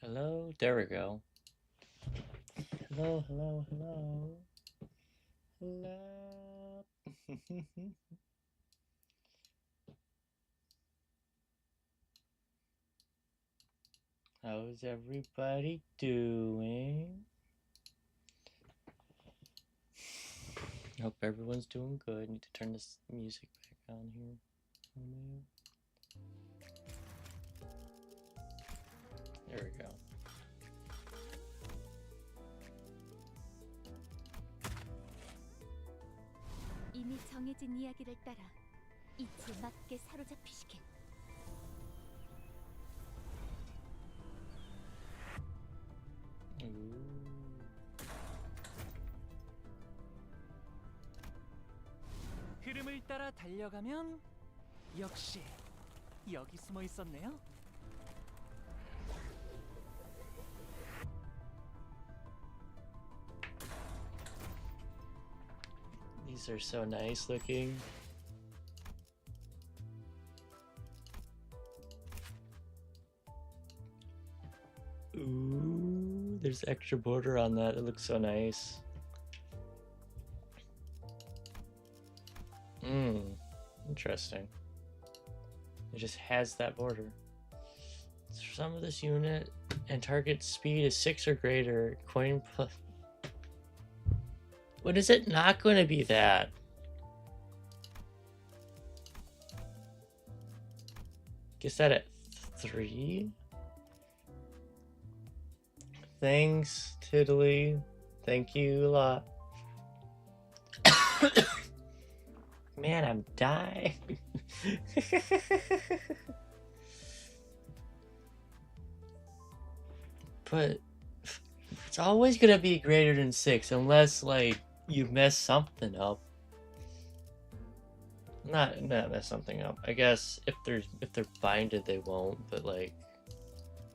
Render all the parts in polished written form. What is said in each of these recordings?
Hello? There we go. Hello, hello, hello. Hello. How's everybody doing? Hope everyone's doing good. Need to turn this music back on here. There we go. 이미 정해진 이야기를 따라 이치에 맞게 사로잡히시게. 흐름을 따라 달려가면 역시 여기 숨어 있었네요. These are so nice looking. Ooh, there's extra border on that. It looks so nice. Interesting. It just has that border. Some of this unit and target speed is 6 or greater. Coin plus. What is it not going to be that? Guess that at 3? Thanks, Tiddly. Thank you a lot. Man, I'm dying. But it's always gonna be greater than 6 unless like you mess something up. Not mess something up. I guess if they're binded they won't, but like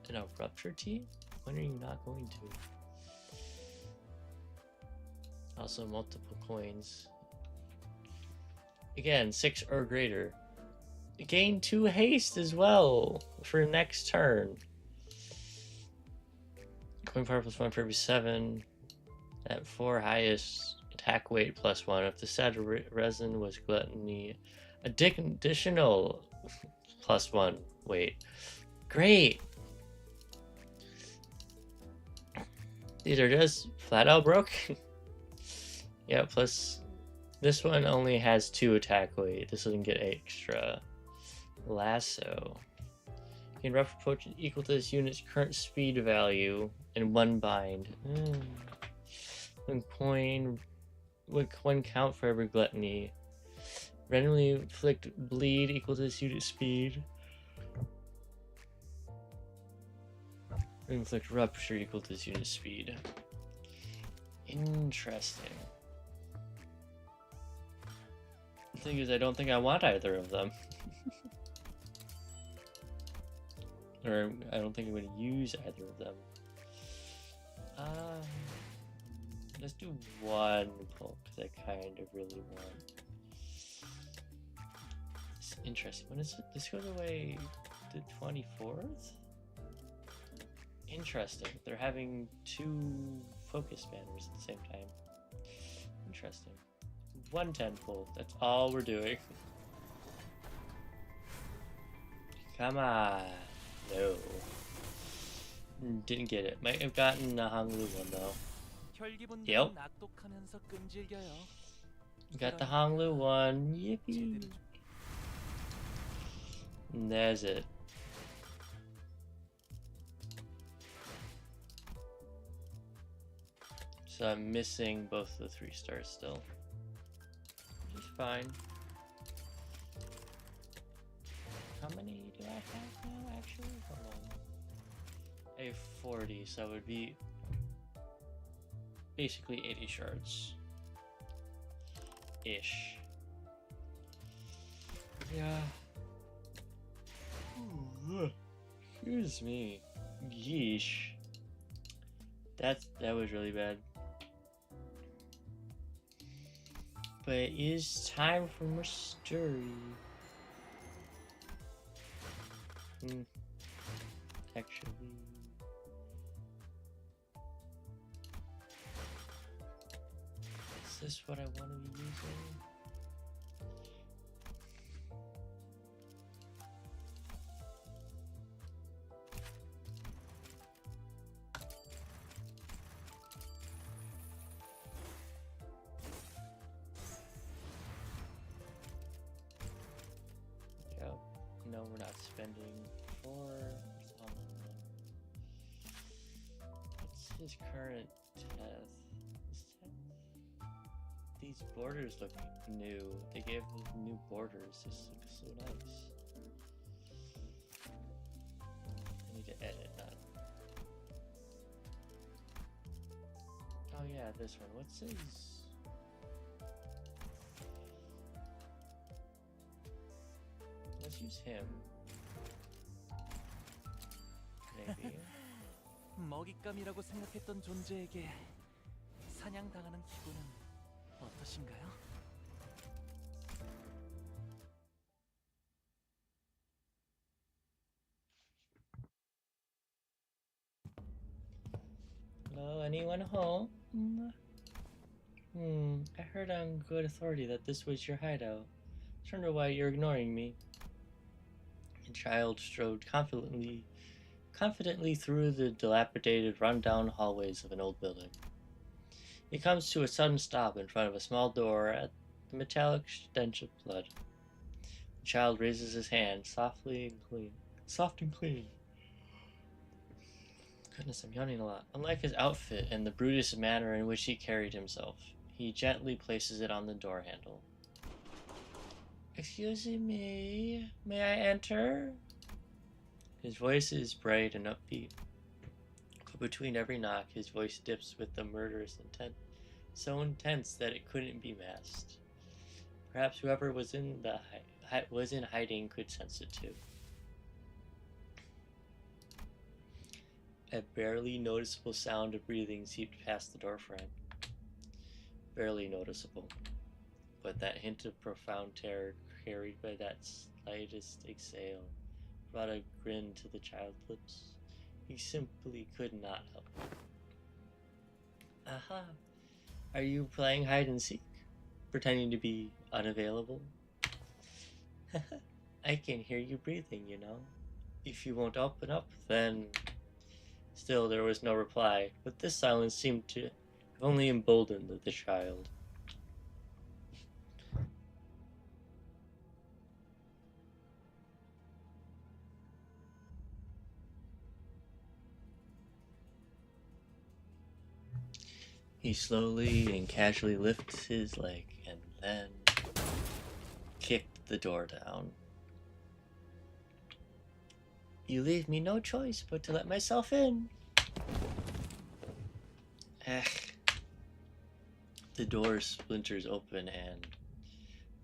in a rupture team, when are you not going to? Also multiple coins. Again, 6 or greater. Gain 2 haste as well for next turn. Coin power +1 for every 7. At 4 highest attack weight +1. If the set resin was gluttony, additional +1 weight. Great. These are just flat out broken. Yeah, plus this one only has 2 attack weight. This doesn't get extra. Lasso. Gain rough approach equal to this unit's current speed value and 1 bind. One coin count for every gluttony. Randomly inflict bleed equal to this unit's speed. Inflict rupture equal to this unit's speed. Interesting. The thing is, I don't think I want either of them. Or I don't think I'm going to use either of them. Let's do one pull because I kind of really want. It's interesting. When is it? This goes away the 24th? Interesting. They're having 2 focus banners at the same time. Interesting. 110 pull. That's all we're doing. Come on. No. Didn't get it. Might have gotten a Hanglu one though. Yep. Got the Hanglu one. Yippee. And there's it. So I'm missing both the 3 stars still. Which is fine. How many do I have now actually? Hold on. I have 40, so it would be basically 80 shards. Ish. Yeah. Ooh, excuse me. Yeesh. That was really bad. But it is time for more story. Actually, Is this what I want to be using? Yep. No, we're not spending 4. What's his current test? These borders look new. They gave him new borders. This looks so nice. I need to edit that. Oh yeah, this one. What's his? Let's use him. Maybe. 먹잇감이라고 생각했던 존재에게 사냥당하는 기분은 어떠신가요? Hello, anyone home? I heard on good authority that this was your hideout. I wonder why you're ignoring me. The child strode confidently through the dilapidated, run-down hallways of an old building. He comes to a sudden stop in front of a small door at the metallic stench of blood. The child raises his hand, soft and clean. Goodness, I'm yawning a lot. Unlike his outfit and the brutish manner in which he carried himself, he gently places it on the door handle. Excuse me, may I enter? His voice is bright and upbeat, but between every knock, his voice dips with the murderous intent, so intense that it couldn't be masked. Perhaps whoever was in hiding could sense it too. A barely noticeable sound of breathing seeped past the doorframe. Barely noticeable, but that hint of profound terror carried by that slightest exhale brought a grin to the child's lips. He simply could not help it. Aha! Are you playing hide and seek? Pretending to be unavailable? I can hear you breathing, you know. If you won't open up, then... Still, there was no reply, but this silence seemed to have only emboldened the child. He slowly and casually lifts his leg and then kicked the door down. You leave me no choice but to let myself in. The door splinters open and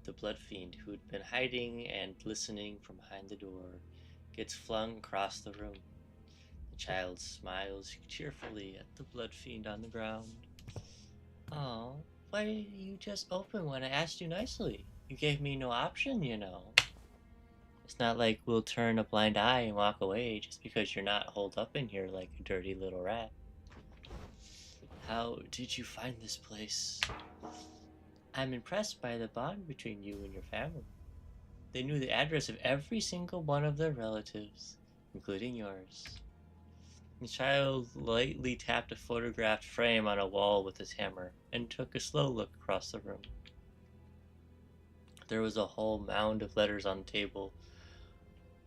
the blood fiend who had been hiding and listening from behind the door gets flung across the room. The child smiles cheerfully at the blood fiend on the ground. Oh, why didn't you just open when I asked you nicely? You gave me no option, you know. It's not like we'll turn a blind eye and walk away just because you're not holed up in here like a dirty little rat. How did you find this place? I'm impressed by the bond between you and your family. They knew the address of every single one of their relatives, including yours. The child lightly tapped a photographed frame on a wall with his hammer and took a slow look across the room. There was a whole mound of letters on the table,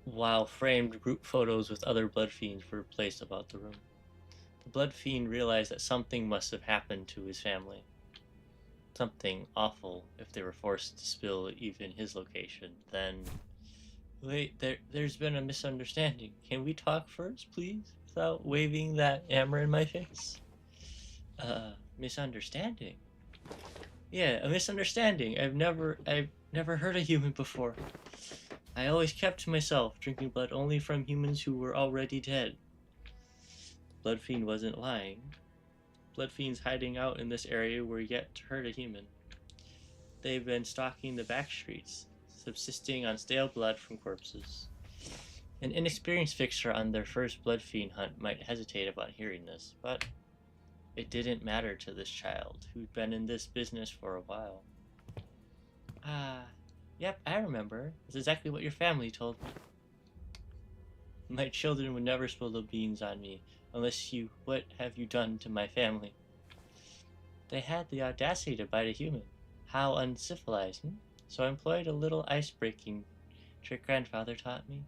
while framed group photos with other blood fiends were placed about the room. The blood fiend realized that something must have happened to his family. Something awful if they were forced to spill even his location. Then... Wait, there's been a misunderstanding. Can we talk first, please? Without waving that hammer in my face? Misunderstanding? Yeah, a misunderstanding. I've never heard a human before. I always kept to myself, drinking blood only from humans who were already dead. Blood Fiend wasn't lying. Blood Fiends hiding out in this area were yet to hurt a human. They've been stalking the back streets, subsisting on stale blood from corpses. An inexperienced fixer on their first Blood Fiend hunt might hesitate about hearing this, but it didn't matter to this child, who'd been in this business for a while. Ah, yep, I remember. It's exactly what your family told me. My children would never spill the beans on me, unless you... What have you done to my family? They had the audacity to bite a human. How uncivilized, hmm? So I employed a little ice-breaking trick grandfather taught me.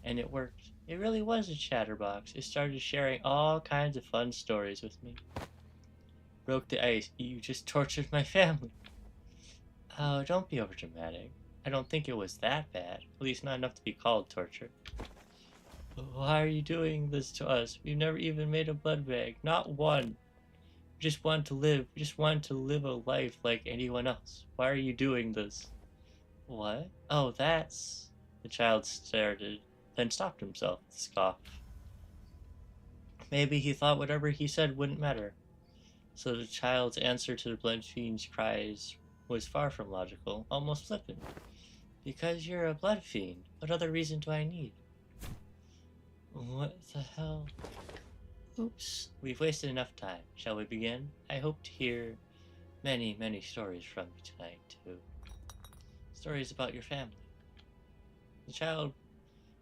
And it worked. It really was a chatterbox. It started sharing all kinds of fun stories with me. Broke the ice. You just tortured my family. Oh, don't be overdramatic. I don't think it was that bad. At least not enough to be called torture. Why are you doing this to us? We've never even made a blood bag. Not one. We just want to live. We just want to live a life like anyone else. Why are you doing this? What? Oh, that's... The child started, then stopped himself with a scoff. Maybe he thought whatever he said wouldn't matter. So the child's answer to the blood fiend's cries was far from logical, almost flippant. Because you're a blood fiend. What other reason do I need? What the hell? Oops. We've wasted enough time. Shall we begin? I hope to hear many, many stories from you tonight, too. Stories about your family. The child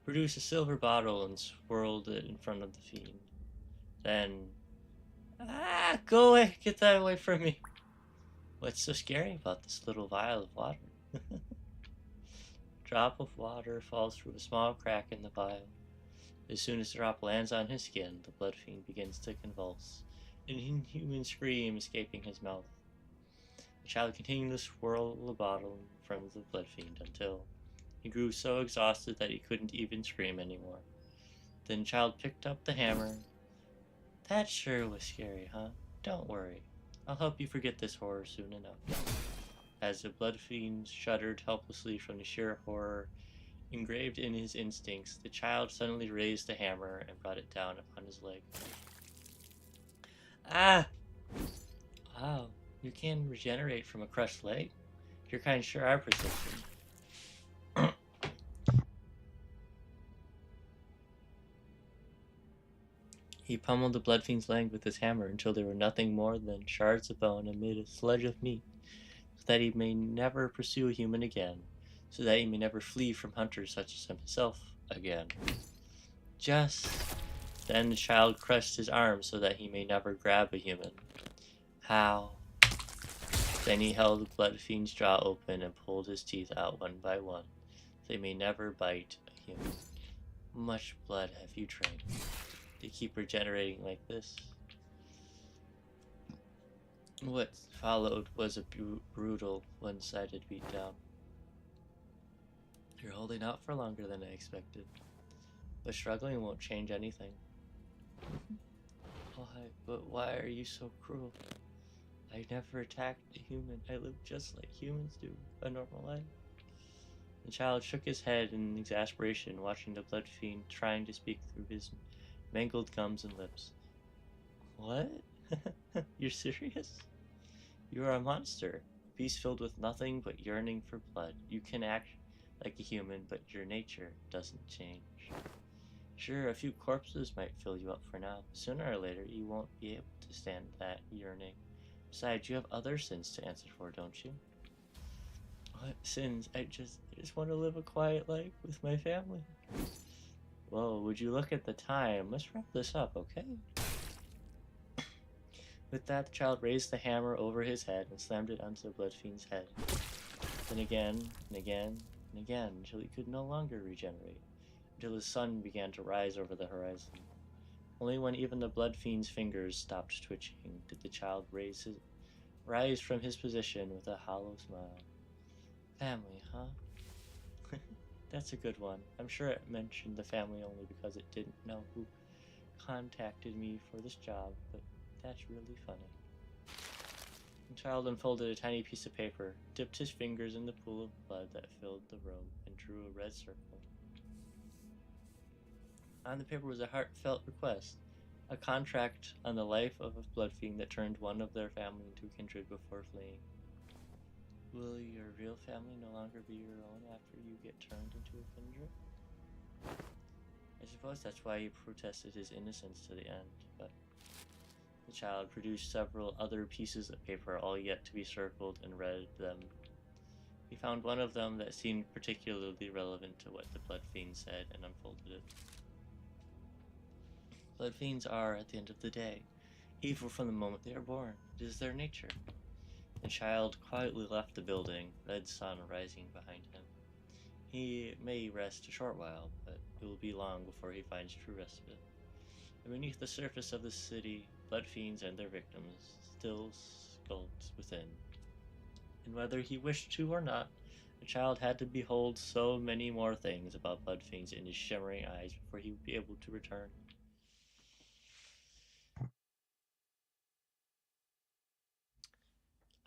produced a silver bottle and swirled it in front of the fiend. Then... Ah! Go away! Get that away from me! What's so scary about this little vial of water? Drop of water falls through a small crack in the vial. As soon as the drop lands on his skin, the blood fiend begins to convulse, an inhuman scream escaping his mouth. The child continued to swirl the bottle in front of the blood fiend until he grew so exhausted that he couldn't even scream anymore. Then the child picked up the hammer. That sure was scary, huh? Don't worry. I'll help you forget this horror soon enough. As the blood fiend shuddered helplessly from the sheer horror engraved in his instincts, the child suddenly raised the hammer and brought it down upon his leg. Ah! Wow, you can regenerate from a crushed leg? Your kind sure are persistent. He pummeled the blood fiend's leg with his hammer until they were nothing more than shards of bone amid a sludge of meat, so that he may never pursue a human again, so that he may never flee from hunters such as himself again. Just then the child crushed his arm so that he may never grab a human. How? Then he held the blood fiend's jaw open and pulled his teeth out one by one, so he may never bite a human. Much blood have you drank to keep regenerating like this? What followed was a brutal, one-sided beatdown. You're holding out for longer than I expected, but struggling won't change anything. But why are you so cruel? I never attacked a human. I live just like humans do, a normal life. The child shook his head in exasperation, watching the blood fiend trying to speak through his mangled gums and lips. What? You're serious? You are a monster, a beast filled with nothing but yearning for blood. You can act like a human, but your nature doesn't change. Sure, a few corpses might fill you up for now, but sooner or later you won't be able to stand that yearning. Besides, you have other sins to answer for, don't you? What sins? I just want to live a quiet life with my family. Whoa, would you look at the time? Let's wrap this up, okay? With that, the child raised the hammer over his head and slammed it onto the blood fiend's head. Then again, and again, and again, until he could no longer regenerate, until the sun began to rise over the horizon. Only when even the blood fiend's fingers stopped twitching did the child rise from his position with a hollow smile. Family, huh? That's a good one. I'm sure it mentioned the family only because it didn't know who contacted me for this job, but that's really funny. The child unfolded a tiny piece of paper, dipped his fingers in the pool of blood that filled the room, and drew a red circle. On the paper was a heartfelt request, a contract on the life of a blood fiend that turned one of their family into kindred before fleeing. Will your real family no longer be your own after you get turned into a kindred? I suppose that's why he protested his innocence to the end, but the child produced several other pieces of paper, all yet to be circled, and read them. He found one of them that seemed particularly relevant to what the blood fiend said and unfolded it. Blood fiends are, at the end of the day, evil from the moment they are born. It is their nature. The child quietly left the building, red sun rising behind him. He may rest a short while, but it will be long before he finds true respite. And beneath the surface of the city, blood fiends and their victims still skulked within. And whether he wished to or not, the child had to behold so many more things about blood fiends in his shimmering eyes before he would be able to return.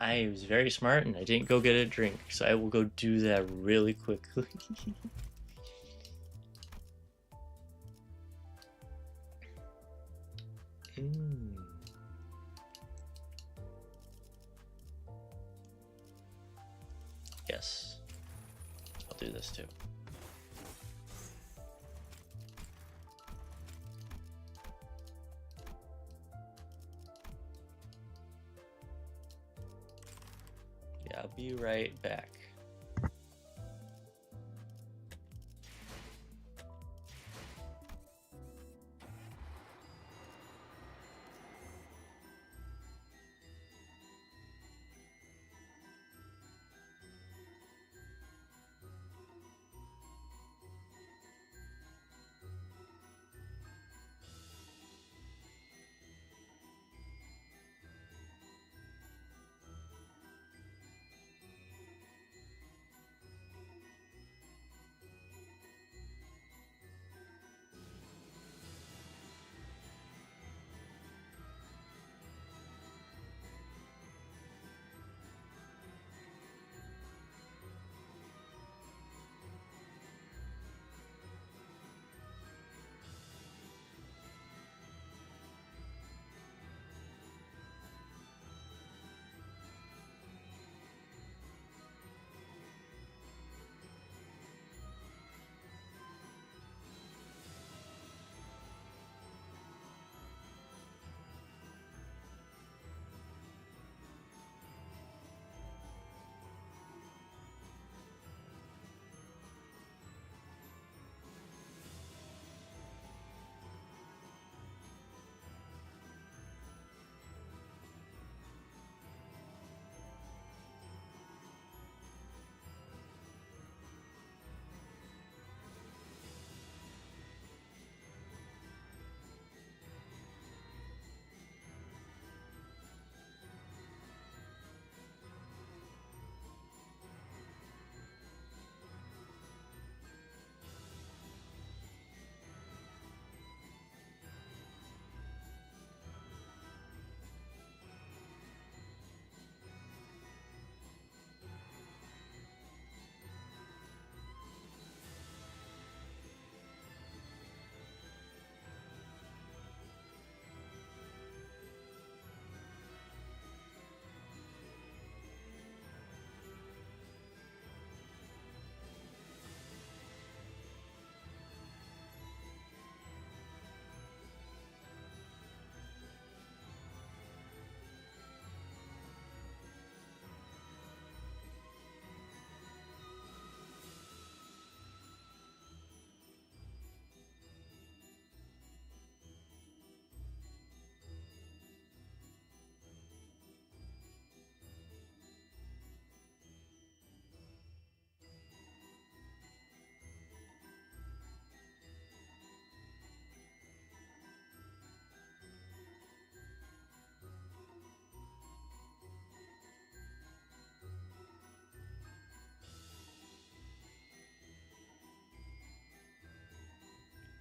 I was very smart and I didn't go get a drink, so I will go do that really quickly. Yes, I'll do this too. Yeah, I'll be right back.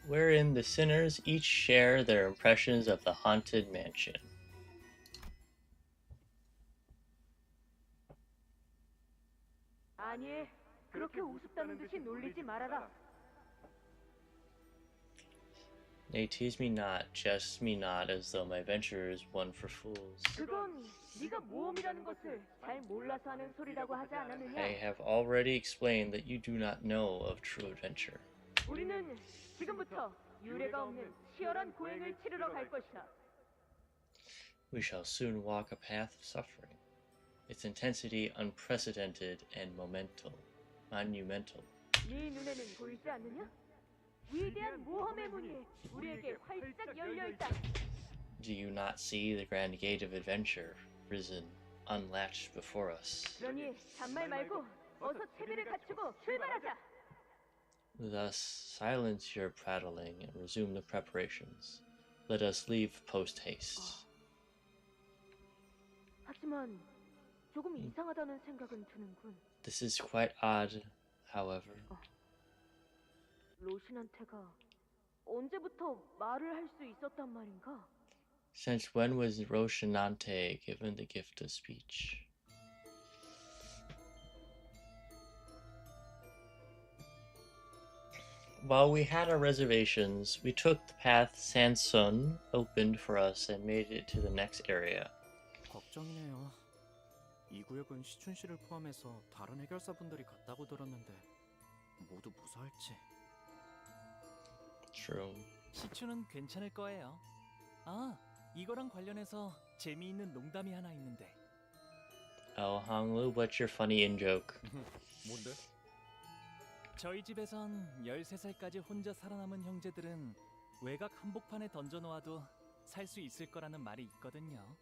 Wherein the sinners each share their impressions of the haunted mansion. 아니, 그렇게 우습다는 듯이 놀리지 말아라. Nay, tease me not, jest me not, as though my venture is one for fools. 그건 네가 모험이라는 것을 잘 몰라서 하는 소리라고 하지 않았느냐? I have already explained that you do not know of true adventure. 우리는 지금부터 유례가 없는 치열한 고행을 치르러 갈 것이다. We shall soon walk a path of suffering, its intensity unprecedented and monumental. 네 눈에는 보이지 않느냐? 위대한 모험의 문이 우리에게 활짝 열려 있다. Do you not see the grand gate of adventure risen, unlatched before us? 그러니 잔말 말고 어서 채비를 갖추고 출발하자. Thus, silence your prattling and resume the preparations. Let us leave post haste. 하지만 조금 이상하다는 생각은 드는군. This is quite odd, however. 로신한테가 언제부터 말을 할 수 있었단 말인가? Since when was Roshinante given the gift of speech? While we had our reservations, we took the path Sansun opened for us and made it to the next area. 걱정이네요. 이 구역은 시춘 씨를 포함해서 다른 해결사분들이 갔다고 들었는데 모두 무사할지. True. 시춘은 괜찮을 거예요. 아, 이거랑 관련해서 재미있는 농담이 하나 있는데. Oh, Honglu, what's your funny in-joke? 뭔데? 저희 집에선 13살까지 혼자 살아남은 형제들은 외곽 한복판에 던져놓아도 살 수 있을 거라는 말이 있거든요.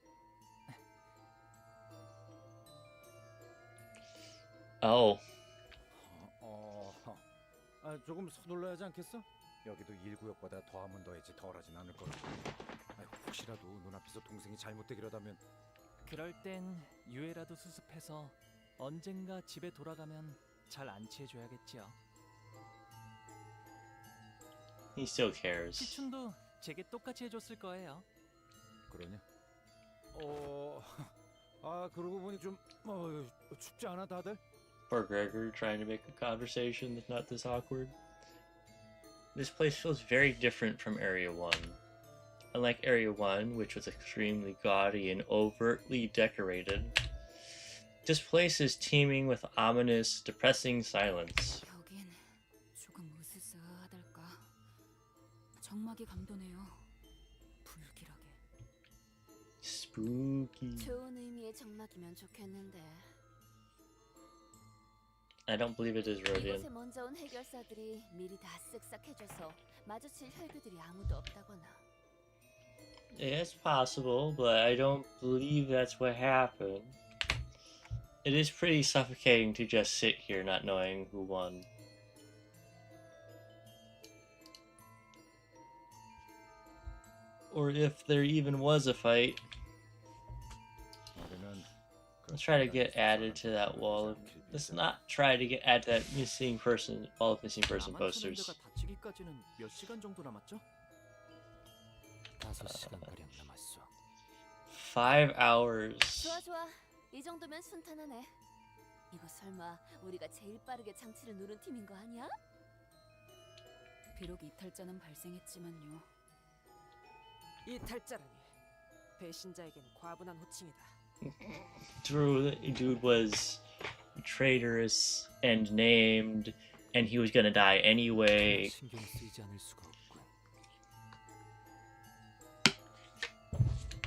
Oh. 조금 서둘러야 하지 않겠어? 여기도 1구역보다 더하면 더했지 덜하진 않을 거야. 혹시라도 눈앞에서 동생이 잘못되기라다면. 그럴 땐 유해라도 수습해서 언젠가 집에 돌아가면 잘 안치해줘야겠지요. He still cares. 시춘도 제게 똑같이 해줬을 거예요. 그러냐? 그러고 보니 좀 춥지 않아 다들? Poor Gregor trying to make a conversation that's not this awkward. This place feels very different from Area 1. Unlike Area 1, which was extremely gaudy and overtly decorated, this place is teeming with ominous, depressing silence. 여긴 조금 으스스하달까. 정막이 감도네요. 불길하게. Spooky. 좋은 의미의 정막이면 좋겠는데. I don't believe it is Rodian. 이곳에 먼저 온 해결사들이 미리 다 쓱싹해줘서 마주칠 혈귀들이 아무도 없다거나. It's possible, but I don't believe that's what happened. It is pretty suffocating to just sit here not knowing who won. Or if there even was a fight. Let's try to get added to that wall. Let's not try to get added to that missing person, wall of missing person posters. 다치기까지는 몇 시간 정도 남았죠? 5시간가량 남았어. 5 hours. 좋아. 이 정도면 순탄하네. 이거 설마 우리가 제일 빠르게 장치를 누른 팀인 거 아니야? 비록 이탈자는 발생했지만요. 이탈자라니 배신자에겐 과분한 호칭이다. True, the dude was traitorous and named, and he was gonna die anyway. 신경 쓰이지 않을 수가 없군.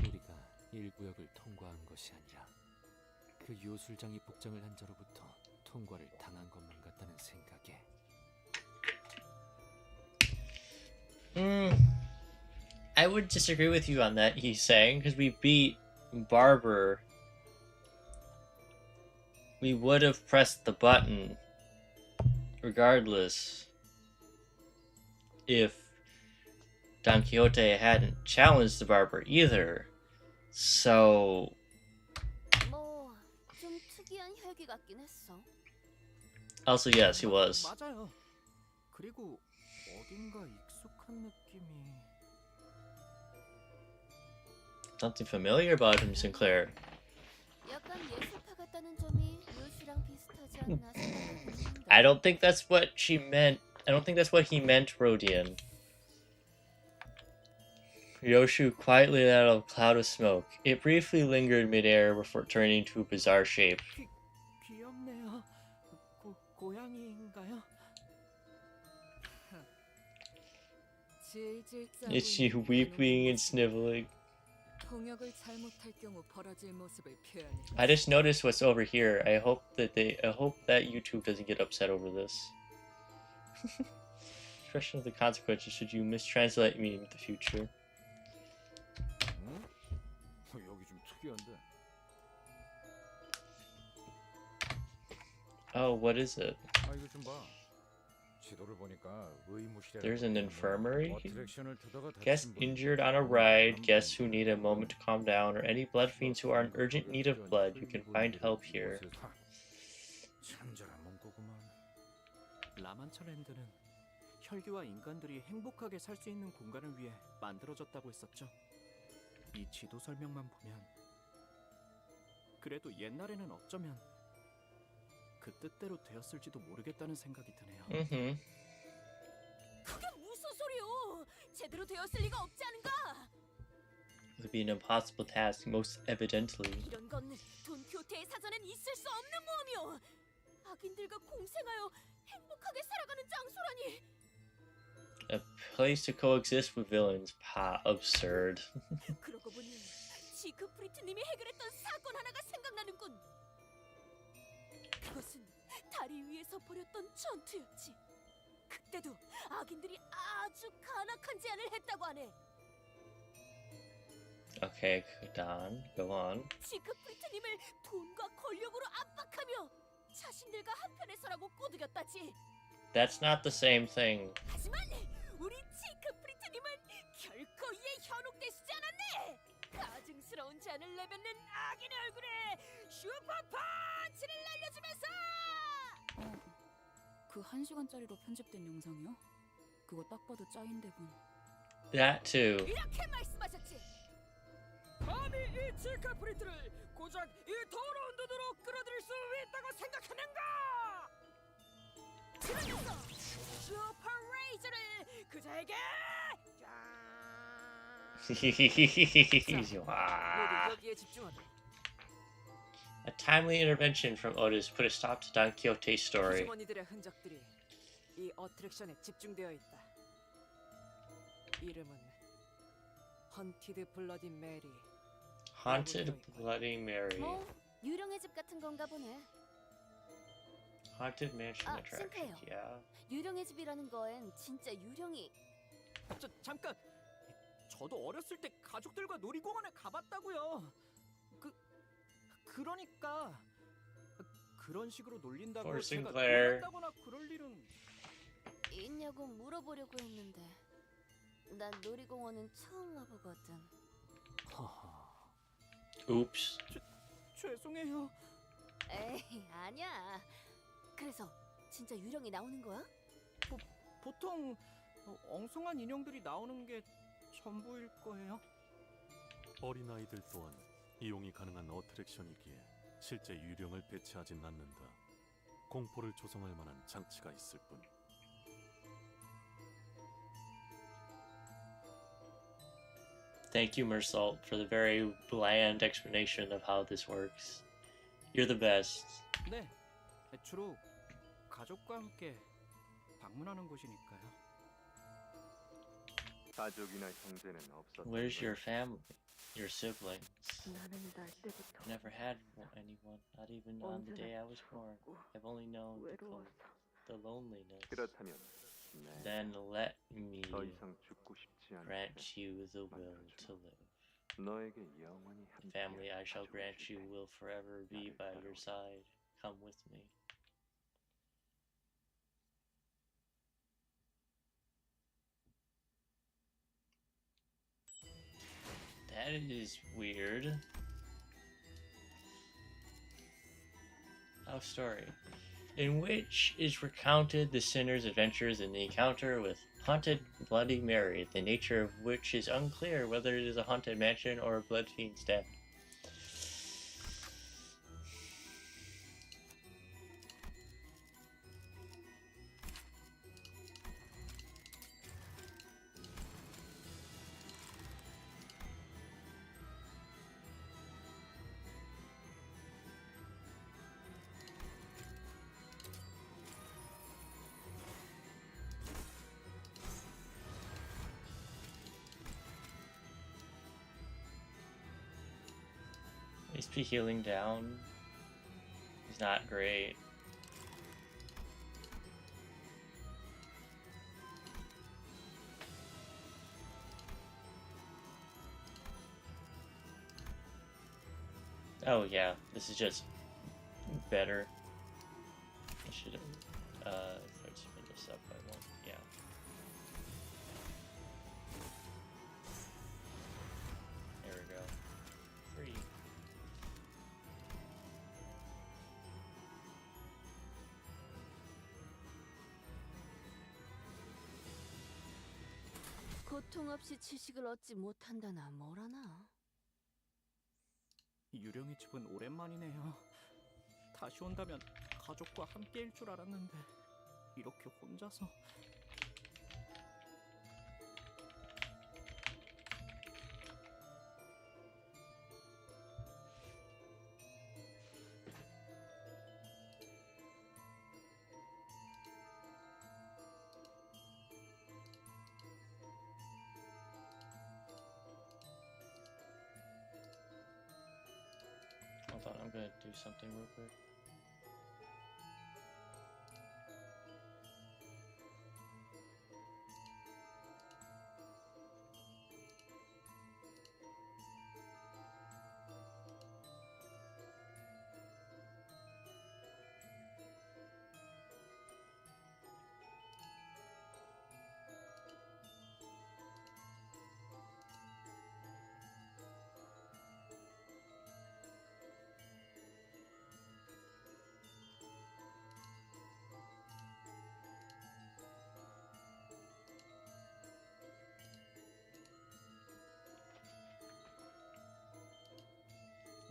우리가 1구역을 통과한 것이 아니라 그 요술장이 복장을 한 자로부터 통과를 당한 것만 같다는 생각에. I would disagree with you on that, he's saying, because we beat Barber. We would have pressed the button regardless if Don Quixote hadn't challenged the Barber either. So 좀 특이한 혈기 같긴 했어. also yes, he was. 맞아요. 그리고 어딘가 익숙한 느낌이. Something familiar about him, Sinclair. 약간 예술파 같다는 점이 요시랑 비슷하지 않나 생각했는데. I don't think that's what she meant. I don't think that's what he meant, Rodian. Yoshu quietly let out a cloud of smoke. It briefly lingered midair before turning to a bizarre shape. 귀엽네요. 고양이인가요? 질질 짜고 Is she 있는 weeping and 모습이 sniveling? 통역을 잘못할 경우 벌어질 모습을 표현해. I just noticed what's over here. I hope that YouTube doesn't get upset over this. Expression of the consequences should you mistranslate me in the future. 응? 여기 좀 특이한데. Oh, what is it? 아 이거 좀 봐. 지도를 보니까 의무실에. There's an infirmary? 어트랙션을 타다가 Guests 다친 분. injured on a ride, guests who need a moment to calm down, or any blood fiends who are in urgent need of blood. You can find help here. 친절한 문구구만. 라만처랜드는 혈기와 인간들이 행복하게 살 수 있는 공간을 위해 만들어졌다고 했었죠. 이 지도 설명만 보면 그래도 옛날에는 어쩌면 그 뜻대로 되었을지도 모르겠다는 생각이 드네요. Mm-hmm. 그게 무슨 소리요? 제대로 되었을 리가 없지 않은가? It would be an impossible task, most evidently. 이런 건 돈키호테의 사전엔 있을 수 없는 모험이요. 악인들과 공생하여 행복하게 살아가는 장소라니. A place to coexist with villains. Pa, absurd. 그러고 보니 지크프리트님이 해결했던 사건 하나가 생각나는군. 그것은 다리 위에서 벌였던 전투였지. 그때도 악인들이 아주 간악한 제안을 했다고 하네. Okay, Don, go on. 지크프리트님을 돈과 권력으로 압박하며 자신들과 한편에 서라고 꼬드겼다지. That's not the same thing. 하지만 우리 지크프리트님은 결코 이에 현혹되시지 않았네. 가증스러운 제안을 내뱉는 악인의 얼굴에 슈퍼펀치를 날려주면서 그 1시간짜리로 편집된 영상이요? 그거 딱 봐도 짜인데군. That too. 이렇게 말씀하셨지. 감히 이 지크프리트를 고작 이 더러운 눈으로 끌어들일 수 있다고 생각하는가? 그러면서 슈퍼레이저를 그자에게 모두 Wow. 여기에 집중하자. A timely intervention from Otis put a stop to Don Quixote's story. 주머니들의 흔적들이 이 어트랙션에 집중되어 있다. 이름은 헌티드 블러디 메리. Haunted Bloody Mary. 뭐 유령의 집 같은 건가 보네. Haunted Mansion 아, attraction. 심해요. Yeah. 유령의 집이라는 거엔 진짜 유령이. 잠깐. 저도 어렸을 때 가족들과 놀이공원에 가봤다고요. 그러니까 그런 식으로 놀린다고 Poor 제가 Sinclair. 놀랐다거나 그럴 일은. 있냐고 물어보려고 했는데 난 놀이공원은 처음 와보거든. Oops. 죄송해요. 에이 아니야. 그래서 진짜 유령이 나오는 거야? 보통 엉성한 인형들이 나오는 게 전부일 거예요. 어린아이들 또한 이용이 가능한 어트랙션이기에 실제 유령을 배치하진 않는다. 공포를 조성할 만한 장치가 있을 뿐. Thank you, Mersalt, for the very bland explanation of how this works. You're the best. 네, 주로 가족과 함께 방문하는 곳이니까요. 가족이나 형제는 없었던 Where's 거야. your family? Your siblings? 나는 날 때부터 Never had anyone, not even on the day I was born. I've only known 외로웠어. the loneliness. 그렇다면 네, Then let me 더 이상 죽고 싶지 않을 grant 때 you the will to live. 너에게 영원히 함께 Family, I shall grant you will forever be by your side. Come with me. That is weird. Our story, in which is recounted the sinner's adventures in the encounter with haunted Bloody Mary, the nature of which is unclear, whether it is a haunted mansion or a blood fiend's den. XP healing down is not great. Oh yeah, this is just better. I should have let's spin this up by one. Yeah. There we go. Free. 고통 없이 지식을 얻지 못한다나 뭐라나. 유령의 집은 오랜만이네요. 다시 온다면 가족과 함께일 줄 알았는데 이렇게 혼자서. Hold on, I'm gonna do something real quick.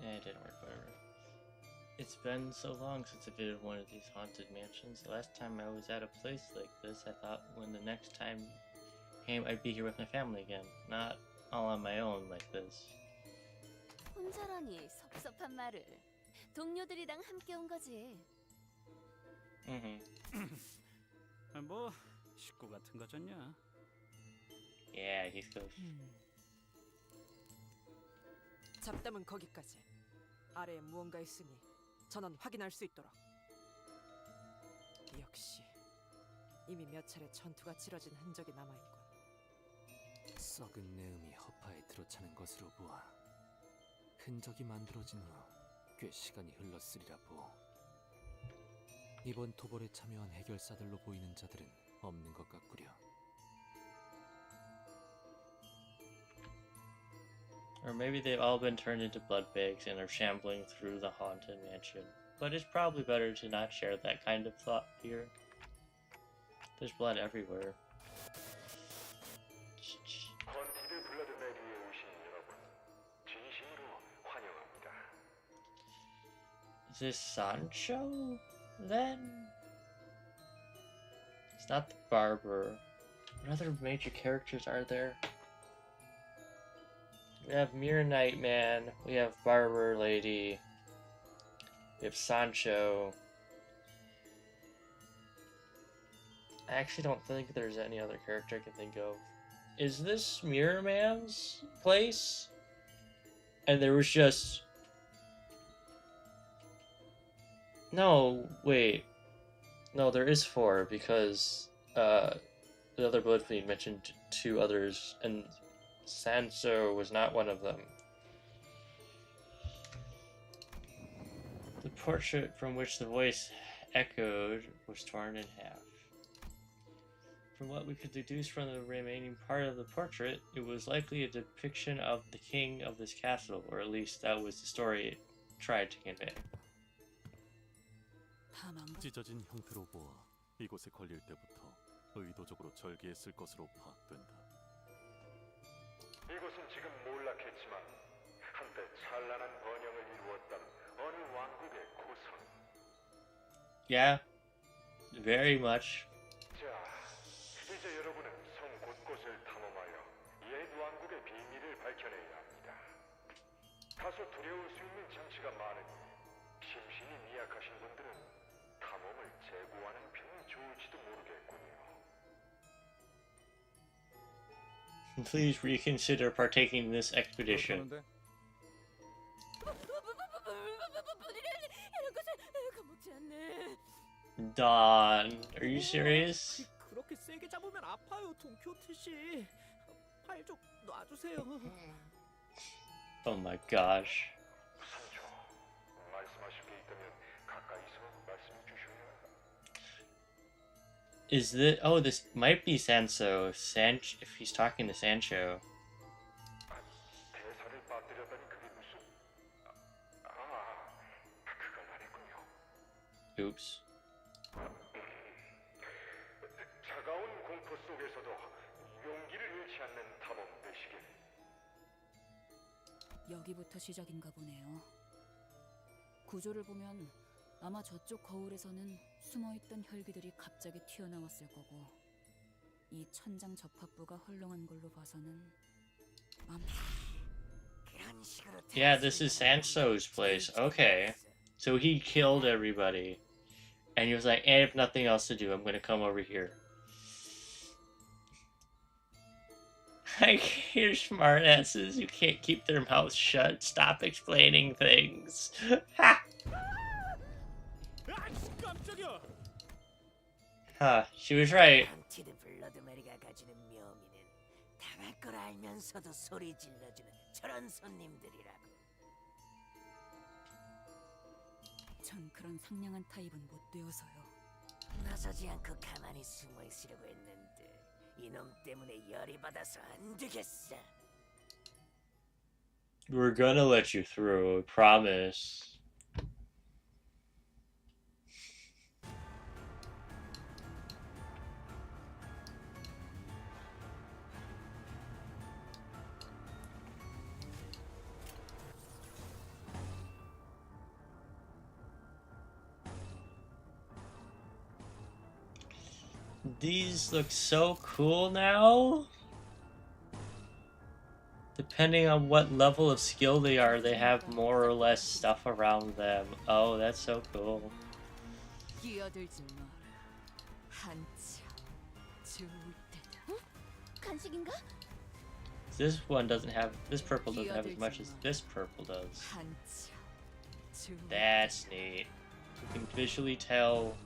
It didn't work, whatever. It's been so long since I visited one of these haunted mansions. The last time I was at a place like this, I thought when the next time came, I'd be here with my family again. Not all on my own like this. 혼자라니 섭섭한 말을. 동료들이랑 함께 온 거지. 뭐 식구 같은 거잖냐. Yeah, he's close. 잡담은 거기까지. 아래에 무언가 있으니 전원 확인할 수 있도록. 역시 이미 몇 차례 전투가 치러진 흔적이 남아있군. 썩은 내음이 허파에 들어차는 것으로 보아 흔적이 만들어진 후 꽤 시간이 흘렀으리라 보. 이번 토벌에 참여한 해결사들로 보이는 자들은 없는 것 같구려. Or maybe they've all been turned into blood bags and are shambling through the haunted mansion. But it's probably better to not share that kind of thought here. There's blood everywhere. 헌티드 블러드베리에 오신 여러분, 진심으로 환영합니다. Is this Sancho, then? It's not the barber. What other major characters are there? We have Mirror Knight Man, we have Barber Lady, we have Sancho. I actually don't think there's any other character I can think of. Is this Mirror Man's place? And there was just... No, wait. No, there is 4 because the other Blood Fiend mentioned 2 others and Sancho was not one of them. The portrait from which the voice echoed was torn in half. From what we could deduce from the remaining part of the portrait, it was likely a depiction of the king of this castle, or at least that was the story it tried to convey. 찢어진 형태로 보아 이곳에 걸릴 때부터 의도적으로 절개했을 것으로 파악된다. 이곳은 지금 몰락했지만 한때 찬란한 번영을 이루었던 어느 왕국의 고성. Yeah, very much. 자, 이제 여러분은 성 곳곳을 탐험하여 옛 왕국의 비밀을 밝혀내야 합니다. 다소 두려울 수 있는 장치가 많으니 심신이 미약하신 분들은 탐험을 재고하는 편이 좋을지도 모르겠군요. Please reconsider partaking in this expedition. Dawn, are you serious? 그렇게 세게 잡으면 아파요, 동키호테 씨. 팔 좀 놔주세요. Oh my gosh. 산초, 말씀하실 게 있다면 가까이서 말씀해 주셔야. Is this? Oh, this might be Sanso. If he's talking to Sancho. 대사를 빠뜨렸다니 그게 무슨? 그걸 안 했군요. Oops. 차가운 공포 속에서도 용기를 잃지 않는 탐험 되시길. 여기부터 시작인가 보네요. 구조를 보면 아마 저쪽 거울에서는 숨어있던 혈기들이 갑자기 튀어나왔을 거고 이 천장 접합부가 헐렁한 걸로 봐서는 Yeah, this is Sanso's place. Okay. So he killed everybody. And he was like, I have nothing else to do. I'm going to come over here. Like, you're smartasses. You can't keep their mouths shut. Stop explaining things. Ha! 깜짝이야. Huh, she was right. 암티드 블러드메리가 가지는 묘미는 당할 걸 알면서도 소리 질러주는 저런 손님들이라고. 전 그런 상냥한 타입은 못 되어서요. 나서지 않고 가만히 숨어 있으려고 했는데 이놈 때문에 열이 받아서 안 되겠어. We're gonna let you through, I promise. These look so cool now. Depending on what level of skill they are, they have more or less stuff around them. Oh, that's so cool. 끼어들지 마라. 한참 좋을 때다. 간식인가? This one doesn't have, this purple doesn't have as much as this purple does. 한참 좋을 That's neat. You can visually tell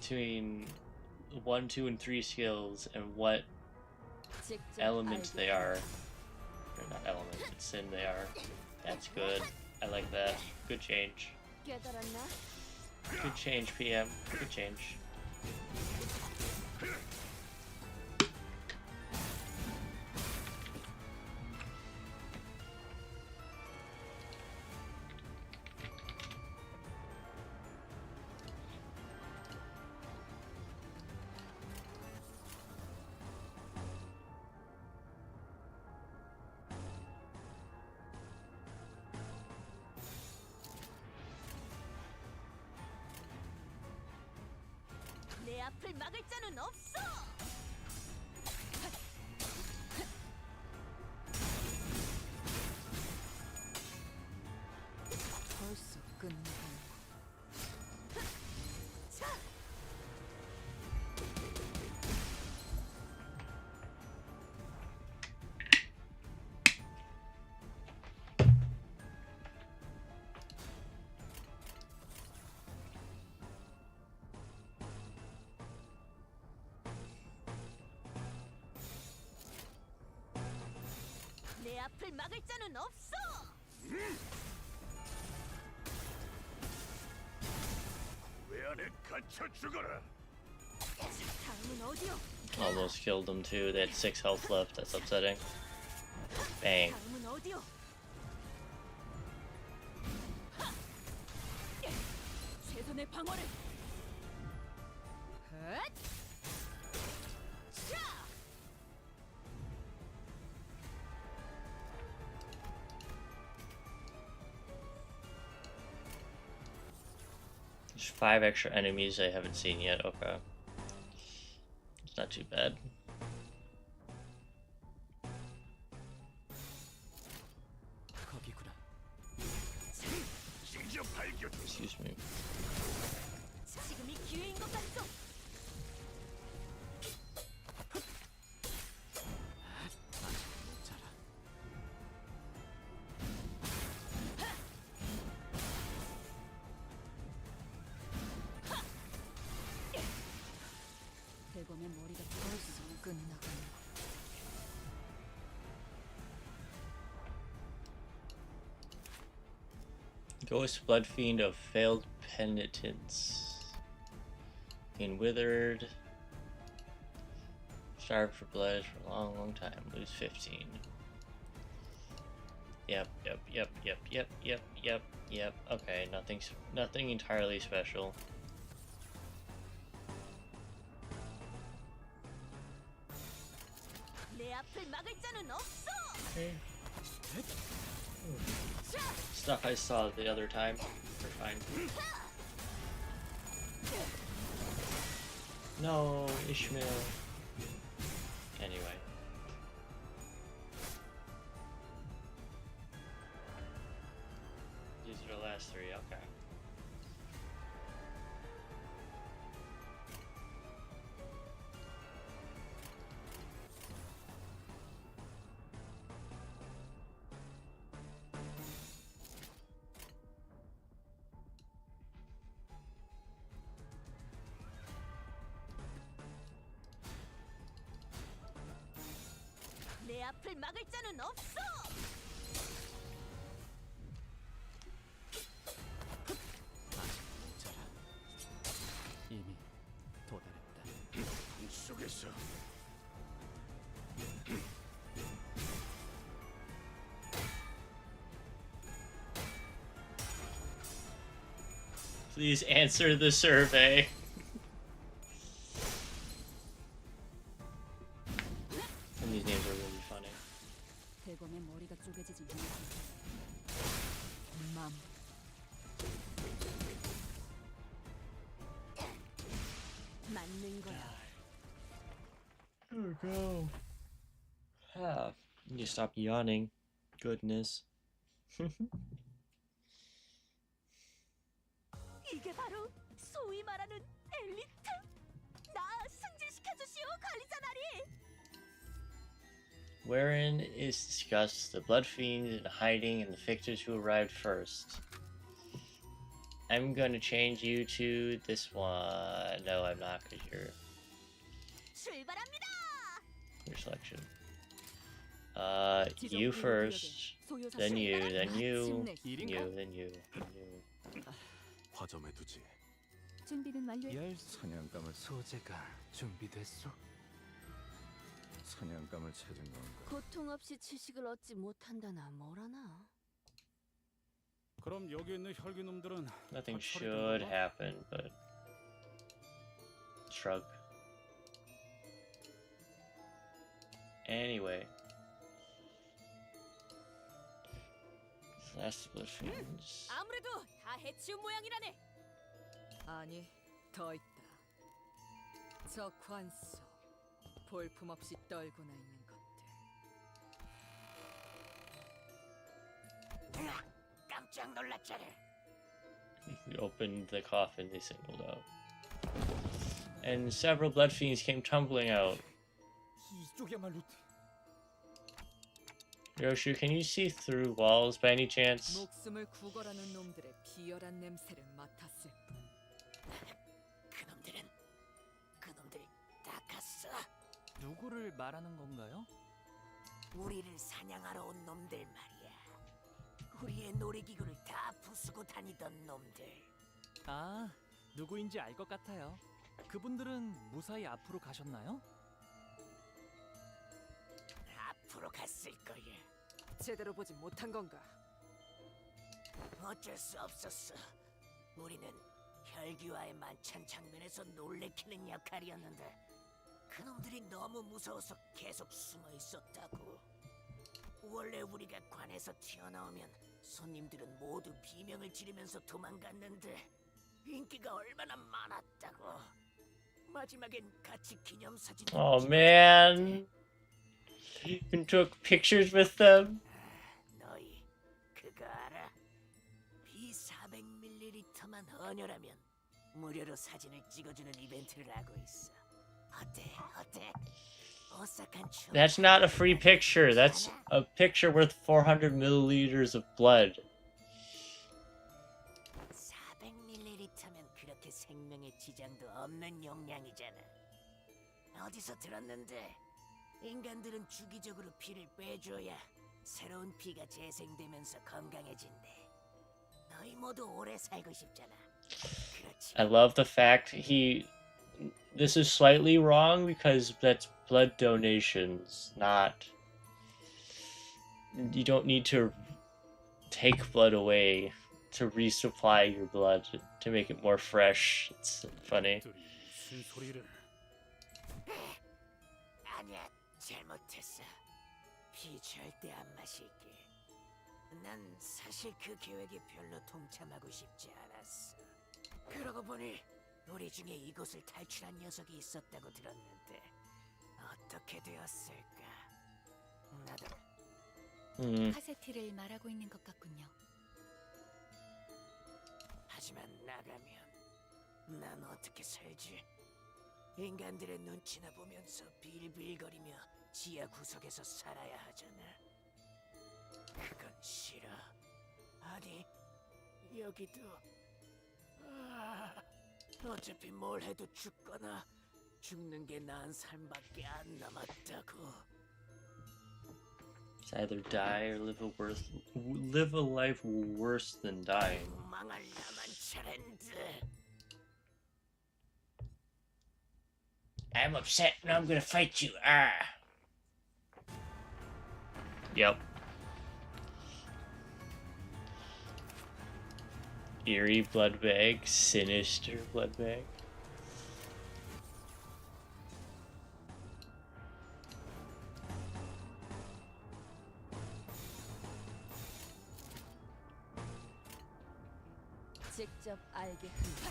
between 1, 2, and 3 skills and what elements they are. Or not elements, but sin they are. That's good. I like that. Good change. 깨달았나? Good change, PM. Good change. 내 앞을 막을 자는 없어. 벌써 끝나고. 내 앞을 막을 자는 없어. 왜 안에 갇혀 죽어라. 다음은 어디요? Almost killed them too. They had 6 health left. That's upsetting. Bang. 다음은 어디요? 최선의 방어를. 헛! 자! 5 extra enemies I haven't seen yet. Okay. It's not too bad. 거기구나. Excuse me. 지금이 기회인 것 같소. 자라. 대검의 머리가 벌써 끝나가는. Ghost Blood Fiend of Failed Penitence. Being withered. Starved for blood for a long, long time. Lose 15. Yep. Okay, nothing entirely special. Okay. Stuff I saw the other time. We're fine. No, Ishmael. Anyway. These are the last three, okay. 내 앞을 막을 자는 없어. 모자라. 이미 도달했다. 이 속에서 Please answer the survey. And these names are really funny. 대검의 머리가 쪼개지지 않아. 맘. 맞는 거야. There we go. Ah, you stop yawning. Goodness. 이게 바로 소위 말하는 엘리트? 나 승진시켜 주시오, 관리자나리. Wherein is discussed the blood fiends in hiding and the victors who arrived first. I'm gonna change you to this one. No, I'm not, because you're 출발합니다. your selection. You first, then you, then you, then you. 화점에 두지. 준비는 완료. 열 사냥감을 소재가 준비됐소? 사냥감을 찾은 건가? 고통 없이 지식을 얻지 못한다나 뭐라나. 그럼 여기 있는 혈기놈들은 Nothing 다 should 처리된 건가? happen, but shrug. Anyway. Last blood fiends. 아무래도 다 해치운 모양이라네. 아니, 더 있다. 저 관소. 볼품없이 떨고나 있는 것들. 깜짝 놀랐잖아. We opened the coffin they singled out. And several blood fiends came tumbling out. 이쪽이야말로 Yoshu, can you see through walls by any chance? 목숨을 구걸하는 놈들의 비열한 냄새를 맡았을 뿐. 그놈들이 다 갔어. 누구를 말하는 건가요? 우리를 사냥하러 온 놈들 말이야. 우리의 놀이기구를 다 부수고 다니던 놈들. 아, 누구인지 알 것 같아요. 그분들은 무사히 앞으로 가셨나요? 앞으로 갔을 거야. 제대로 보지 못한 건가? 어쩔 수 없었어. 우리는 혈기와의 만찬 장면에서 놀래키는 역할이었는데 그놈들이 너무 무서워서 계속 숨어 있었다고. 원래 우리가 관에서 튀어나오면 손님들은 모두 비명을 지르면서 도망갔는데 인기가 얼마나 많았다고. 마지막엔 같이 기념사진. Oh man. You took pictures with them? 너희 그거 알아? 비 400ml만 헌혈하면 무료로 사진을 찍어주는 이벤트를 하고 있어. 어때? 오싹한 추억. That's not a free picture. That's a picture worth 400 milliliters of blood. 400ml면 그렇게 생명에 지장도 없는 용량이잖아. 어디서 들었는데 인간들은 주기적으로 피를 빼줘야 새로운 피가 재생되면서 건강해진대. 너희 모두 오래 살고 싶잖아. 그렇지. I love the fact this is slightly wrong because that's blood donations, not, you don't need to take blood away to resupply your blood to make it more fresh. It's funny. 무슨 소리를? 아니야, 잘못했어. 피 절대 안 마실게. 난 사실 그 계획에 별로 동참하고 싶지 않았어. 그러고 보니 우리 중에 이곳을 탈출한 녀석이 있었다고 들었는데 어떻게 되었을까? 나도 카세티를 말하고 있는 것 같군요. 하지만 나가면 난 어떻게 살지? 인간들의 눈치나 보면서 빌빌거리며 지하 구석에서 살아야 하잖아. 그건 싫어. 아니, 여기도 어차피 뭘 해도 죽거나 죽는 게 나은 삶밖에 안 남았다고. It's either die or live a life worse than dying. 망할 나만 잘했는데. I'm upset and I'm gonna fight you. Ah. Yep. Eerie blood bag, sinister blood bag. 직접 알게 한다.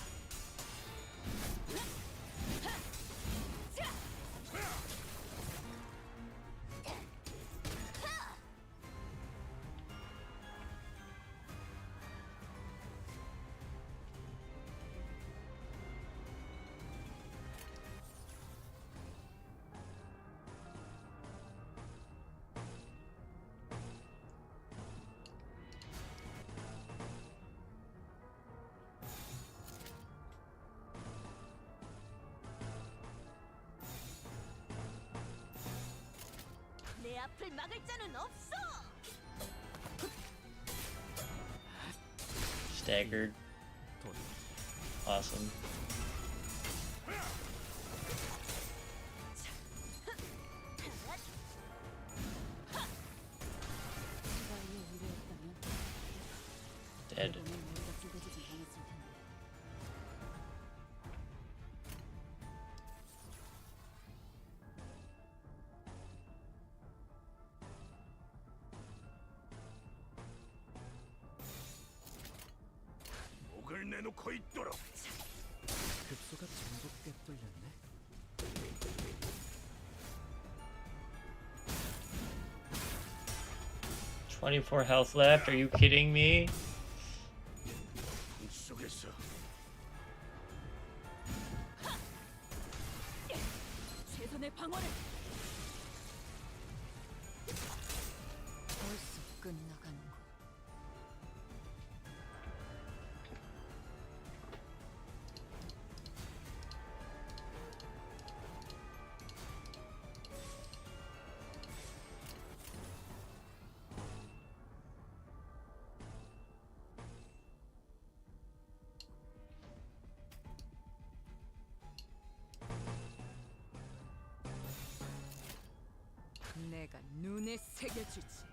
내 앞을 막을 자는 없어. Staggered. Awesome. Dead. 목을 내놓고 있도록. 급소가 전부 꽤 뚫렸네. 24 health left. Are you kidding me? 속에서 최선의 방어를. 벌써 끝나가는 거. 내가 눈에 새겨주지.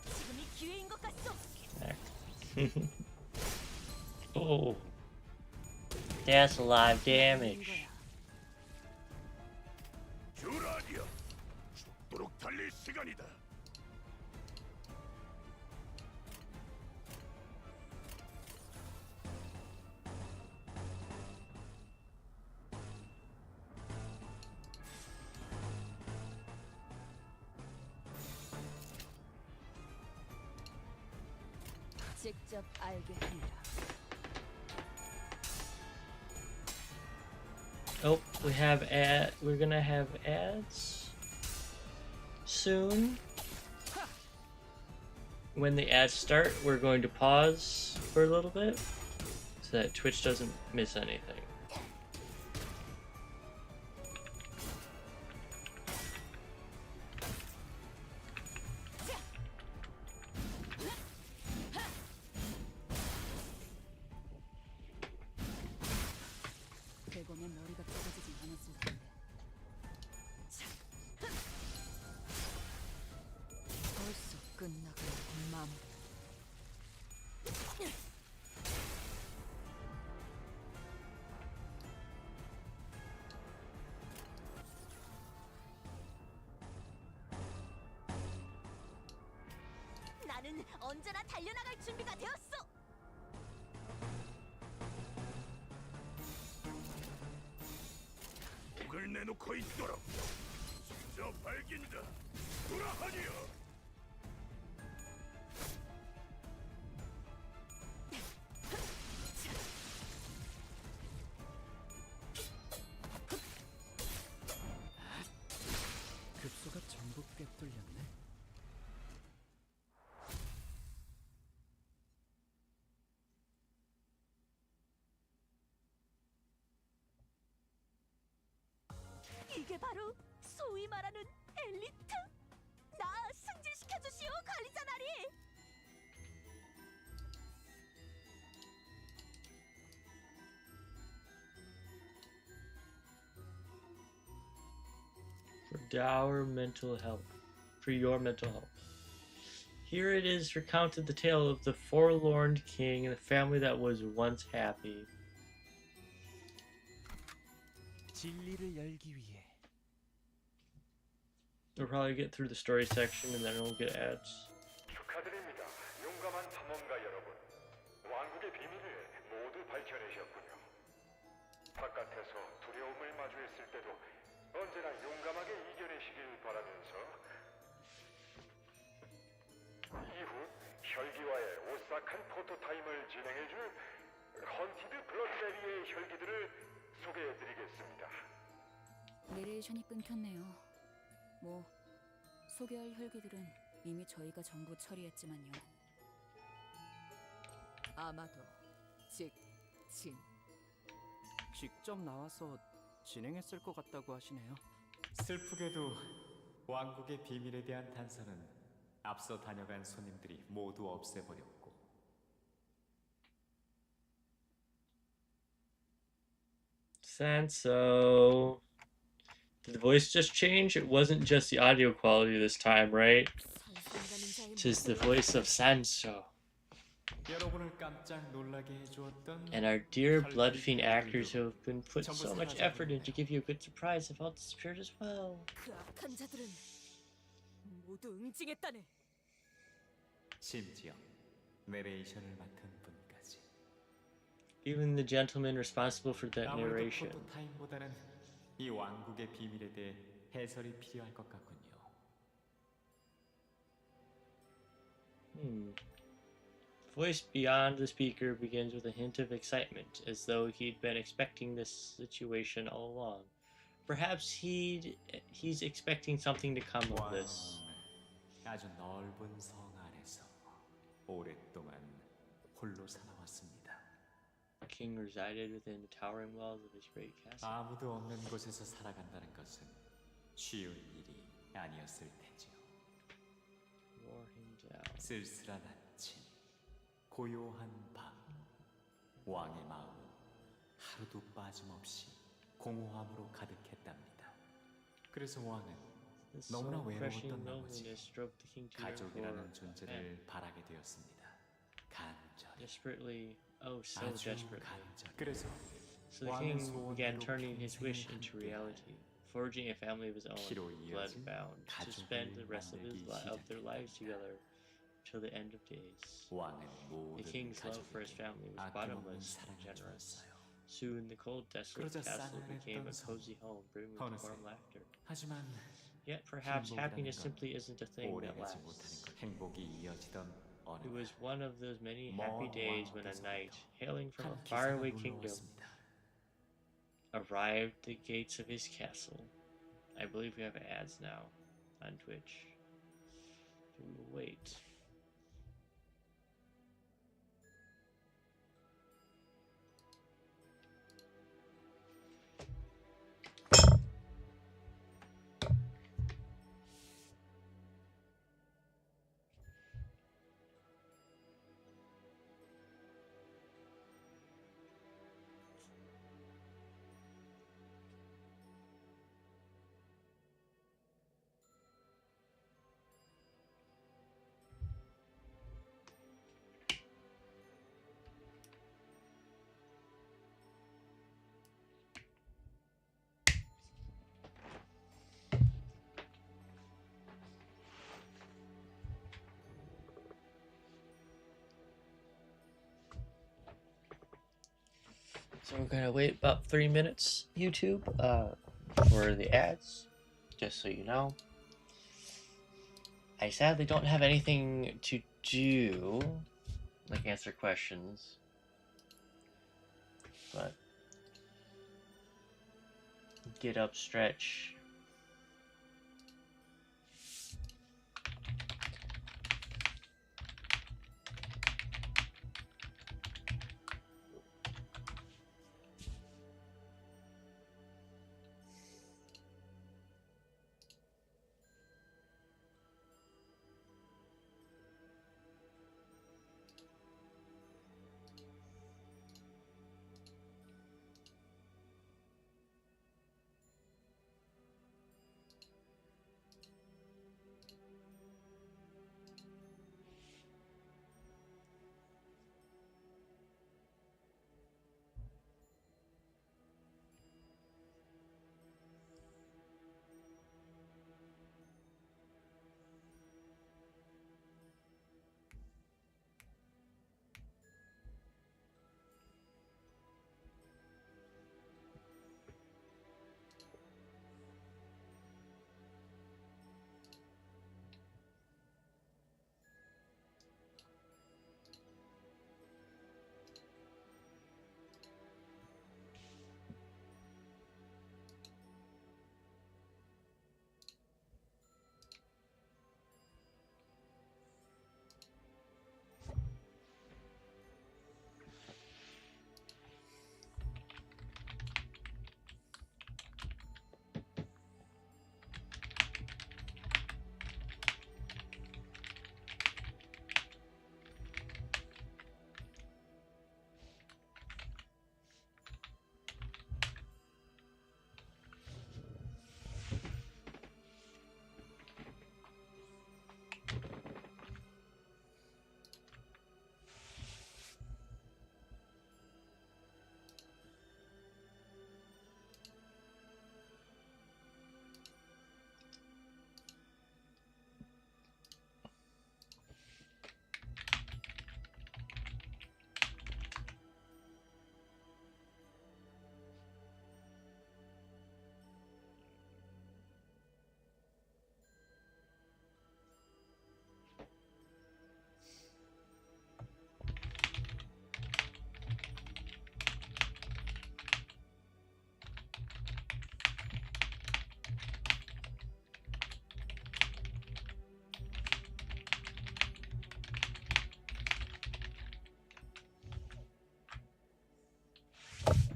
지금이 기회인 것 같소. Oh. That's a lot of damage. 듀라디아, 죽도록 달릴 시간이다. 직접 알게 해라. Oh, we're gonna have ads soon. When the ads start, we're going to pause for a little bit so that Twitch doesn't miss anything. 대검의 머리가 떨어지진 않았을 텐데. 벌써 끝나가는 마음. 나는 언제나 달려나갈 준비가 되었어. 목을 내놓고 있도록 진짜 밝긴다. 돌아하니여. 급소가 전부 꿰뚫렸네. 이게 바로 소위 말하는 엘리트? 나 승진시켜 주시오, 관리자 나리. For your mental health. Here it is recounted the tale of the forlorn king and the family that was once happy. 진리를 열기 위해 We'll probably get through the story section and then we'll get ads. 축하드립니다. 용감한 탐험가 여러분. 왕국의 비밀을 모두 밝혀내셨군요. 바깥에서 두려움을 마주했을 때도 언제나 용감하게 이겨내시길 바라면서 이후 혈기와의 오싹한 포토타임을 진행해줄 헌티드 블러드베리의 혈기들을 소개해드리겠습니다. 내레이션이 끊겼네요. 뭐 소개할 혈기들은 이미 저희가 전부 처리했지만요. 아마도 직진. 직접 나와서 진행했을 것 같다고 하시네요. 슬프게도 왕국의 비밀에 대한 단서는 앞서 다녀간 손님들이 모두 없애버렸고 Sanso. Did the voice just change? It wasn't just the audio quality this time, right? Tis the voice of Sanso. 여러분을 깜짝 놀라게 해주었던 And our dear Bloodfiend actors who have been put so much effort in to give you a good surprise have all disappeared as well. 그 악한 자들은 모두 응징했다네. 심지어 내레이션을 맡은 분까지. Even the gentleman responsible for that 아무래도 narration. 포토타임보다는 이 왕국의 비밀에 대해 해설이 필요할 것 같군요. Voice beyond the speaker begins with a hint of excitement, as though he'd been expecting this situation all along. Perhaps he's expecting something to come of this. 아주 넓은 성 안에서 오랫동안 홀로 살아왔습니다. The king resided within the towering walls of his great castle. 아무도 없는 곳에서 살아간다는 것은 쉬운 일이 아니었을 테죠. Wore him down. 쓸쓸한 아침, 고요한 밤, 왕의 마음은 하루도 빠짐없이 공허함으로 가득했답니다. 그래서 왕은 This 너무나 soul-crushing 외로웠던 나머지 loneliness drove the king to yearn for 가족이라는 a 존재를 family. 바라게 되었습니다. 간절히, Desperately, oh so 아주 desperately. 간절히. 그래서 So the king began turning his wish into reality, forging a family of his own, 피로 이어진 blood-bound, to spend the rest of their lives together till the end of days. 왕은 The 모든 king's love for his 가족에게 family was 아낌없는 bottomless and 사랑을 generous. 주었어요. Soon the cold, desolate 그러자 castle became a 싸늘했던 cozy home, brimming with 어느새 warm laughter. 하지만 Yet perhaps 행복이라는 happiness 건 simply isn't a thing that 오래가지 못하는 lasts. 것. 행복이 이어지던 어느 It 날 was one of those many happy 먼 days when a 왕국에서부터 knight, hailing from a 한 기사가 faraway 놀러 kingdom, 왔습니다. arrived at the gates of his castle. I believe we have ads now on Twitch. So we will wait. So we're gonna wait about 3 minutes, YouTube, for the ads, just so you know. I sadly don't have anything to do, like answer questions, but get up, stretch.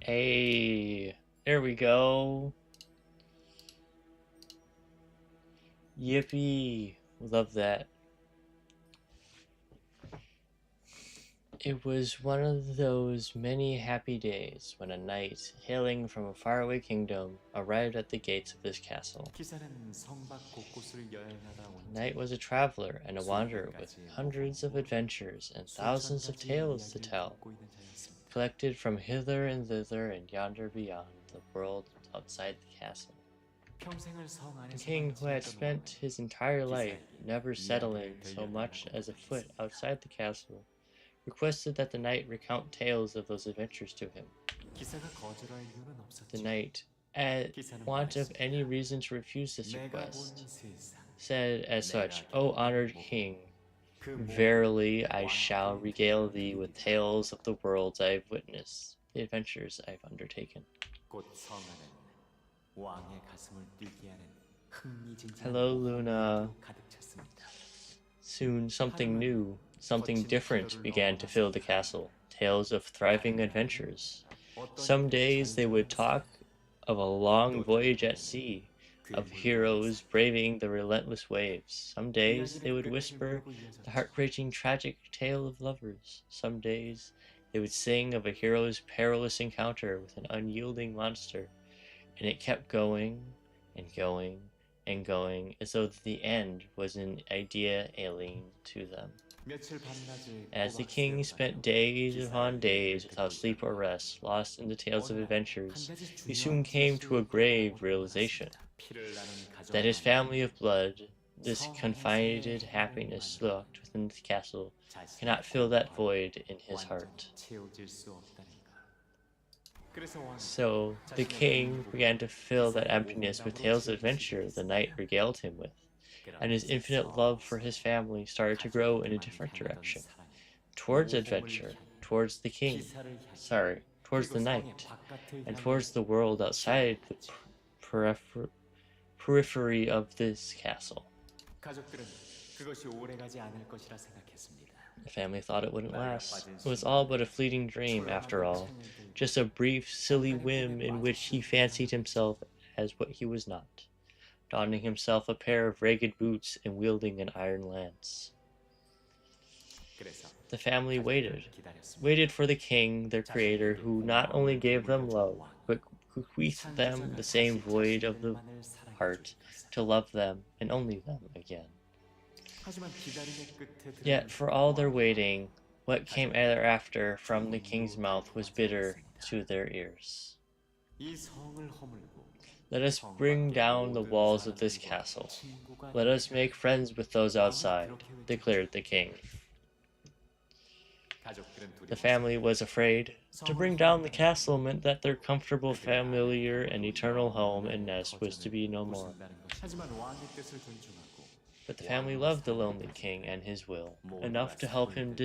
Hey, there we go. Yippee. Love that. It was one of those many happy days when a knight, hailing from a faraway kingdom, arrived at the gates of his castle. 기사는 성곽 곳곳을 여행하다 온 The knight was a traveler and a wanderer with hundreds of adventures and thousands of tales to tell, collected from hither and thither and yonder beyond the world outside the castle. The king, who had spent his entire life never settling so much as a foot outside the castle, requested that the knight recount tales of those adventures to him. The knight, at want of any reason to refuse this request, said as such, "O honored king, Verily, I shall regale thee with tales of the worlds I have witnessed, the adventures I have undertaken. 곧 성하는 왕의 가슴을 뛰게 하는 흥미진진한 Hello, 모험 Luna. 이야기로 가득 찼습니다. Soon something new, something different began to fill the castle. Tales of thriving adventures. Some days they would talk of a long voyage at sea, of heroes braving the relentless waves. Some days they would whisper the heart-breaking tragic tale of lovers. Some days they would sing of a hero's perilous encounter with an unyielding monster. And it kept going and going and going, as though the end was an idea alien to them. As the king spent days upon days without sleep or rest, lost in the tales of adventures, he soon came to a grave realization that his family of blood, this confided happiness locked within the castle, cannot fill that void in his heart. So the king began to fill that emptiness with tales of adventure the knight regaled him with, and his infinite love for his family started to grow in a different direction, towards adventure, towards the king, towards the knight, and towards the world outside the periphery of this castle. The family thought it wouldn't last. It was all but a fleeting dream, after all, just a brief, silly whim in which he fancied himself as what he was not, donning himself a pair of ragged boots and wielding an iron lance. The family waited for the king, their creator, who not only gave them love, but bequeathed them the same void of the heart to love them and only them again. Yet for all their waiting, what came thereafter from the king's mouth was bitter to their ears. Let us bring down the walls of this castle. Let us make friends with those outside, declared the king. The family was afraid. To bring down the castle meant that their comfortable, familiar, and eternal home and nest was to be no more. But the family loved the lonely king and his will, enough to help him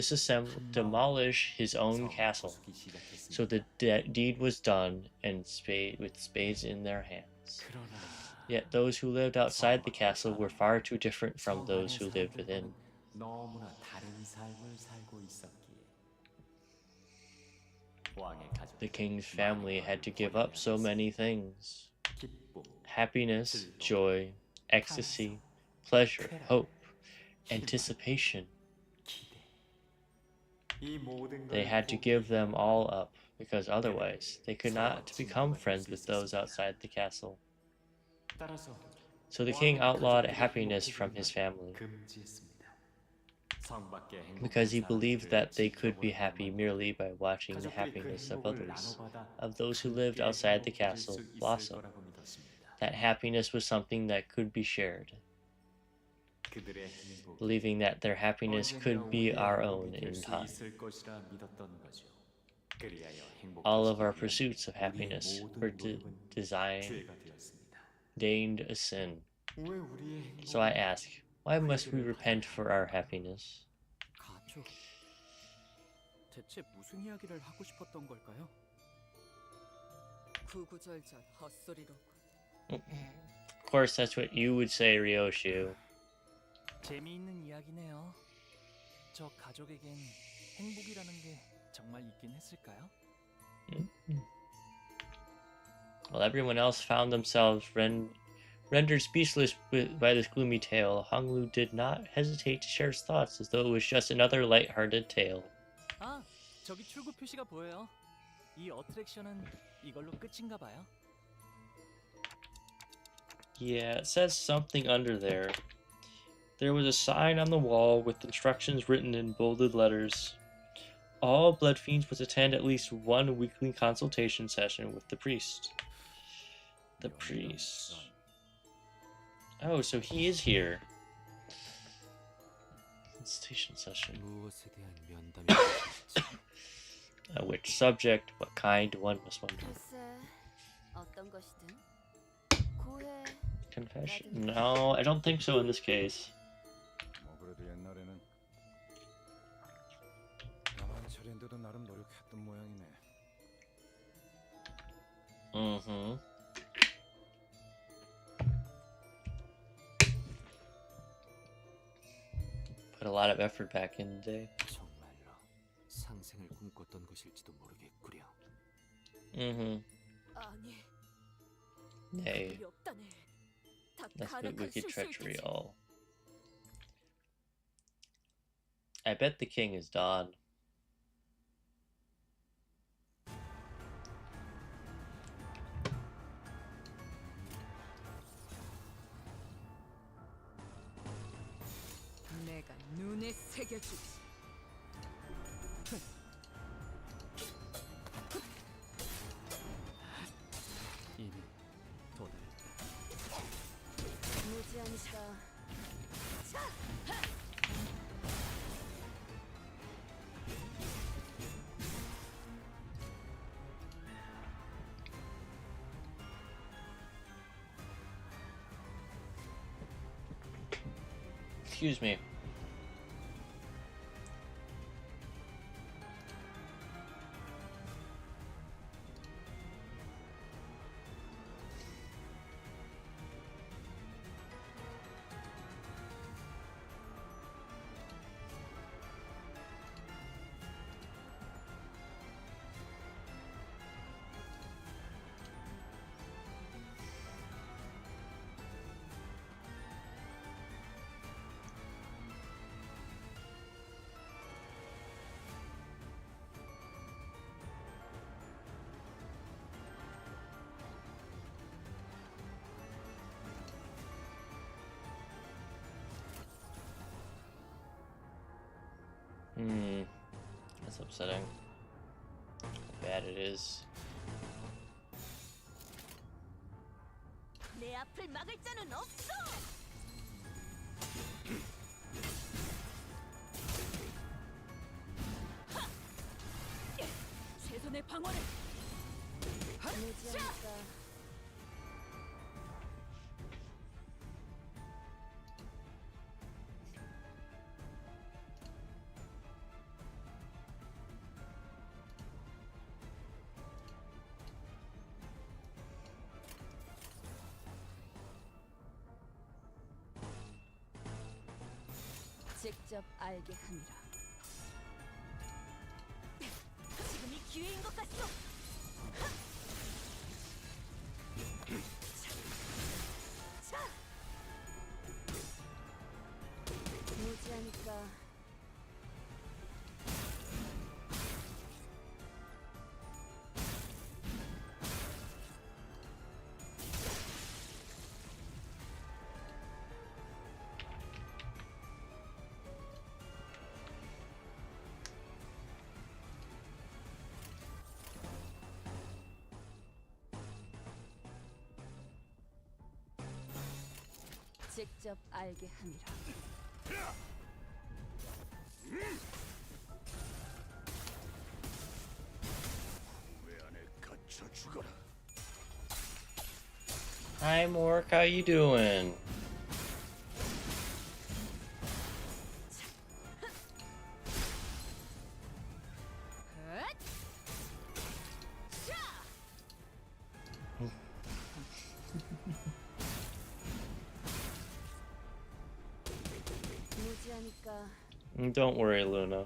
demolish his own castle. So the deed was done, and with spades in their hands. Yet those who lived outside the castle were far too different from those who lived within. The king's family had to give up so many things: happiness, joy, ecstasy, pleasure, hope, anticipation. They had to give them all up, because otherwise they could not become friends with those outside the castle. So the king outlawed happiness from his family, because he believed that they could be happy merely by watching the happiness of others, of those who lived outside the castle, blossom. That happiness was something that could be shared, believing that their happiness could be our own in time. All of our pursuits of happiness were deigned a sin. So I ask, why must we repent for our happiness? 대체 무슨 이야기를 하고 싶었던 걸까요? 구구절절 헛소리로군. Of course, that's what you would say, Ryoshu. 재미있는 이야기네요. 저 가족에겐 행복이라는 게 정말 있긴 했을까요? While everyone else found themselves rendered speechless by this gloomy tale, Honglu did not hesitate to share his thoughts as though it was just another light-hearted tale. 아, 저기 출구 표시가 보여요. 이 어트랙션은 이걸로 끝인가 봐요. Yeah, it says something under there. There was a sign on the wall with instructions written in bolded letters. All blood fiends must attend at least one weekly consultation session with the priest. The priest. Oh, so he is here. Consultation session. Which subject, what kind, one must wonder. Confession? No, I don't think so in this case. 뭐 그래도 옛날에는 그랜드도 나름 노력했던 모양이네. Mm-hmm. Put a lot of effort back in today. 정말로 상생을 꿈꿨던 것일지도 모르겠구려. Mm-hmm. 아니, Nay. 그들이 없다네. 다 That's what 가난한 wicked 실수일 treachery 테지. all. I bet the king is Don. 내가 눈에 새겨주지. 이미 도달했다. 무지하니까. Excuse me. That's upsetting. How bad it is. 내 앞을 막을 자는 없어. 최선의 방어를. 무지하니까. 직접 알게 함이라. 지금이 기회인 것 같소. 자, 무지하니까. 직접 알게 함이라. Hi, Mork. How you doing? Don't worry, Luna.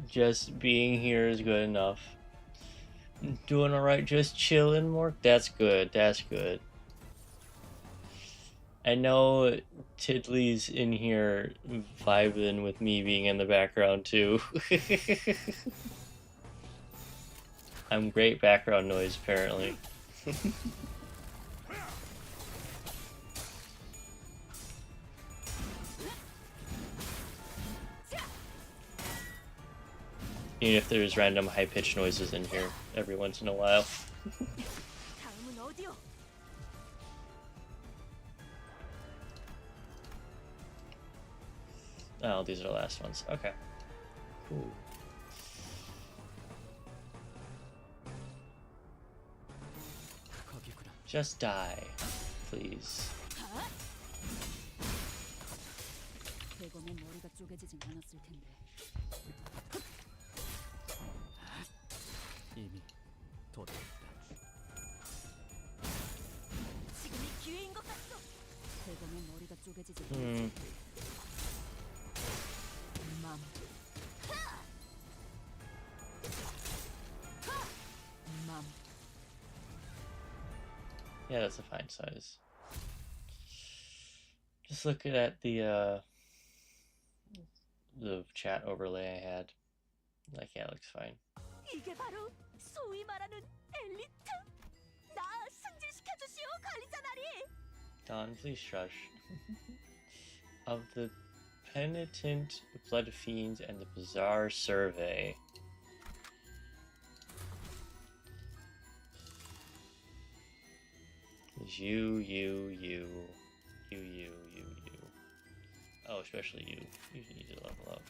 Just being here is good enough. Doing alright, just chilling, Mork? That's good, that's good. I know Tiddly's in here vibing with me being in the background too. I'm great background noise, apparently. Even if there's random high-pitched noises in here every once in a while. Oh, these are the last ones. Okay. Cool. Just die, please. 대검의 머리가 쪼개지진 않았을 텐데. 이미 도달했다. 지금이 기회인 것 같소. 대검의 머리가 쪼개지진 않았을 텐데. 맘. 맘. Yeah, that's a fine size. Just looking at the chat overlay I had. Like, yeah, it looks fine. 이게 바로 소위 말하는 엘리트. 나 승진시켜 주시오, 관리자 나리. Don, please shush. Of the penitent blood fiends and the bizarre survey. You. Oh, especially you. You need to level up.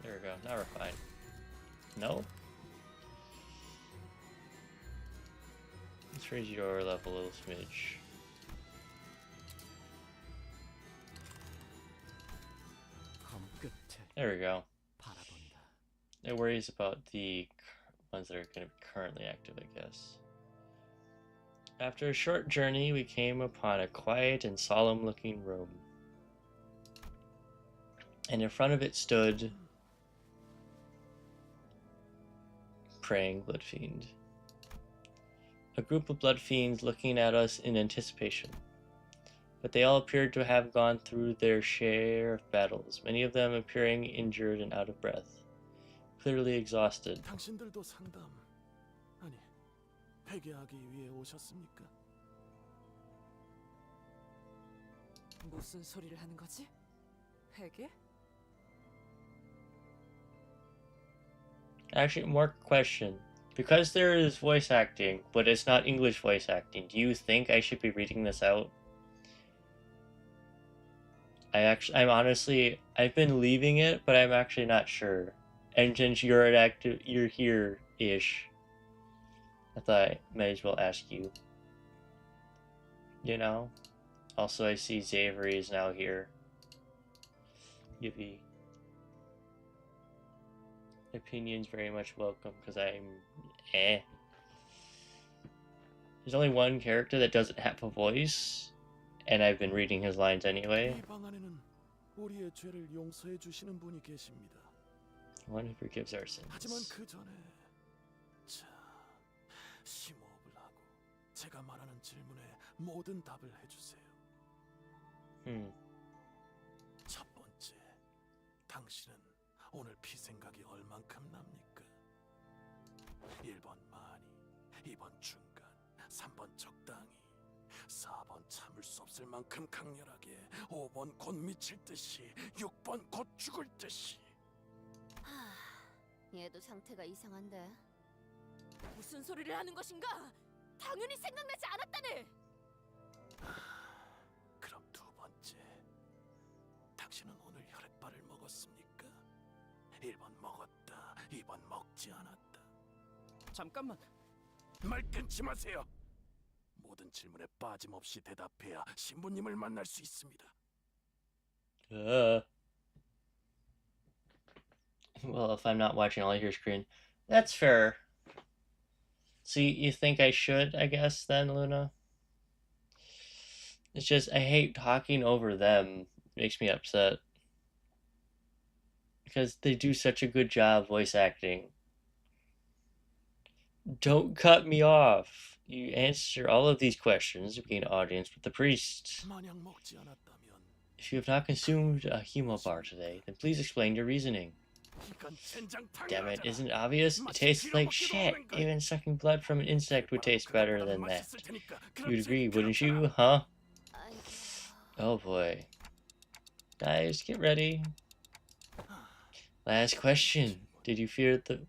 There we go. Now we're fine. No? Let's raise your level a little smidge. There we go. It worries about the ones that are going to be currently active, I guess. After a short journey, we came upon a quiet and solemn-looking room. And in front of it stood praying blood fiend. A group of blood fiends looking at us in anticipation. But they all appeared to have gone through their share of battles, many of them appearing injured and out of breath, clearly exhausted. 당신들도 상담 아니 회개하기 위해 오셨습니까? 무슨 소리를 하는 거지? 회개? Actually, more question. Because there is voice acting, but it's not English voice acting, do you think I should be reading this out? I'm honestly, I've been leaving it, but I'm actually not sure. And since you're here-ish, I thought I might as well ask you. You know? Also, I see Xavery is now here. Yippee. Opinions very much welcome, because I'm There's only one character that doesn't have a voice, and I've been reading his lines anyway. 이 방 안에는 우리의 죄를 용서해 주시는 분이 계십니다. One who forgives our 하지만 sins. 그 전에 자 심호흡을 하고 제가 말하는 질문에 모든 답을 해주세요. 첫 번째, 당신은 오늘 피 생각이 얼만큼 납니까? 1번 많이, 2번 중간, 3번 적당히, 4번 참을 수 없을 만큼 강렬하게, 5번 곧 미칠 듯이, 6번 곧 죽을 듯이. 얘도 상태가 이상한데. 무슨 소리를 하는 것인가? 당연히 생각나지 않았다네. 그럼 두 번째, 당신은 오늘 혈액발을 먹었습니까? 1번 먹었다, 2번 먹지 않았다. 잠깐만. 말 끊지 마세요. 모든 질문에 빠짐없이 대답해야 신부님을 만날 수 있습니다. Well, if I'm not watching all I hear screen, that's fair. So you think I should, I guess, then, Luna? It's just, I hate talking over them. It makes me upset. Because they do such a good job voice acting. Don't cut me off. You answer all of these questions, being an audience with the priest. 만약 먹지 않았다면 If you have not consumed a hemo bar today, then please explain your reasoning. 이건 젠장탕이라잖아. Damn it, isn't it obvious? It tastes like shit. Even sucking blood from an insect would taste better than that. You'd agree, wouldn't you, huh? Oh boy. Guys, get ready. Last question. Did you feel the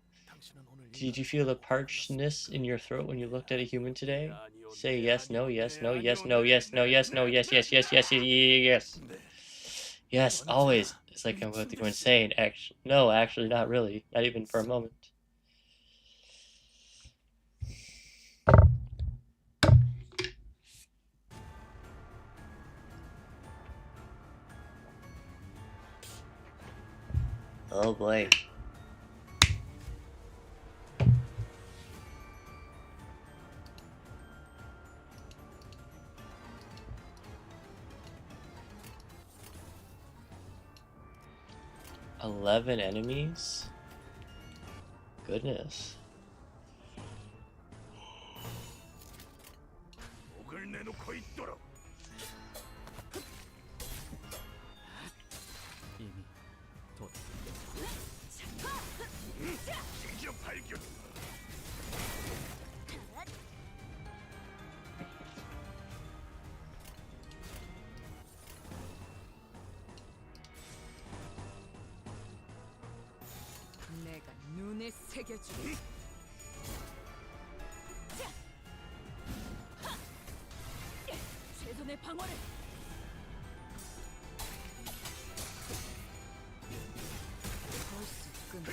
parchedness in your throat when you looked at a human today? Say yes, no, yes, no, yes, no, yes, no, yes, no, yes, yes, yes, yes, yes, yes. Yes, always. It's like I'm about to go insane. Actually, no, actually, not really. Not even for a moment. Oh boy. $11 enemies? Goodness. 목을 내놓고 있도록. 이미 도 직접 발견. 내가 눈에 새겨주리. 최선의 방어를. 벌써 끝나.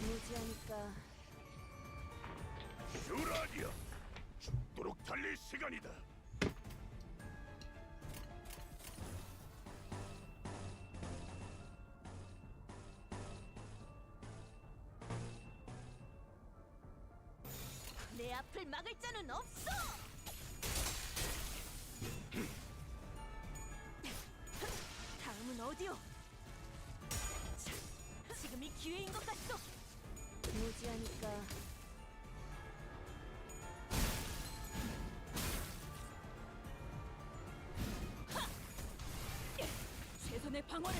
무지하니까 슈라디아. 죽도록 달릴 시간이다. 내 앞을 막을 자는 없어. 다음은 어디요? 자, 지금이 기회인 것 같소. 무지하니까 최선의 방어를.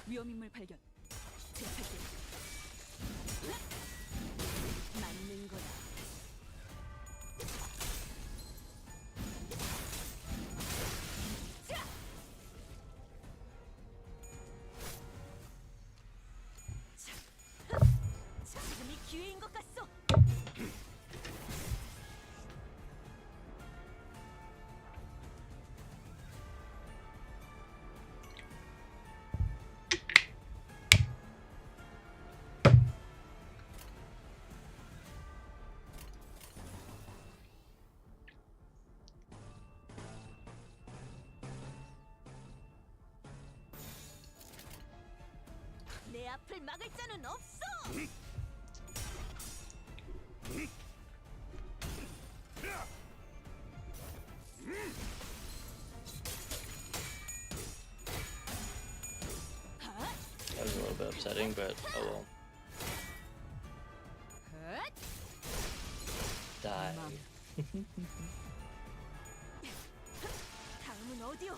위험인물 발견. 제압할게. 맞는 거야. 지금이 기회인 것 같소. 내 앞을 막을 자는 없어. That was a little bit upsetting, but oh well. Die. 다음은 어디요?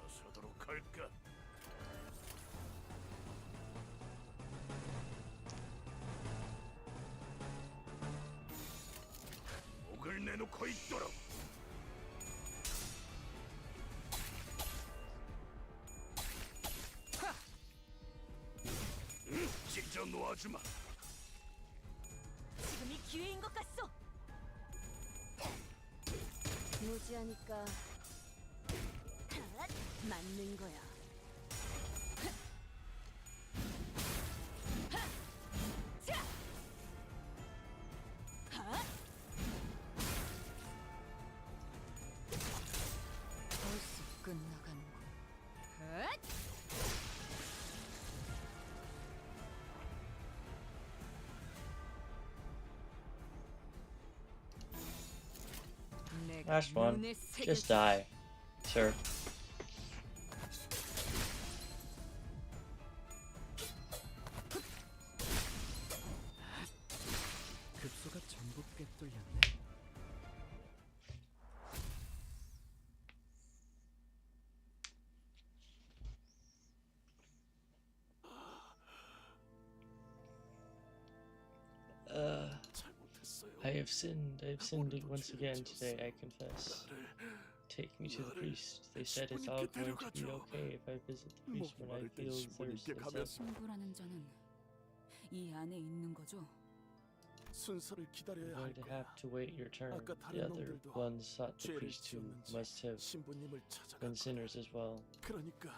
나서도록 할까? 목을 내놓고 있도록. 찢어 놓아주마. 지금이 기회인 것 같소. 무지하니까 맞는 거야. 벌써 끝나가는군. 내가 Last one. 눈에 Just 새겨주리. die. Sure. 급소가 전부 꿰뚫렸네. I have sinned it once again today, I confess. Take me to the priest. They said it's all going to be okay if I visit the priest when I feel thirsty. 신부라는 자는 이 안에 있는 거죠? 순서를 기다려야 You're 할 going to 거야. have to wait your turn. 아까 The 다른 other 놈들도 ones thought the 죄를 priest too 지었는지 must have 신부님을 찾아갈 been 거야. sinners as well. 그러니까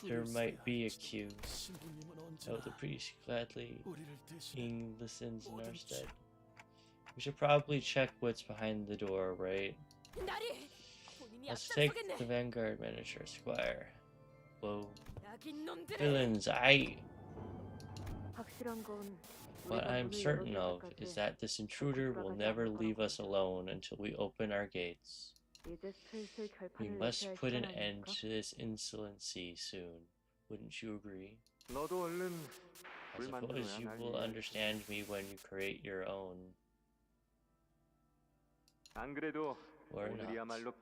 There 줄을 might 서야 be a 할지도. queue. 신부님은 Oh, 언제나 the priest gladly 우리를 대신해 the sins in our 모든 stead. 죄. We should probably check what's behind the door, right? 나리, 본인이 Let's take the 앞장서겠네. Vanguard miniature, Squire. Whoa. 낙인 놈들을. Villains, 확실한 건 What I'm certain of is that this intruder will never leave us alone until we open our gates. 이제 슬슬 We 결판을 must 내셔야 put an 시간 end 아닙니까? to this insolency soon. Wouldn't you agree? 너도 얼른 I suppose you will understand me when you create your own. 안 그래도 Or not.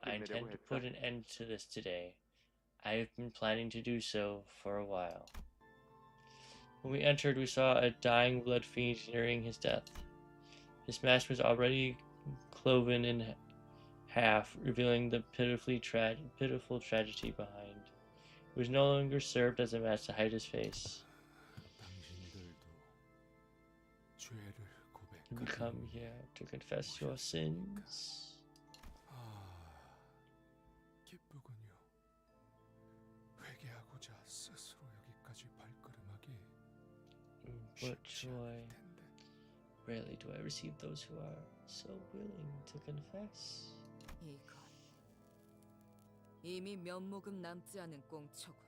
I intend to put an end to this today. I have been planning to do so for a while. When we entered, we saw a dying blood fiend nearing his death. His mask was already cloven in half, revealing the pitiful tragedy behind. It was no longer served as a mask to hide his face. You come here to confess your sins. 기쁘군요. 회개하고자 스스로 여기까지 발걸음하기 What joy. Rarely do I receive those who are so willing to confess. 이건 이미 면목은 남지 않은 꽁초군.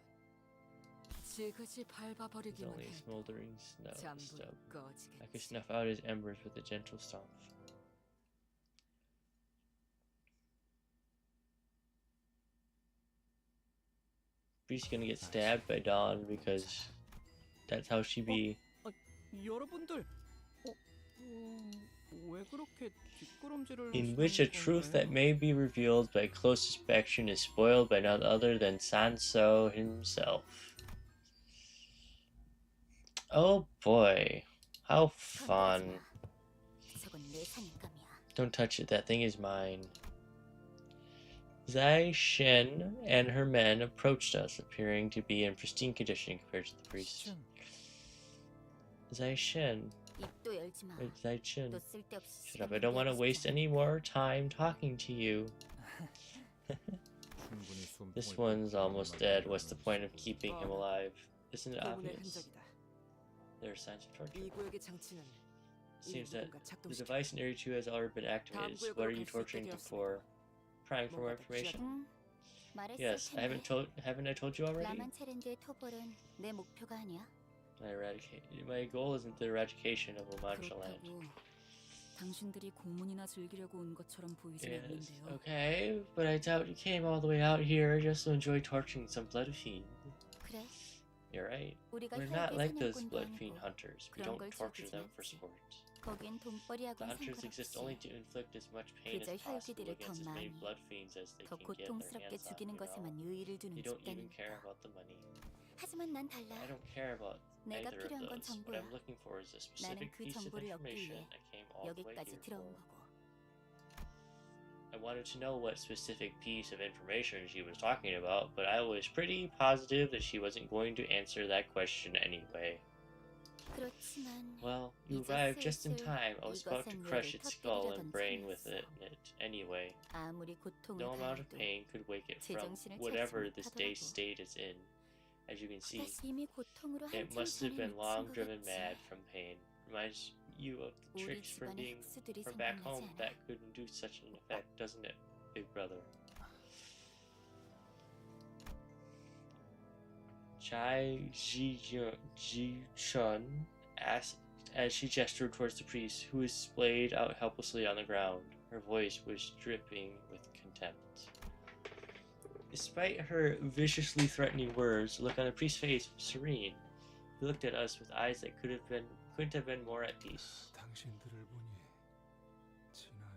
지그시 It's 밟아버리기만 only a 해. smoldering stub. 잠불 I could 꺼지겠지. snuff out his embers with a gentle stomp. Priest's gonna get stabbed by Dawn because that's how she be. 여러분들, 왜 그렇게 뒷걸음질을 In which a 하시는 truth 건가요? that may be revealed by close inspection is spoiled by none other than Sanso himself. Oh boy, how fun. 저건 내 사냥감이야. Don't touch it, that thing is mine. Zai Shen and her men approached us, appearing to be in pristine condition compared to the priest. Zai Shen. 입도 열지 마. Zai Shen. 또 쓸데없이 Shut up, I don't want to waste any more time talking to you. This one's almost dead. What's the point of keeping him alive? Isn't it 고문의 obvious? 흔적이다. There are signs of torture. 이 구역의 장치는 Seems that 누군가 the 작동시켰다. device in Area 2 has already been activated. So what are you torturing them for? Prying for more information? 응, 말했을 Yes, 텐데. haven't I told you already? 라만체렌드의 토벌은 내 목표가 아니야. My goal isn't the eradication of Lamancha land. 그렇다고 당신들이 고문이나 즐기려고 온 것처럼 보이진 Yes, 않는데요. okay, but I doubt you came all the way out here just to enjoy torturing some blood fiend. 그래, You're right. 우리가 We're not 혈기 like those 사냥꾼도 blood 아니고 fiend hunters. We 그런 don't 걸 torture 즐기진 them for 않지. sport. 거긴 The 돈벌이하고는 hunters exist 상관없이 only to inflict as much pain 그저 as possible 혈기들을 against 더 as many 많이, blood fiends as they 더 can get their 고통스럽게 hands on. 죽이는 것에만 유의를 두는 You don't even care 집단이니까. about the money. 하지만 난 달라. I don't care about 내가 either of 필요한 건 those. What 정보야. I'm looking for is a 나는 specific 그 piece of 정보를 얻기 information 위해 I came all the way 여기까지 here 들어온 for. 거고. I wanted to know what specific piece of information she was talking about, but I was pretty positive that she wasn't going to answer that question anyway. 그렇지만 Well, you 이제 arrived just in 슬슬 time. I was about to 이것은 crush 뇌를 its skull and 터뜨리려던 brain with 참이었어. it anyway. 아무리 고통을 No amount of 당해도 pain could wake it from 제정신을 whatever 차리지 this day's 못하더라고. state is in. As you can see, 이미 고통으로 it 한참 must have 전에 been 미친 long driven 거겠지. mad from pain. Reminds you of the 우리 tricks from 집안의 being 흑수들이 from back 생각나지 home 않아. that could induce such an effect, doesn't it, big brother? Chai Ji-chun asked as she gestured towards the priest, who was splayed out helplessly on the ground. Her voice was dripping with contempt. Despite her viciously threatening words, the look on the priest's face was serene. He looked at us with eyes that couldn't have been more at peace. 당신들을 보니 지난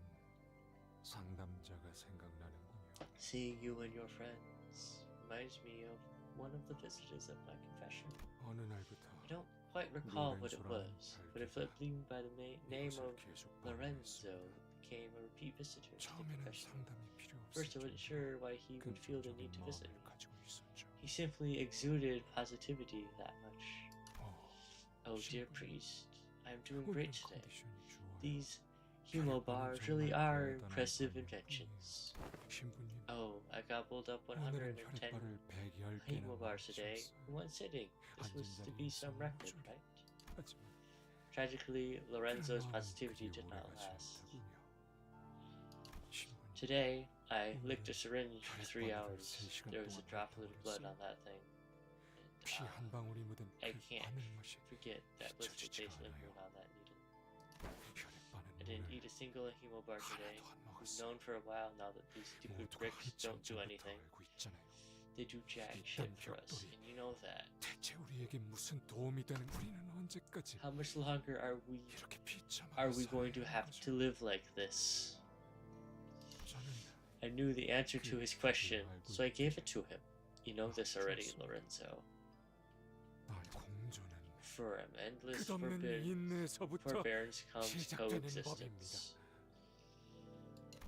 상담자가 생각나는군요. Seeing you and your friends reminds me of one of the visitors of my confession. 어느 날부터 I don't quite recall what it 로렌조라는 was, but if it being by the name 이곳을 of 계속 Lorenzo 방문했습니다. became a repeat visitor to the 처음에는 profession. 상담이 필요 First, I 없을 wasn't sure why he would feel the 긍정적인 need to visit 마음을 me. 가지고 있었죠. He simply exuded positivity that much. Oh, dear 신부님, priest, I'm doing 오늘 great today. 컨디션이 좋아요. These humo bars really are impressive inventions. 신부님, Oh, I gobbled up 오늘은 110 혈액발을 100여개나 humo bars today in one sitting. This was to be some record, right? 하지만 Tragically, Lorenzo's 그런 마음은 positivity 그리 did not 오래가지 last. 않더군요. 신부님, Today, I licked a syringe for 3 hours. There was a droplet of blood on that thing. 피 한 방울이 묻은 I 그 can't 마늘 맛이 forget that blister 잊혀지지가 taste lingering 않아요. on that needle. 혈액반은 I didn't 오늘 eat a single humo bar today. 하나도 안 We've 먹었어요. known for a while now that these stupid 모두가 bricks 한참 don't do 전부터 anything. 알고 있잖아요. They do jack 일단 shit for us, 벽돌이 and you know that. 대체 우리에게 무슨 도움이 되는 우리는 언제까지 How much longer are we 이렇게 비참하게 going to 살아야 have 하는 to 거죠? live like this? 저는 I knew the answer to his question, so I gave it to him. You know this already, Lorenzo. 나의 공존은 For an endless 끝없는 인내에서부터 forbearance comes 시작되는 coexistence.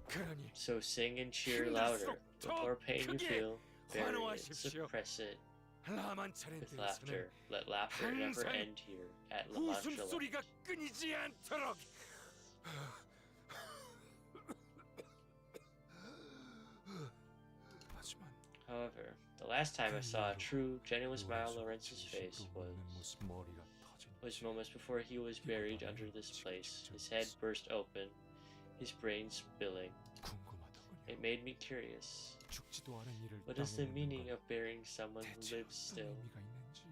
그러니 So sing and cheer louder. The more pain you feel, bury it, suppress it 라만 차례 with 데에서는 laughter. Let laughter never 항상 end here at La Mancha. 웃음소리가 끊이지 않도록 하지만 However, the last time I saw a true, genuine smile on Lorenzo's face was moments before he was buried under this place. His head burst open, his brain spilling. 궁금하더군요. It made me curious. 죽지도 않은 이를 What is the 땅에 meaning 묻는 of burying someone 건 who 대체 lives 어떤 still? 의미가 있는지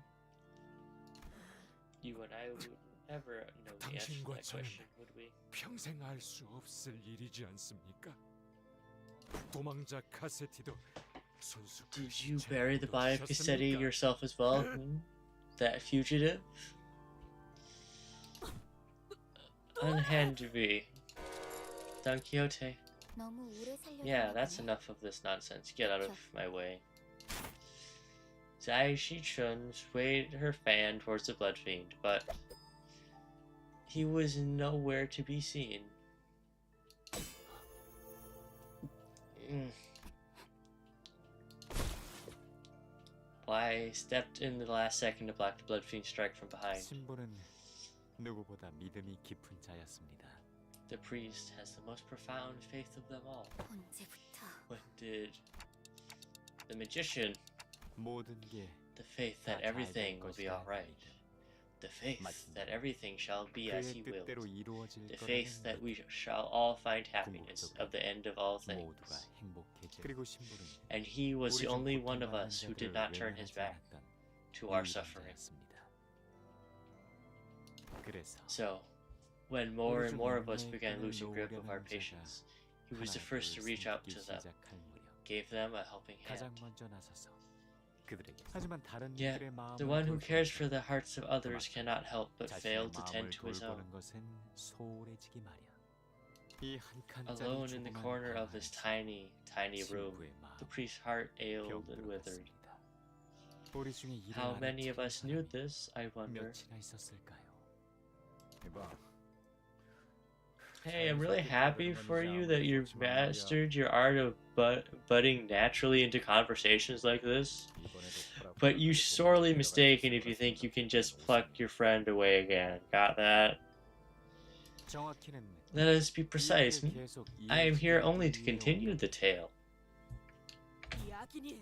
You and I would never know the answer to 당신과 that 저는 question, would we? 평생 알 수 없을 일이지 않습니까? 도망자 카세티도 손수 Did you bury the body of Cassetti yourself as well? That fugitive? Unhand me. Don Quixote. 너무 오래 살려고 Yeah, that's 하네. enough of this nonsense. Get out of my way. Zai Shichun swayed her fan towards the blood fiend, but he was nowhere to be seen. I stepped in the last second to block the blood fiend strike from behind. 신부는 누구보다 믿음이 깊은 자였습니다. The priest has the most profound faith of them all. 언제부터? When did the magician 모든 게 the faith that everything will be alright? The faith that everything shall be as he 그의 willed. 뜻대로 이루어질 The 거라는 faith that we shall all find happiness of the end of all things. 모두가 행복해질. 그리고 신부는 And he was the 우리 중 only one of 고통받는 us who did 자들을 not turn his 외면하지 back 않았던 to our 유일한 suffering. 자였습니다. 그래서 So, when more and more of us began losing grip of our patience, he was the first to reach out to them, 시작할 무렵 gave them a helping 가장 hand. 먼저 나서서 그들에게 하지만 다른 Yet, 이들의 마음을 the one who 돌보는 cares 것, for the hearts of others cannot help but fail 자신의 to tend 마음을 to his own. 돌보는 것은 소홀해지기 마련. 이 한 칸짜리 Alone in the 조그만 corner 방 of this 안에서 tiny room, 친구의 마음 the priest's heart ailed and withered. 병들었습니다. 우리 중에 일을 How 아는 many of 착한 us knew 사람이 this, I wonder? 몇이나 있었을까요? 이봐, Hey, I'm really happy for you that you've mastered your art of budding naturally into conversations like this. But you sorely mistaken if you think you can just pluck your friend away again. Got that? 정확히는 Let us be precise. 이들을 계속 I am here 이해시키기 only to 위해 continue 온 the tale. 야긴이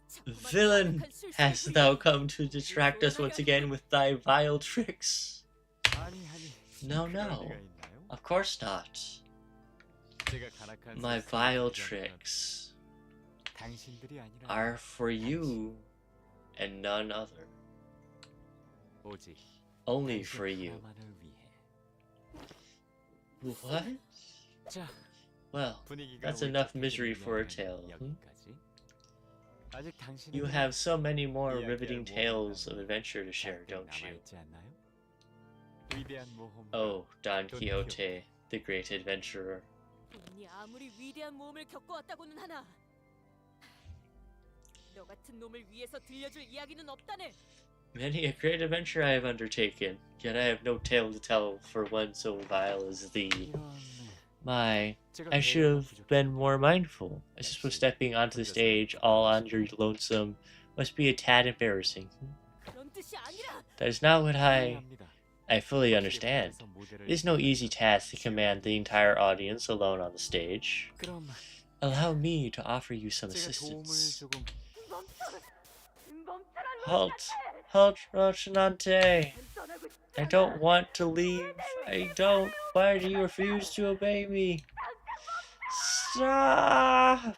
자꾸만 Villain, 가혹한 술수를 hast thou 부리니 come to distract us once again with thy vile tricks? 아니, No, 그럴 no. 리가 있나요? Of course not. 제가 간악한 My 세상을 vile 주장하는 tricks 당신들이 아니라 are for you and none other. 오직 Only 당신 for you. 하나만을 위해. What? 자, Well, 분위기가 that's enough 울적해지는 misery for a 영화는 tale. 여기까지. 아직 당신에게 You have so many more 이야기할 riveting tales of 모험가는 adventure to share, 잔뜩 don't you? 남아있지 않나요? 위대한 모험가 Oh, Don Don Quixote, the great adventurer. 본인이 아무리 위대한 모험을 겪어왔다고는 하나 너 같은 놈을 위해서 들려줄 이야기는 없다네. Many a great adventure I have undertaken, yet I have no tale to tell for one so vile as thee. My, I should have been more mindful. I suppose stepping onto the stage all on your lonesome must be a tad embarrassing. 그런 뜻이 아니라. That is not what I fully understand. It is no easy task to command the entire audience alone on the stage. Allow me to offer you some assistance. Halt! Halt, Rocinante! I don't want to leave. I don't. Why do you refuse to obey me? Stop!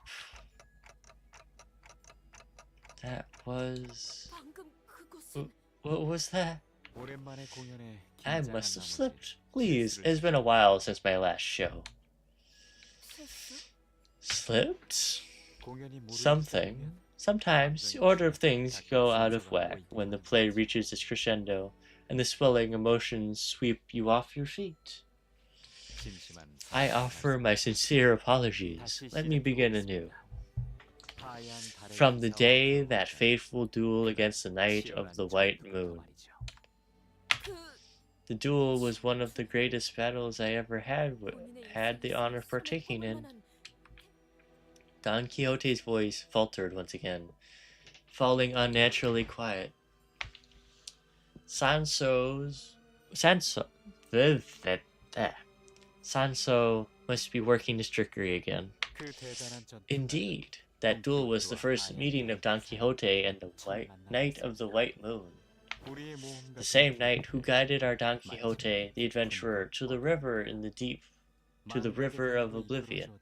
That was... 방금 그것은 What was that? 오랜만에 공연에 I must have slipped. Please, it's been a while since my last show. 실수? Slipped? 공연이 모르는 Something. Sometimes the order of things go out of whack when the play reaches its crescendo and the swelling emotions sweep you off your feet. 심심한 I offer my sincere apologies. Let me begin anew. From the day that fateful duel against the Knight of the White Moon. 그 The duel was one of the greatest battles I ever had the honor of partaking in. Don Quixote's voice faltered once again, falling unnaturally quiet. Sanso must be working his trickery again. Indeed, that duel was the first meeting of Don Quixote and the Knight of the White Moon. The same knight who guided our Don Quixote, the adventurer, to the river in the deep, to the river of oblivion.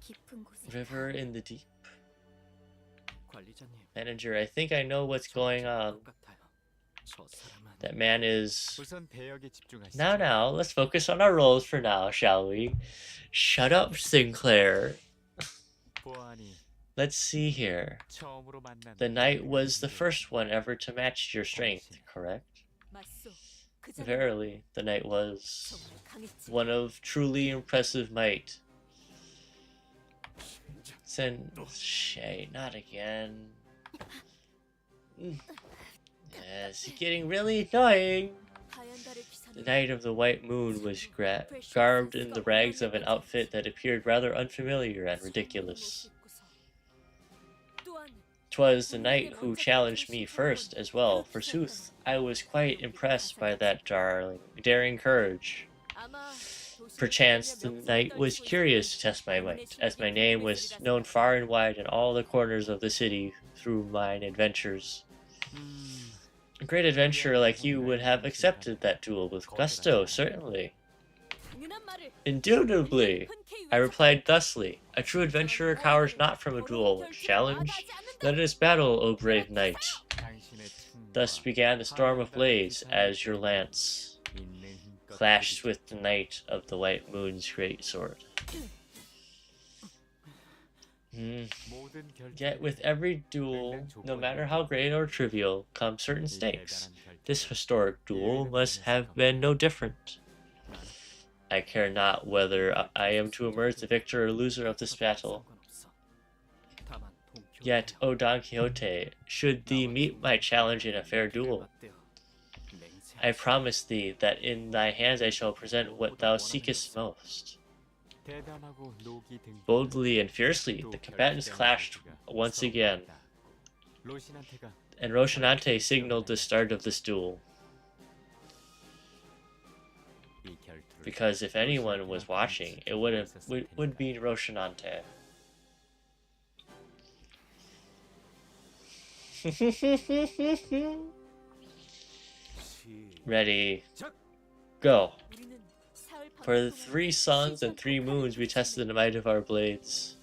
깊은 곳에 River in the deep. 관리자님, Manager, I think I know what's going on. 똑같아요. 저 사람은 That man is... 우선 대역에 집중하시죠. Now, let's focus on our roles for now, shall we? Shut up, Sinclair. 보아하니 Let's see here. 처음으로 만난 The knight was the first one ever to match your strength, correct? 맞소. 그 자는 Verily, the knight was 정말 강했지. one of truly impressive might. Shay, not again. Yes, it's getting really annoying. 하얀 달의 The 기사는 Knight of the White Moon was garbed in the rags of an outfit that appeared rather unfamiliar and ridiculous. 또한 'Twas the knight who challenged me first as well. Forsooth, I was quite impressed by that daring courage. 아마 Perchance the knight was curious to test my might, as my name was known far and wide in all the corners of the city through mine adventures. A great adventurer like you would have accepted that duel with gusto, certainly. 당연한 말을 Indubitably, I replied thusly, a true adventurer cowers not from a duel challenge. Let us battle, O brave knight. Thus began the storm of blades as your lance clashed with the Knight of the White Moon's great sword. Yet with every duel, no matter how great or trivial, come certain stakes. This historic duel must have been no different. I care not whether I am to emerge the victor or loser of this battle. Yet, O Don Quixote, should thee meet my challenge in a fair duel, I promise thee that in thy hands I shall present what thou seekest most. Boldly and fiercely, the combatants clashed once again, and Rocinante signaled the start of this duel. Because if anyone was watching, it would be Rocinante. Ready, go. 우리는 사흘 For the 밤 3 suns and 3 moons we tested the might of our blades.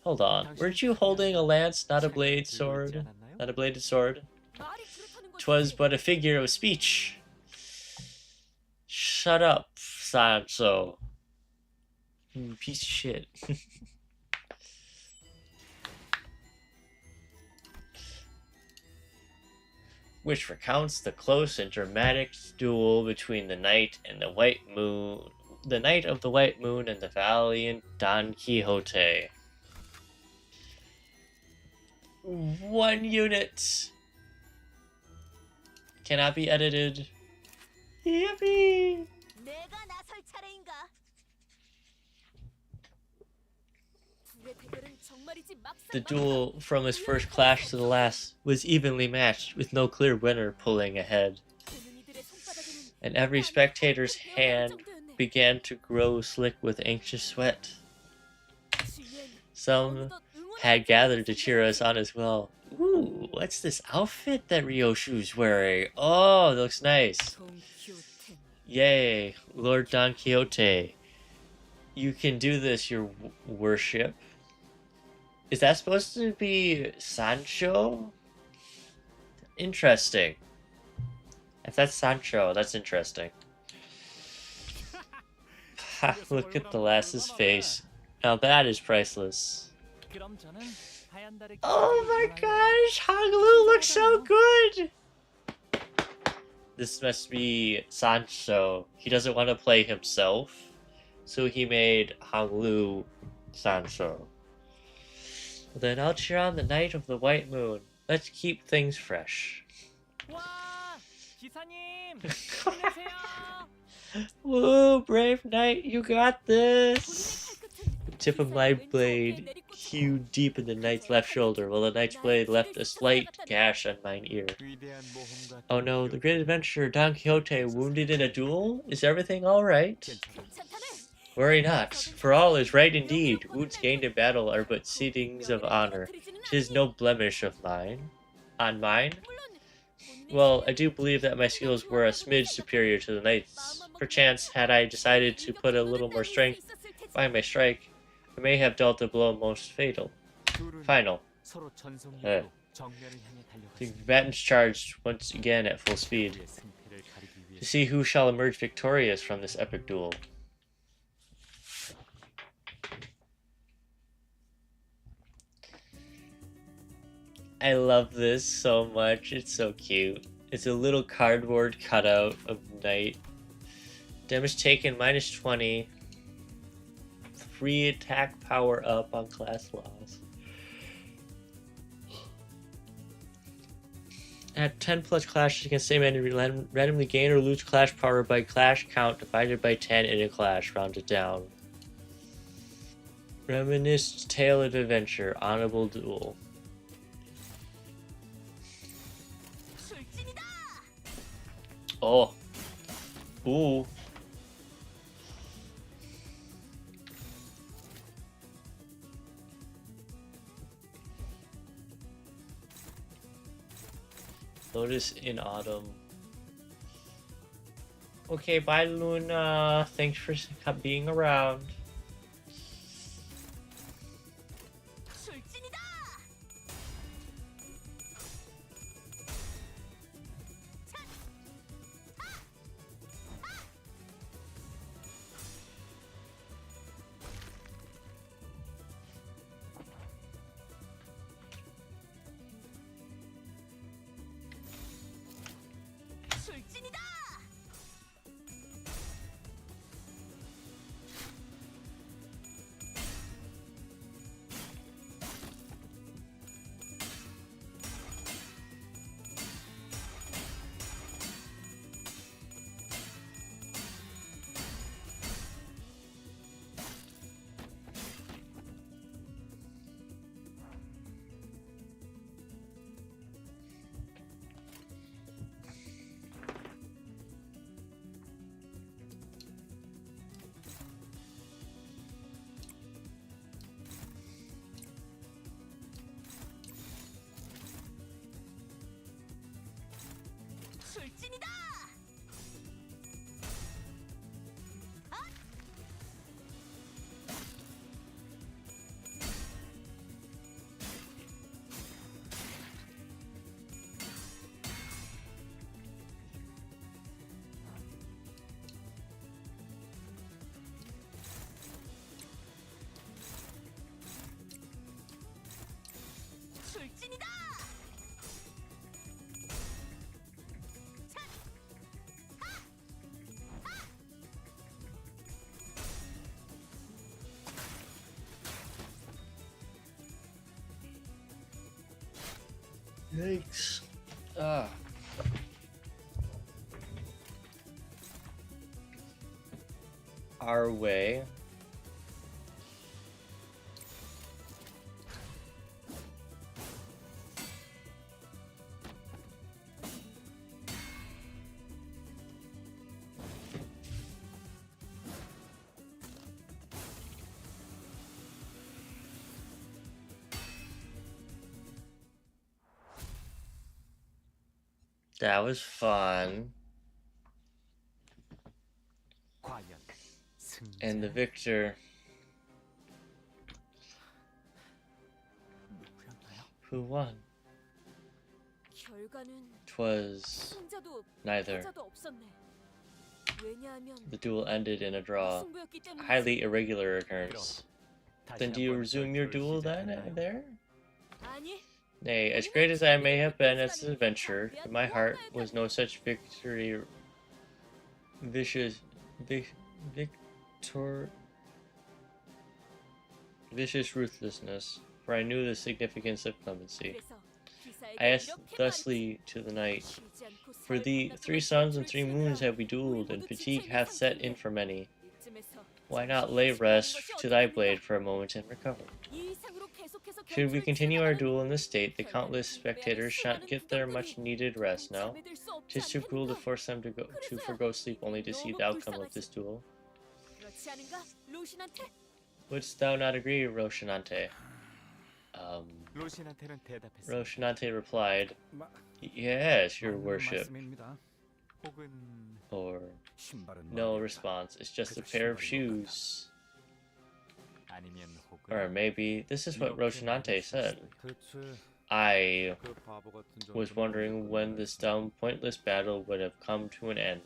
Hold on, weren't you holding a lance, not a blade sword? Not a bladed sword? 말이 그렇다는 거지. 'Twas but a figure of speech. Shut up, Sanso. Piece of shit. Which recounts the close and dramatic duel between the Knight and the White Moon, the Knight of the White Moon and the valiant Don Quixote. 1 unit. Cannot be edited. Yippee! 내가 나설 차례인가? 둘의 대결은 정말이지 The 막상 duel from his first clash to the last was evenly matched, with no clear winner pulling ahead. 보는 이들의 손바닥에는 And every spectator's hand began to grow slick with anxious sweat. 주위엔 Some 어느덧 응원의 had gathered to 표정이 cheer us on as well. Ooh, what's this outfit that Ryoshu's wearing? Oh, it looks nice. 동키호테니. Yay, Lord Don Quixote. You can do this, your worship. Is that supposed to be Sancho? Interesting. If that's Sancho, that's interesting. Ha, look at the lass's face. Now that is priceless. 그럼 저는 하얀 달의 Oh my 기적을 gosh, Hanglu looks so good! This must be Sancho. He doesn't want to play himself, so he made Hanglu Sancho. Then I'll cheer on the night of the white moon. Let's keep things fresh. 와, 기사님, 힘내세요. Woo, brave knight, you got this! 본인의 칼끝은 The tip of my blade hewed deep in the knight's left shoulder, while the knight's blade left a slight gash on mine ear. Oh no, the great adventurer Don Quixote wounded in a duel? Is everything alright? 괜찮다네. Worry not, for all is right indeed. Wounds gained in battle are but seedings of honor. 'Tis no blemish of mine. On mine? Well, I do believe that my skills were a smidge superior to the knight's. Perchance, had I decided to put a little more strength behind my strike, I may have dealt the blow most fatal. Final. 서로 전속력으로 네. 정면을 향해 The 달려갔습니다. combatants charged once again at full speed 우리의 승패를 가리기 to 위해 see who shall emerge victorious from this epic duel. I love this so much. It's so cute. It's a little cardboard cutout of Knight. Damage taken minus 20. Free attack power up on class loss. At 10 plus clashes, you can save enemy randomly gain or lose clash power by clash count divided by 10 in a clash, rounded down. Reminisce Tale of Adventure, Honorable Duel. 술진이다. Oh. Ooh. Lotus in Autumn. Okay, bye Luna. Thanks for being around. 술진이다. 술진이다. Yikes. Ah. Our way. That was fun. 과연 And the 승자 victor, 누구였나요? who won? 결과는 'Twas 승자도 neither. 패자도 없었네. 왜냐하면 The duel ended in a draw. 승부였기 때문이지. Highly irregular occurrence. 다시 Then do you 한번 resume your 전투를 duel then 시작하나요? there? 아니, Nay, as great as I may have been as an adventurer, in my heart was no such victory, vicious ruthlessness, for I knew the significance of clemency. 그래서 기사에게 I asked 이렇게 thusly to the night, 말했지. 쉬지 않고 for the 사흘 3 동안 suns and 3 전투를 moons 치르느라 have we dueled, and 우리 모두 fatigue 지체된 hath set in 상태인데 for many. 이쯤에서 Why not 잠시 lay 쉬는 rest 것이 to thy 어떻겠는가? blade for a moment and recover? 이 이상으로 계속해서 Should we 결투를 continue our 치르다가는 duel in this state, the 결과는 countless 이 spectators 모양의 shan't 수많은 get their 구경들이 much needed rest now. 잠에 들 수 없지 'Tis too cruel to 않겠는가? force them to forgo sleep only to see the outcome of this duel. 그렇지 않은가? 루신한테? Wouldst thou not agree, Roshinante? 로신한테는 대답했습니다. Roshinante replied, 마- Yes, your 맞는 worship. 말씀입니다. 혹은 Or, 신발은 no 말이다. response, it's just a 그저 pair of 신발인 것 같다. shoes. 아니면 혹은 Or maybe, this is what 이렇게 Roshinante 말할 수 said. 있어. 대체 I 그 바보 같은 was 전투는 wondering 언제 when this 끝날지? dumb, pointless battle would have come to an end.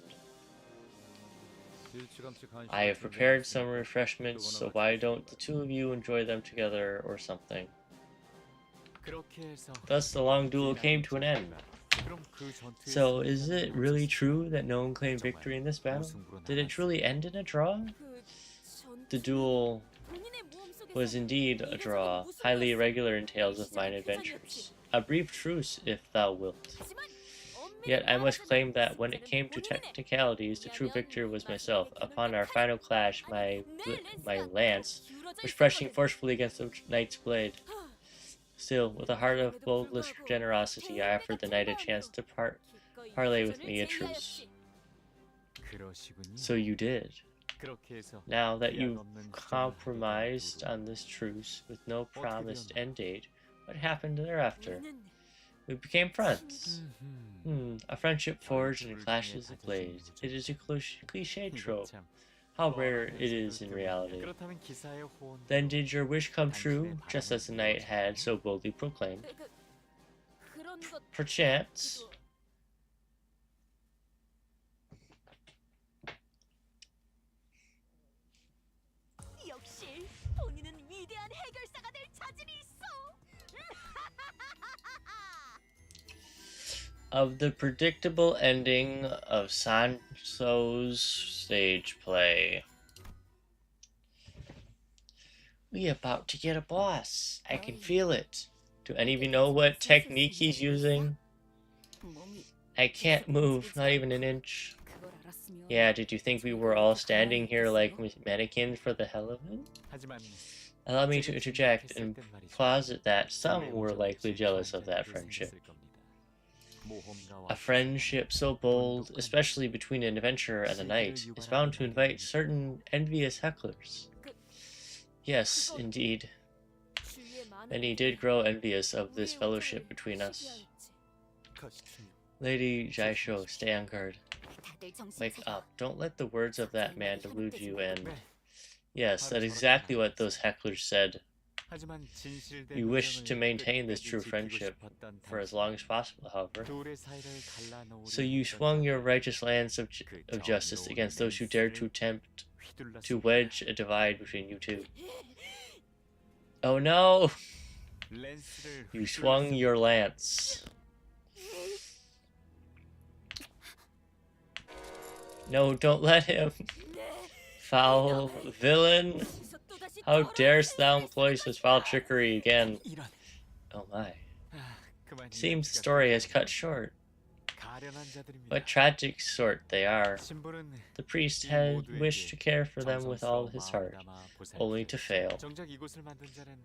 일찌감치 간식을 I have prepared some 준비했으니까 refreshments, so 그거나 why 같이 don't the 드시고 two of you enjoy them together or something? 그렇게 해서 Thus the long duel came to an end. 그럼 그 전투의 So, is 승자는 it really 누구였을까요? true that no one claimed victory in this battle? 무승부로 Did it truly end in a draw? 그 The 전투는 duel 본인의 모험 속에서 was indeed a draw, highly irregular in tales of mine adventures. A brief truce, if thou wilt. 하지만 Yet I must claim that when it came to technicalities, the true victor was myself. Upon our final clash, my lance was pressing forcefully against the knight's blade. Still, with a heart of boundless generosity, I offered the knight a chance to parley with me a truce. 그러시군요. So you did. 그렇게 해서 Now that 기약 you've 없는 compromised 기간을 on this truce with no 어떻게 promised 되었나요? end date, what happened thereafter? 우리는 We became friends. 음흠. A friendship forged in clashes of blades. It is a cliche 이거 trope. 참 How rare it is in reality. 그렇다면 기사의 호언 Then did your wish come true, just as the knight had so boldly proclaimed? 그런 것 Perchance. 역시 본인은 위대한 해결사가 될 자질이 있어. Of the predictable ending of Sanso's stage play. We about to get a boss. I can feel it. Do any of you know what technique he's using? 몸이 I can't move, not even an inch. 그걸 알았으면 Yeah, did you think we were all standing here like mannequins for the hell of it? 하지만 Allow me to interject and posit that some were likely jealous of that friendship. A friendship so bold, especially between an adventurer and a knight, is bound to invite certain envious hecklers. Yes, indeed. 주위에 많은 Many did grow envious of this fellowship between us. 가십시오. Lady Jaisho, stay on guard. 다들 정신 Wake 차려. up. Don't let the words of that man delude you and... 네. Yes, that's exactly what those hecklers said. 하지만 진실된 We wish to 우정을 maintain this 끝까지 true 지키고 friendship 싶었던 for as 당신. long as possible, however. 둘의 사이를 갈라놓으려 So you 했던 swung your 자들. righteous lance of justice against those who dared to attempt to wedge a divide between you two. Oh no! 랜스를 You swung your lance. No, don't let him. Foul villain! 여기서 또다시 How 더러운 darest thou 행동을 employ such foul trickery again? 이런 Oh my. 그만 Seems the story has cut short. What tragic sort they are. The priest had wished to care for them with all his heart, only to fail.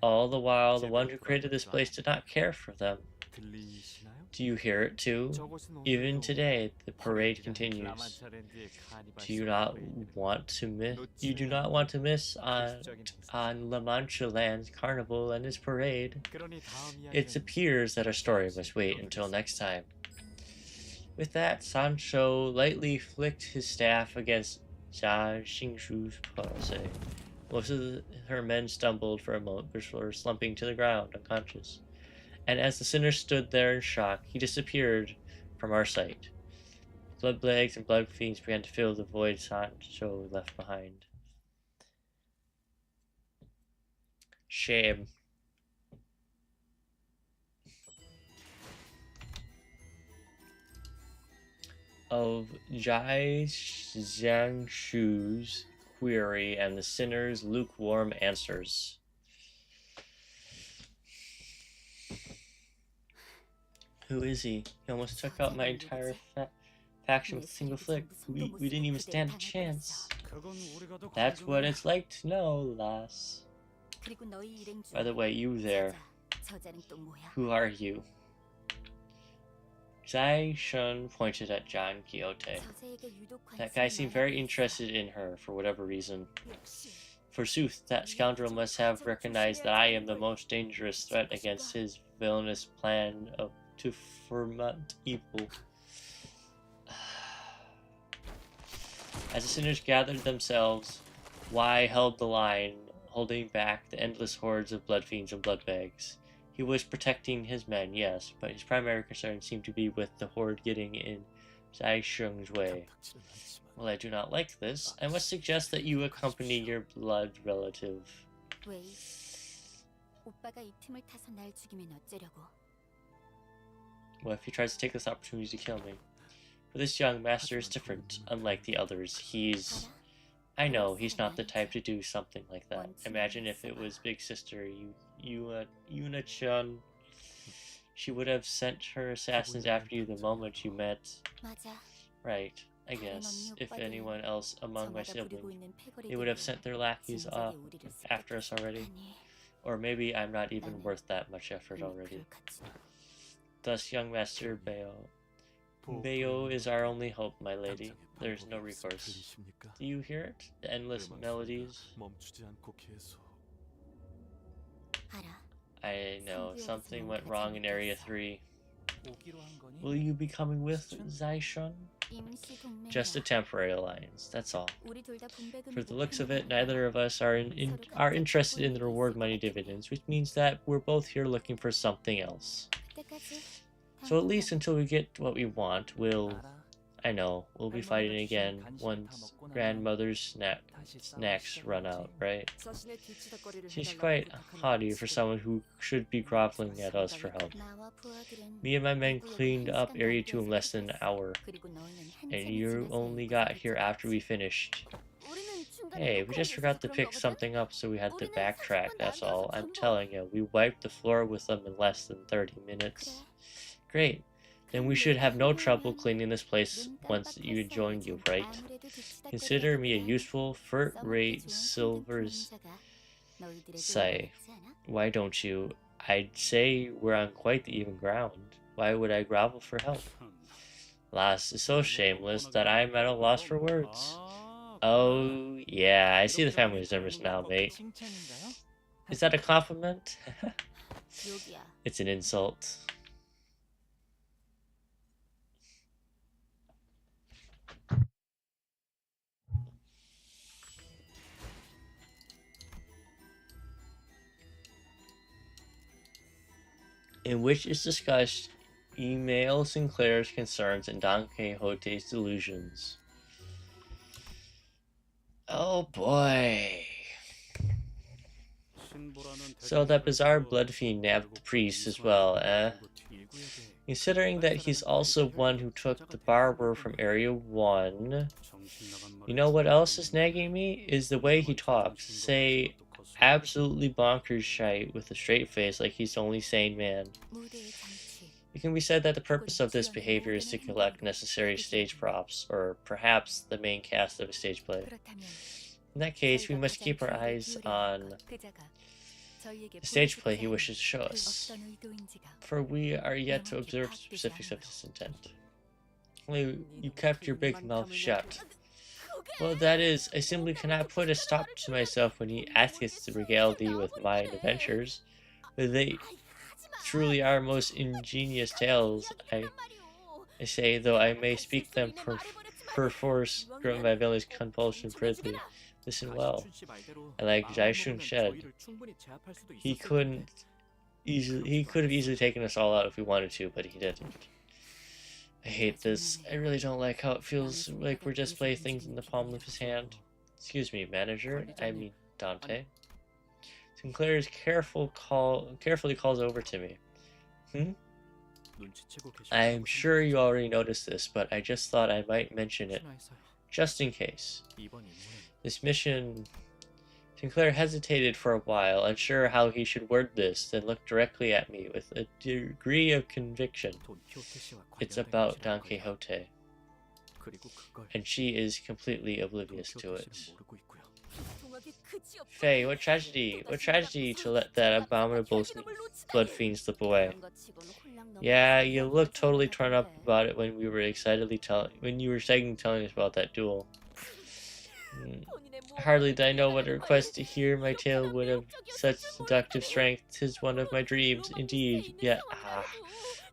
All the while, the one who created this place did not care for them. Do you hear it too? Even today, the parade continues. You do not want to miss on La Mancha Land's carnival and its parade. It appears that our story must wait until next time. With that, Sancho lightly flicked his staff against Jia Xingshu's palsy. Most of her men stumbled for a moment before slumping to the ground, unconscious. And as the sinner stood there in shock, he disappeared from our sight. Blood plagues and blood fiends began to fill the void Sancho left behind. Shame. Of Jai Zhangshu's query and the sinner's lukewarm answers. Who is he? He almost took out my entire faction with a single flick. We didn't even stand a chance. That's what it's like to know, lass. By the way, you there. Who are you? Zai Shun pointed at John Quixote. That guy seemed very interested in her for whatever reason. Forsooth, that scoundrel must have recognized that I am the most dangerous threat against his villainous plan to foment evil. As the sinners gathered themselves, Wai held the line, holding back the endless hordes of blood fiends and blood bags. He was protecting his men, yes, but his primary concern seemed to be with the horde getting in Zai Shung's way. Well, I do not like this. I must suggest that you accompany your blood relative. Well, if he tries to take this opportunity to kill me. But this young master is different, unlike the others. I know, he's not the type to do something like that. Imagine if it was Big Sister, Yuna-chan. She would have sent her assassins after you the moment you met. Right, I guess. If anyone else among my siblings, they would have sent their lackeys off after us already. Or maybe I'm not even worth that much effort already. Thus, young Master Bayo is our only hope, my lady. There's no recourse. Do you hear it? The endless melodies? I know, something went wrong in Area 3. Will you be coming with Zai Shun? Just a temporary alliance, that's all. For the looks of it, neither of us are interested in the reward money dividends, which means that we're both here looking for something else. So at least until we get what we want, we'll be fighting again once grandmother's snacks run out, right? She's quite haughty for someone who should be groveling at us for help. Me and my men cleaned up Area 2 in less than an hour, and you only got here after we finished. Hey, we just forgot to pick something up, so we had to backtrack, that's all. I'm telling you, we wiped the floor with them in less than 30 minutes. Great. Then we should have no trouble cleaning this place once you join you, right? Consider me a useful first-rate silver's say. Why don't you? I'd say we're on quite the even ground. Why would I grovel for help? Lass is so shameless that I'm at a loss for words. Oh, yeah, I see the family's nervous now, mate. Is that a compliment? It's an insult. In which is discussed Emil Sinclair's concerns and Don Quixote's delusions. Oh boy. So that bizarre blood fiend nabbed the priest as well, eh? Considering that he's also one who took the barber from Area 1. You know what else is nagging me? Is the way he talks. Say, absolutely bonkers shite with a straight face like he's the only sane man. It can be said that the purpose of this behavior is to collect necessary stage props, or perhaps the main cast of a stage play. In that case, we must keep our eyes on the stage play he wishes to show us, for we are yet to observe the specifics of his intent. Only you kept your big mouth shut. Well, that is, I simply cannot put a stop to myself when he asks to regale thee with mine adventures. They truly are most ingenious tales, I say, though I may speak them perforce, driven by villainous compulsion prithee. Listen well. And like Jaishun said, he could have easily taken us all out if he wanted to, but he didn't. I hate this. I really don't like how it feels like we're just playthings in the palm of his hand. Excuse me, manager. I mean Dante. Sinclair's carefully calls over to me. I'm sure you already noticed this, but I just thought I might mention it, just in case. This mission... Sinclair hesitated for a while, unsure how he should word this, then looked directly at me with a degree of conviction. It's about Don Quixote. And she is completely oblivious to it. Faye, what tragedy to let that abominable blood fiend slip away. Yeah, you looked totally torn up about it when we were you were telling us about that duel. Hardly did I know what a request to hear my tale would have such seductive strength. 'Tis one of my dreams, indeed. Yet,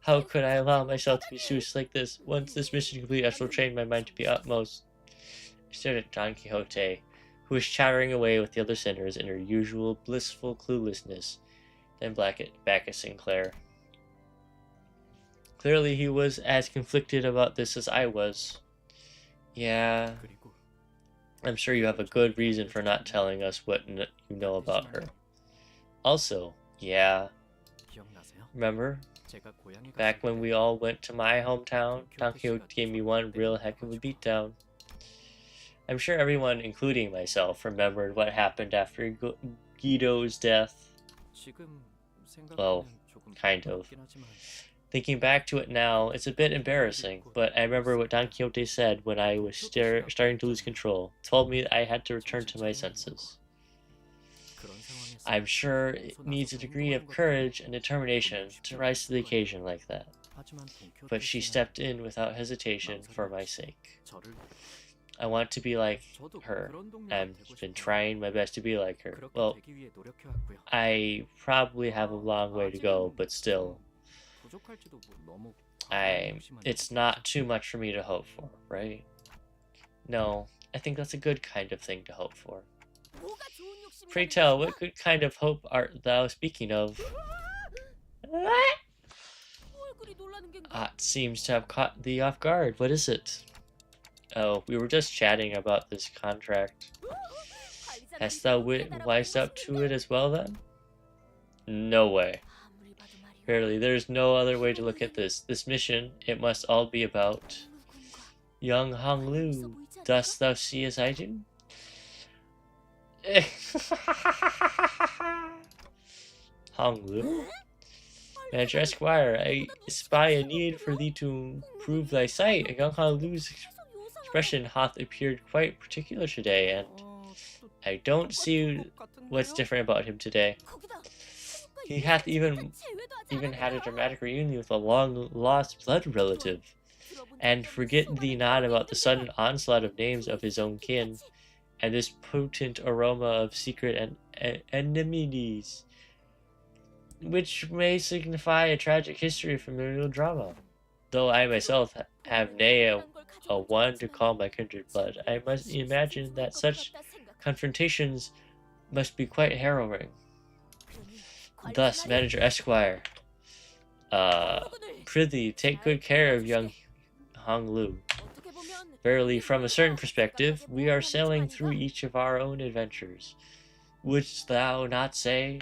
how could I allow myself to be seduced like this? Once this mission complete, I shall train my mind to be utmost. I stared at Don Quixote, who was chattering away with the other sinners in her usual blissful cluelessness, then back at Sinclair. Clearly, he was as conflicted about this as I was. Yeah. I'm sure you have a good reason for not telling us what you know about her. Also, yeah. Remember? Back when we all went to my hometown, Don Quixote gave me one real heck of a beatdown. I'm sure everyone, including myself, remembered what happened after Guido's death. Well, kind of. Thinking back to it now, it's a bit embarrassing, but I remember what Don Quixote said when I was starting to lose control. Told me that I had to return to my senses. I'm sure it needs a degree of courage and determination to rise to the occasion like that. But she stepped in without hesitation for my sake. I want to be like her. I've been trying my best to be like her. Well, I probably have a long way to go, but still. It's not too much for me to hope for, right? No, I think that's a good kind of thing to hope for. Pray tell, what good kind of hope art thou speaking of? It seems to have caught thee off guard. What is it? Oh, we were just chatting about this contract. Hast thou wised up to it as well then? No way. Barely, there's no other way to look at this. This mission, it must all be about young Hong Lu. Dost thou see as I do? Hong Lu? Manager Esquire, I spy a need for thee to improve thy sight. A young Hong Lu's expression hath appeared quite particular today, and I don't see what's different about him today. He hath even had a dramatic reunion with a long-lost blood relative. And forget thee not about the sudden onslaught of names of his own kin, and this potent aroma of secret enmities, which may signify a tragic history of familial drama. Though I myself have a one to call my kindred blood, I must imagine that such confrontations must be quite harrowing. Thus, Manager Esquire, prithee, take good care of young Hong Lu. Verily, from a certain perspective, we are sailing through each of our own adventures. Wouldst thou not say?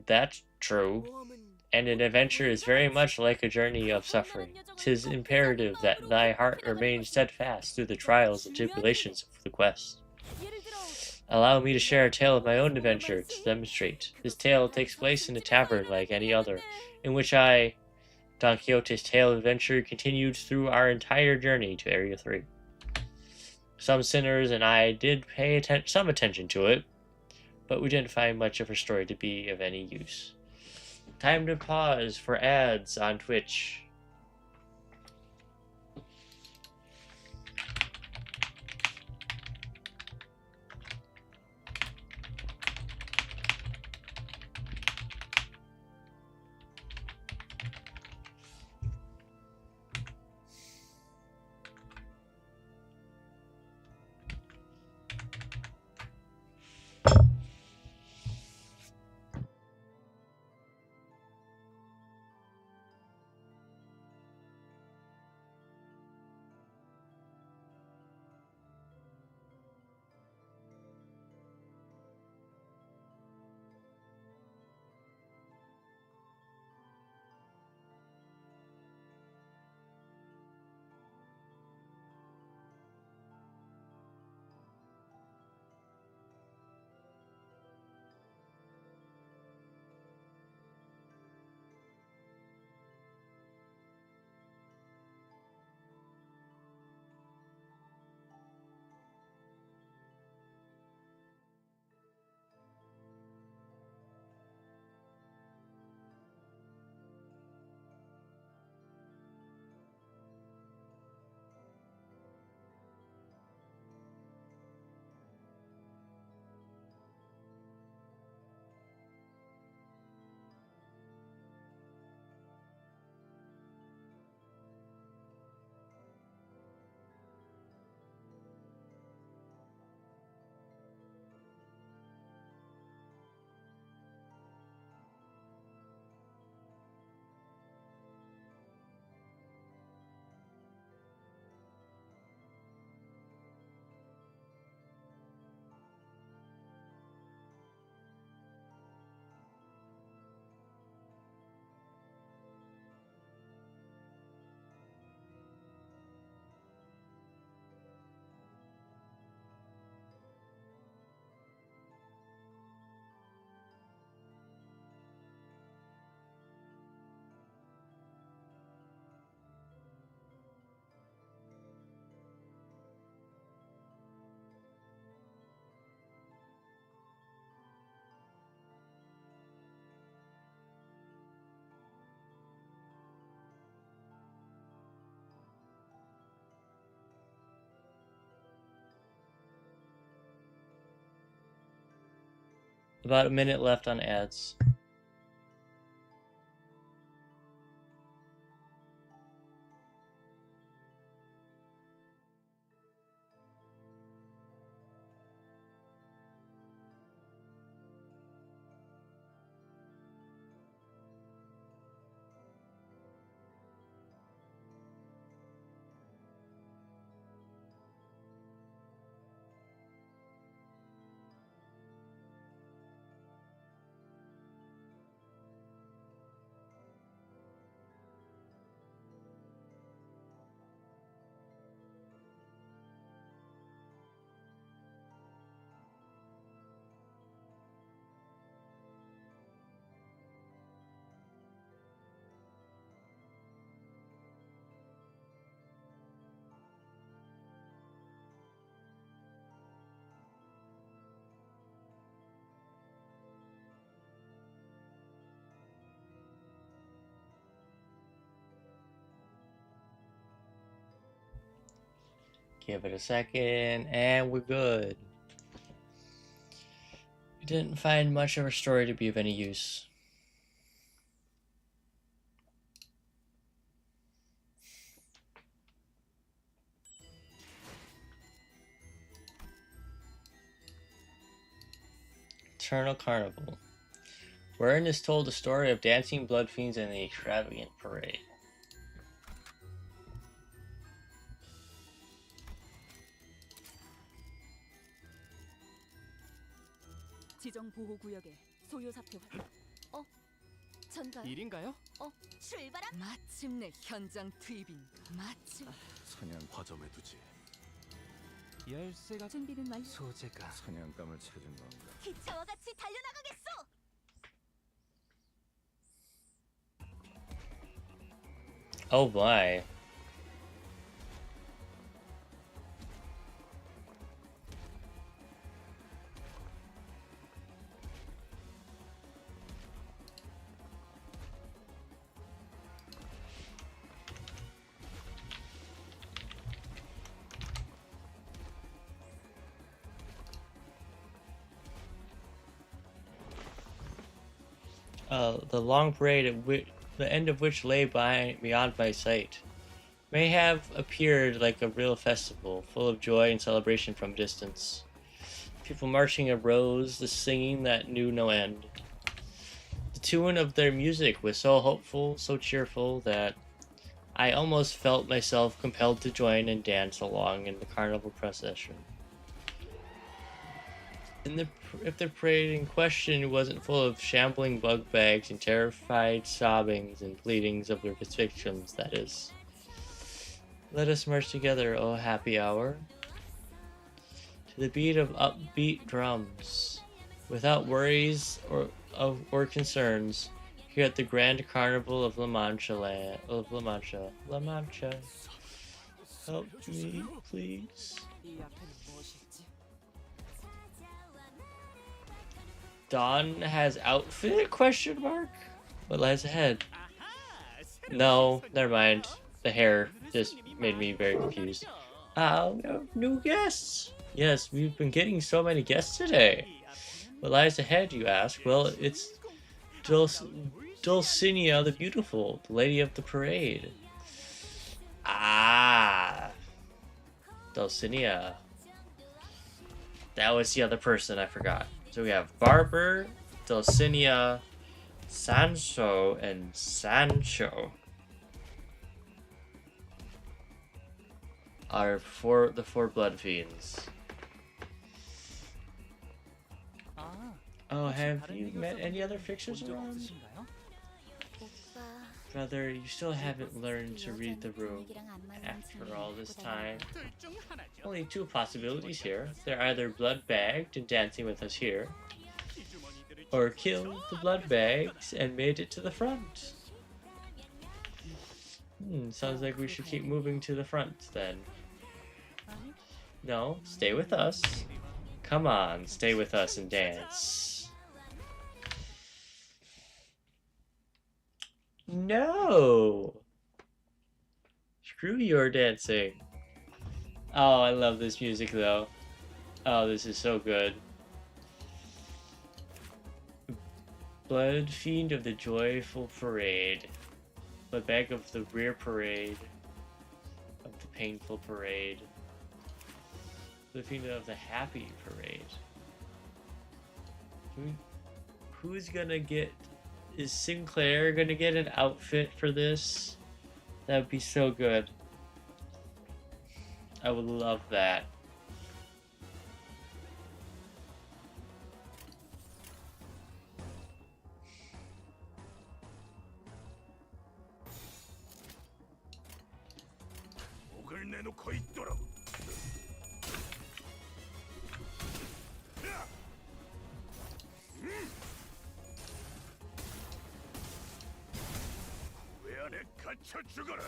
That's true. And an adventure is very much like a journey of suffering. 'Tis imperative that thy heart remain steadfast through the trials and tribulations of the quest. Allow me to share a tale of my own adventure to demonstrate. This tale takes place in a tavern like any other, in which I Don Quixote's tale of adventure continued through our entire journey to Area 3. Some sinners and I did pay some attention to it, but we didn't find much of her story to be of any use. Time to pause for ads on Twitch. About a minute left on ads. Give it a second, and we're good. We didn't find much of her story to be of any use. Eternal Carnival. Wherein is told the story of dancing blood fiends and the extravagant parade. 지정 보호 구역에 소요 사표. 전가요? 일인가요? 출발합. 마침내 현장 투입인가? 마침. 사냥 화점에 두지. 열쇠가 준비는 완료. 소재가 사냥감을 찾은 건가? 기차와 같이 달려나가겠소. Oh my. The long parade the end of which lay beyond my sight, may have appeared like a real festival, full of joy and celebration from a distance. People marching in rows, the singing that knew no end. The tune of their music was so hopeful, so cheerful, that I almost felt myself compelled to join and dance along in the carnival procession. If the parade in question wasn't full of shambling bug bags and terrified sobbings and pleadings of its victims, that is. Let us march together, O happy hour, to the beat of upbeat drums, without worries or concerns, here at the grand carnival of La Mancha La Mancha. Help me, please. 이 앞에는 무엇일지. Dawn has outfit? Question mark? What lies ahead? No, never mind. The hair just made me very confused. Oh, no, new guests. Yes, we've been getting so many guests today. What lies ahead, you ask? Well, it's Dulcinea the Beautiful, the lady of the parade. Ah, Dulcinea. That was the other person I forgot. So we have Barber, Dulcinea, Sancho, and Sancho. Are the four blood fiends. Oh, have you met any other fixers around? Brother, you still haven't learned to read the room after all this time. Only two possibilities here. They're either blood bagged and dancing with us here, or killed the blood bags and made it to the front. Sounds like we should keep moving to the front then. No, stay with us. Come on, stay with us and dance. No! Screw your dancing. Oh, I love this music though. Oh, this is so good. Blood fiend of the joyful parade. Blood bag of the rear parade. Of the painful parade. The fiend of the happy parade. Who's gonna get... Is Sinclair gonna get an outfit for this? That would be so good. I would love that. 갇혀 죽어라.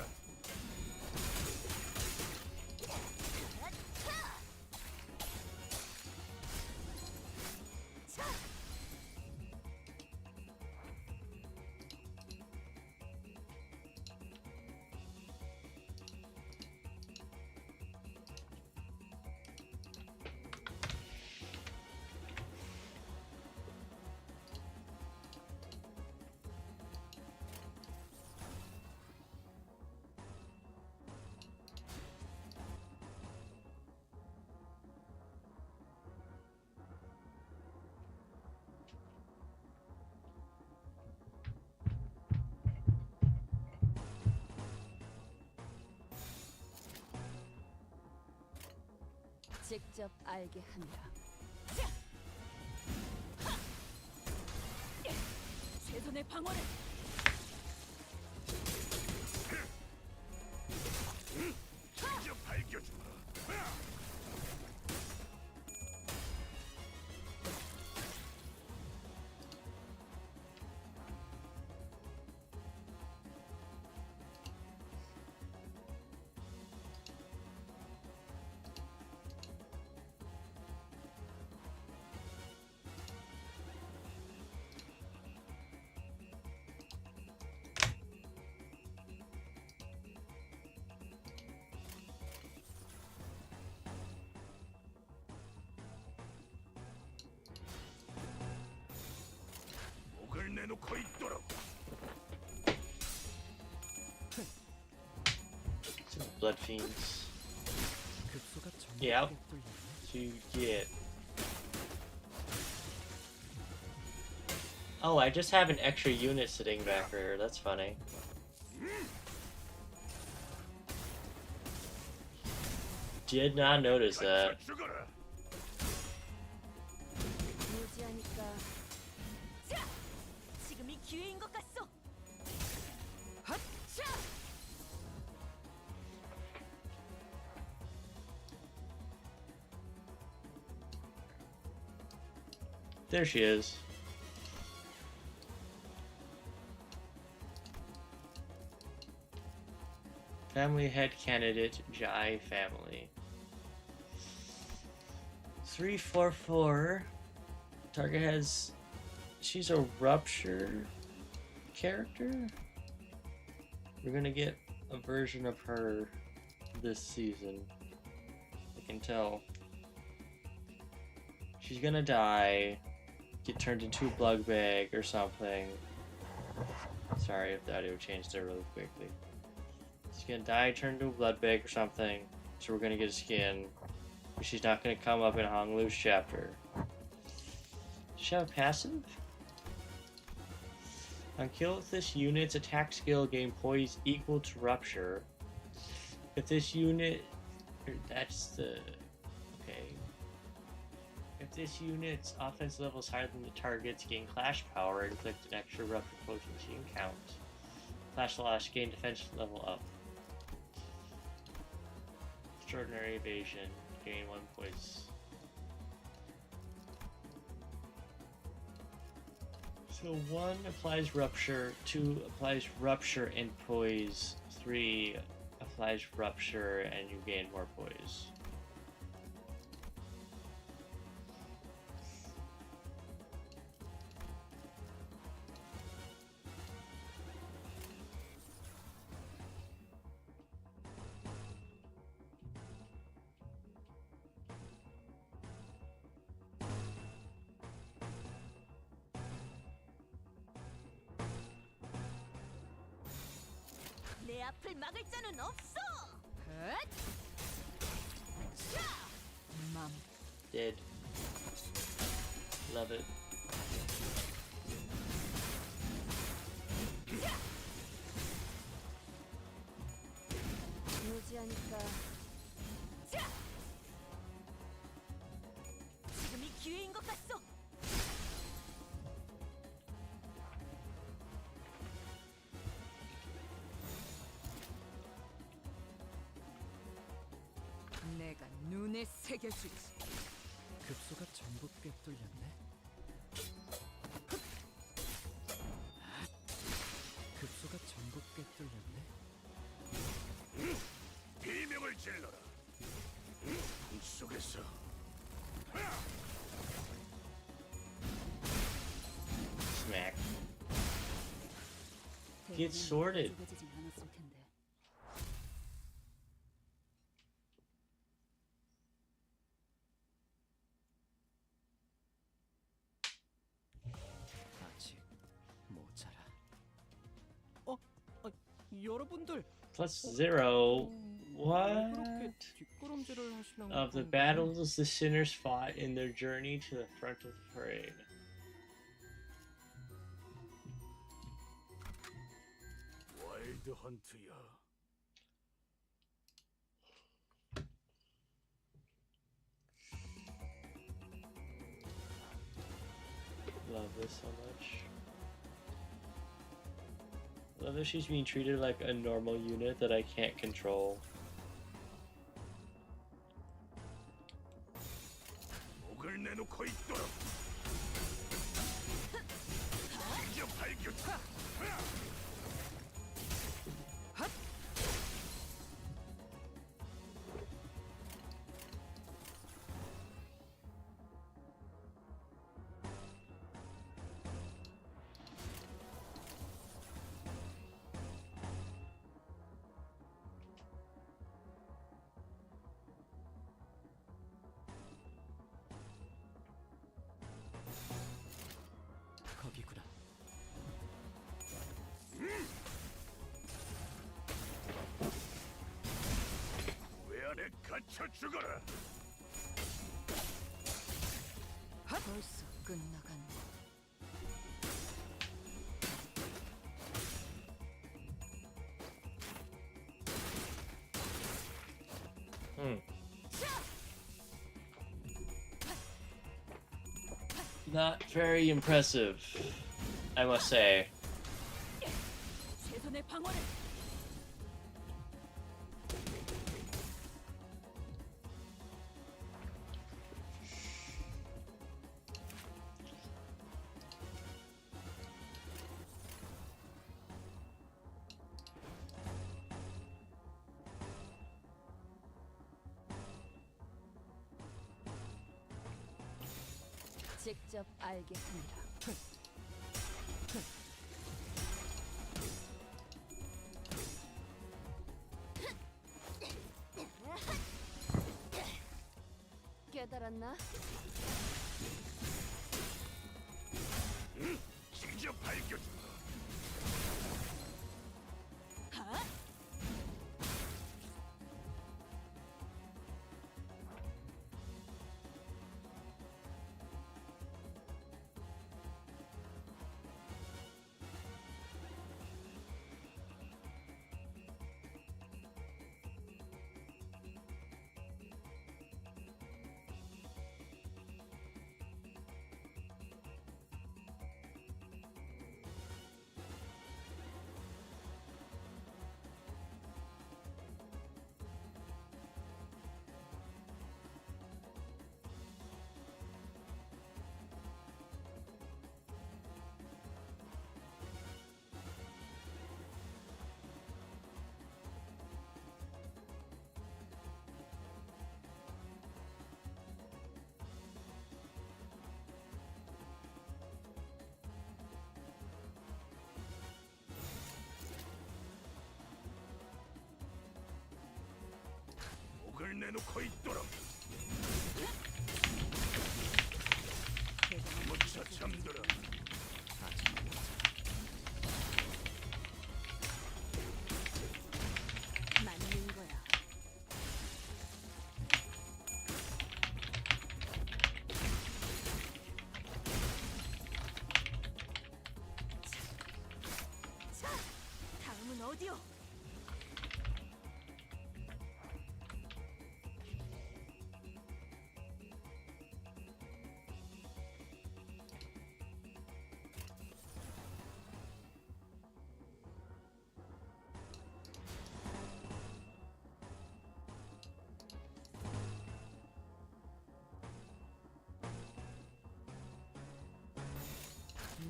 직접 알게 하느라. 최선의 방어를. 이제 밝혀주마. 내놓고 있도록. Some blood fiends. 급소가 Yeah. 전복되게 뚫렸네. To get. Oh, I just have an extra unit sitting back here. That's funny. Did not notice that. 죽어라. 무지하니까. 자, 지금이 기회인 것 같소. 자, There she is. Family head candidate, Jai family. 344. Target has. She's a rupture character. We're gonna get a version of her this season. I can tell. She's gonna die, get turned into a blood bag or something. Sorry if the audio changed there really quickly. She's gonna die, turn into a blood bag or something. So we're gonna get a skin. But she's not gonna come up in Hong Lu's chapter. Does she have a passive? On kill with this unit's attack skill, gain poise equal to rupture. If this unit, that's the, okay. If this unit's offense level is higher than the target's, gain clash power, inflict an extra rupture potency and count. Clash slash, gain defense level up. Extraordinary evasion, gain 1 poise. So 1 applies rupture, 2 applies rupture and poise, 3 applies rupture and you gain more poise. 내 앞을 막을 자는 없어. 자, 맘. Dead. Love it. 무지하니까. 자, 지금이 기회인 것 같소. 내가 눈에 새겨주지. 급소가 전부 꽤 뚫렸네. 급소가 전부 꽤 뚫렸네. 비명을 질러라. 속에서 Smack. Get sorted. 좁아지진 않았을 텐데. 아직 모자라. 여러분들 +0. 왜 What? 그렇게 뒷걸음질을 하시는 Of the 건가요? battles the sinners fought in their journey to the front of the parade. 와일드 헌트야. Love this so much. Love that she's being treated like a normal unit that I can't control. 목을 내놓고 있도록. 이제 발견. 거기구나. 아래 갇혀 죽어라. 벌써 끝나갔네. Not very impressive, I must say. 최선의 방어를. 직접 알겠습니다. 깨달았나? 직접 밝혀주마. 목을 내놓고 있도록. 무차 잠들어. 맞는 거야. 자, 다음은 어디요?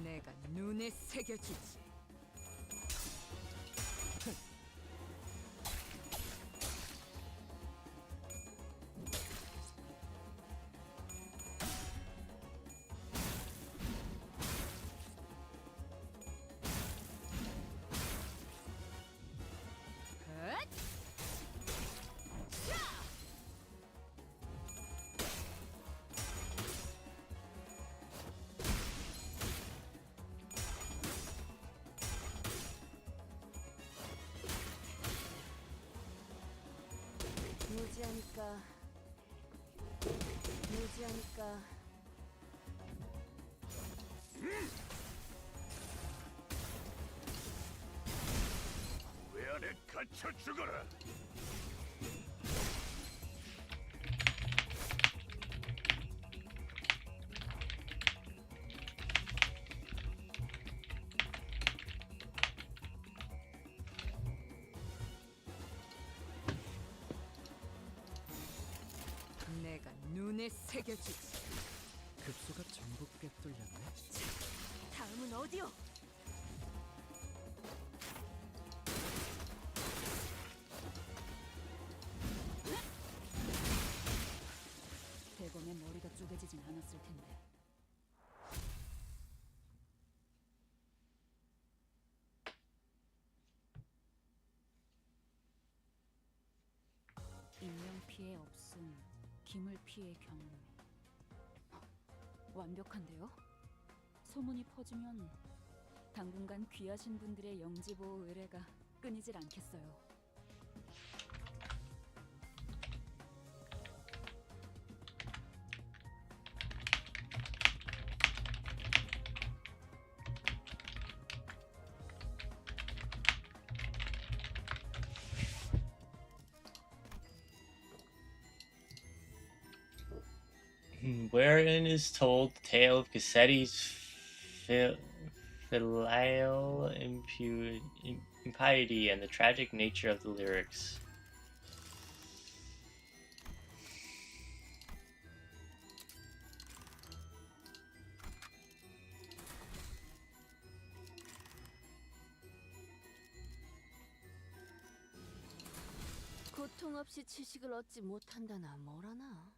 내가 눈에 새겨주지. 무지하니까 왜 아래 갇혀 죽어라. 내가 눈에 새겨주지. 급소가 전부 꿰뚫렸네. 다음은 어디요? 대검의 머리가 쪼개지진 않았을 텐데. 인명 피해 없음, 기물 피해 경험. 완벽한데요? 소문이 퍼지면 당분간 귀하신 분들의 영지보호 의뢰가 끊이질 않겠어요. wherein is told the tale of Cassetti's filial impiety and the tragic nature of the lyrics. 고통 없이 지식을 얻지 못한다나 뭐라나.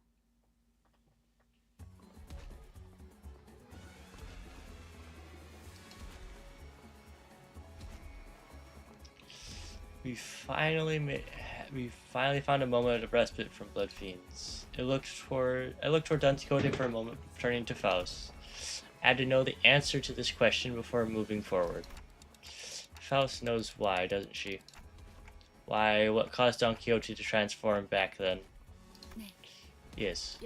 We finally found a moment of respite from blood fiends. I looked toward Don Quixote for a moment, turning to Faust. I had to know the answer to this question before moving forward. Faust knows why, doesn't she? Why, what caused Don Quixote to transform back then? Yes.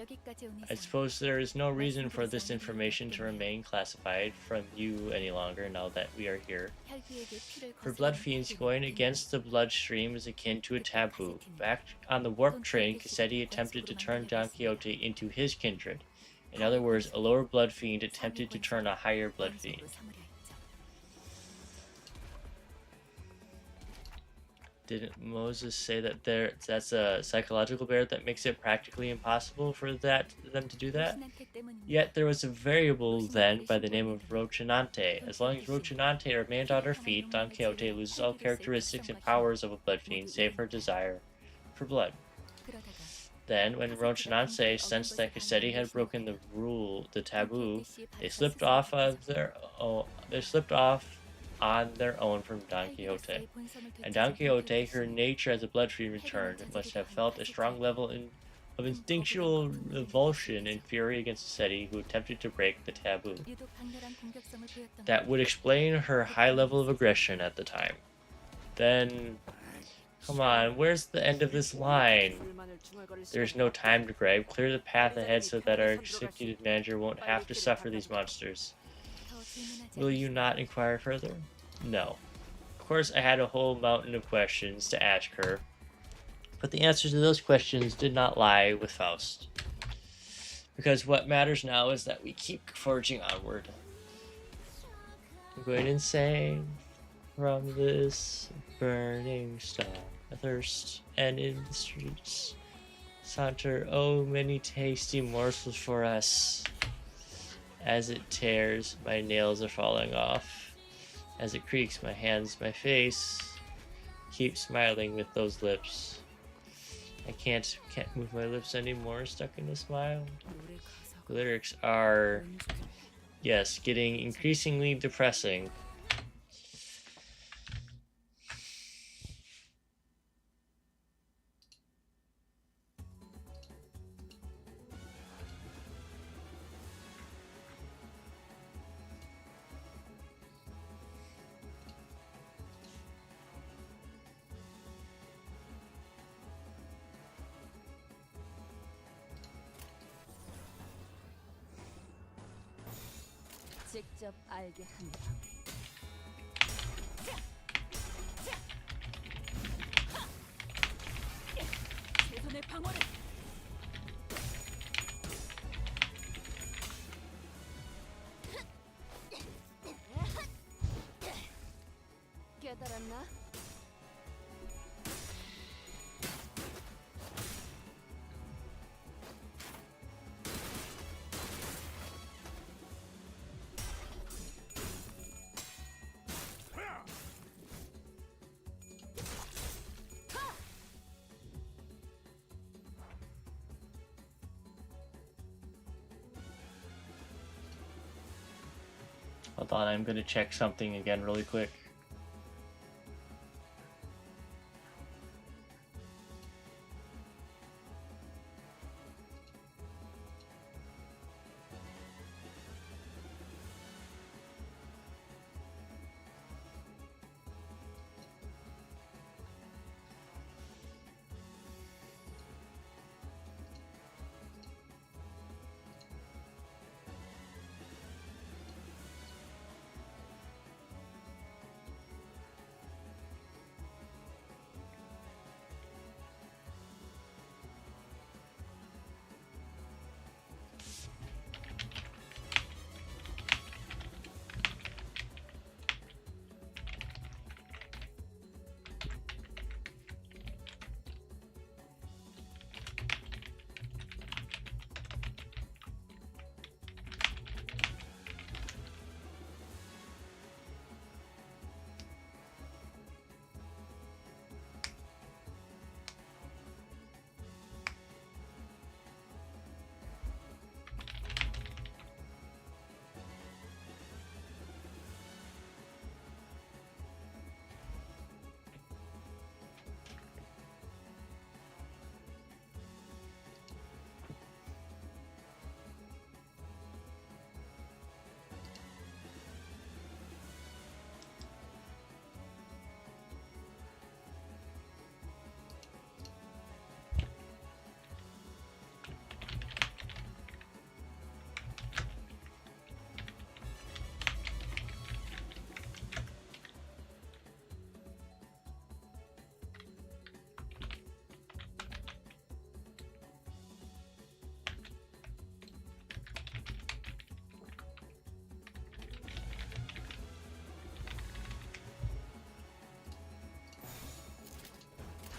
I suppose there is no reason for this information to remain classified from you any longer now that we are here. For blood fiends, going against the bloodstream is akin to a taboo. Back on the warp train, Cassetti attempted to turn Don Quixote into his kindred. In other words, a lower blood fiend attempted to turn a higher blood fiend. Didn't Moses say that that's a psychological barrier that makes it practically impossible for them to do that? Yet there was a variable then by the name of Rocinante. As long as Rocinante remained on her feet, Don Quixote loses all characteristics and powers of a blood fiend, save her desire for blood. Then, when Rocinante sensed that Cassetti had broken the taboo, they slipped off on their own from Don Quixote. And Don Quixote, her nature as a blood fiend returned, must have felt a strong level of instinctual revulsion and fury against Cassetti, who attempted to break the taboo. That would explain her high level of aggression at the time. Then, come on, where's the end of this line? There's no time to gripe. Clear the path ahead so that our executive manager won't have to suffer these monsters. Will you not inquire further? No. Of course, I had a whole mountain of questions to ask her, but the answers to those questions did not lie with Faust. Because what matters now is that we keep forging onward. I'm going insane from this burning star. Thirst and in the streets saunter, oh, many tasty morsels for us. As it tears, my nails are falling off. As it creaks, my hands, my face. Keep smiling with those lips. I can't move my lips anymore, stuck in a smile. The lyrics are, yes, getting increasingly depressing. 직접 알게 한다. 최선의 방어를. 깨달았나? Hold on, I'm gonna check something again really quick.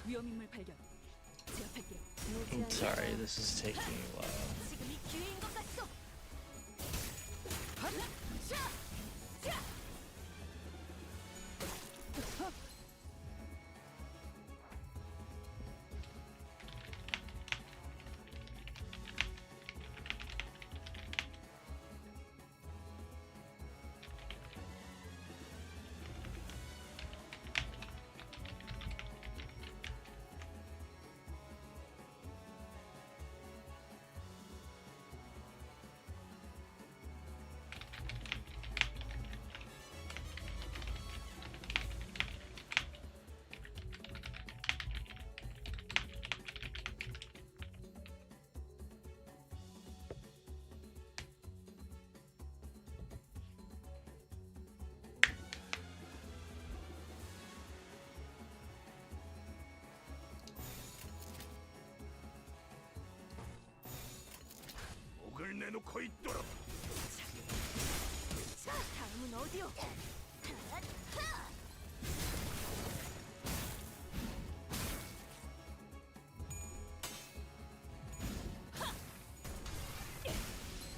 위험인물 발견. 제압할게요. I'm sorry, this is taking a while. 지금이 기회인 것 같소. 목을 내놓고 있도록. 자, 다음은 어디요?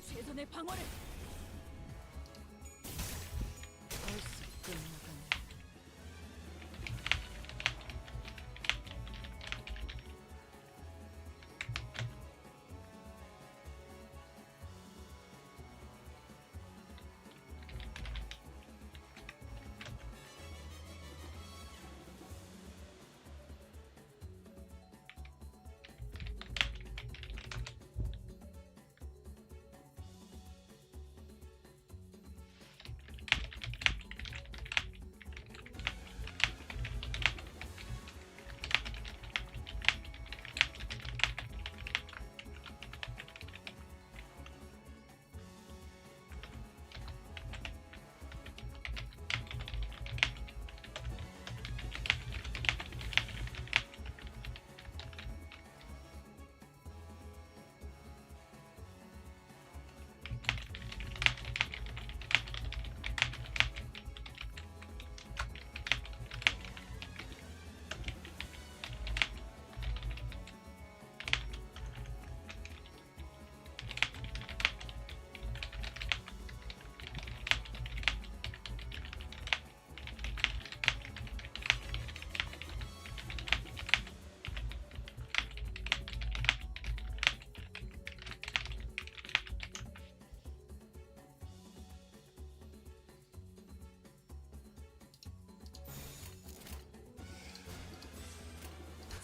최선의 방어를. 벌써 끝나가네.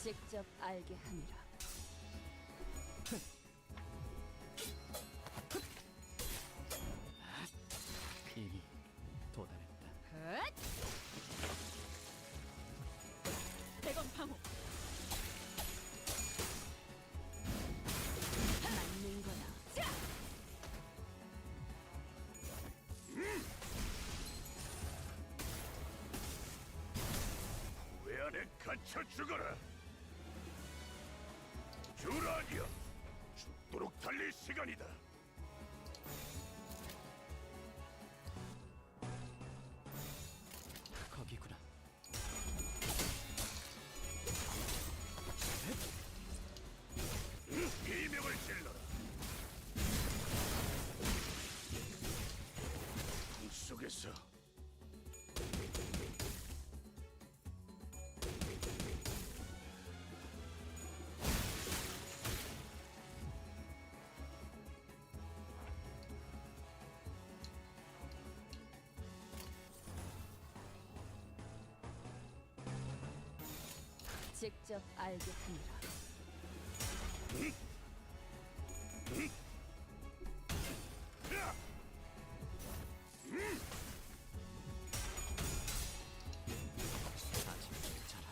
직접 알게 하니라. 이미 도달했다. 대검 방어. 맞는 거야. 왜 안에 갇혀 죽어라. 듀라니아, 죽도록 달릴 시간이다. 거기구나. 비명을 질러라. 방 속에서 직접 알게 하니라. 아직 괜찮아.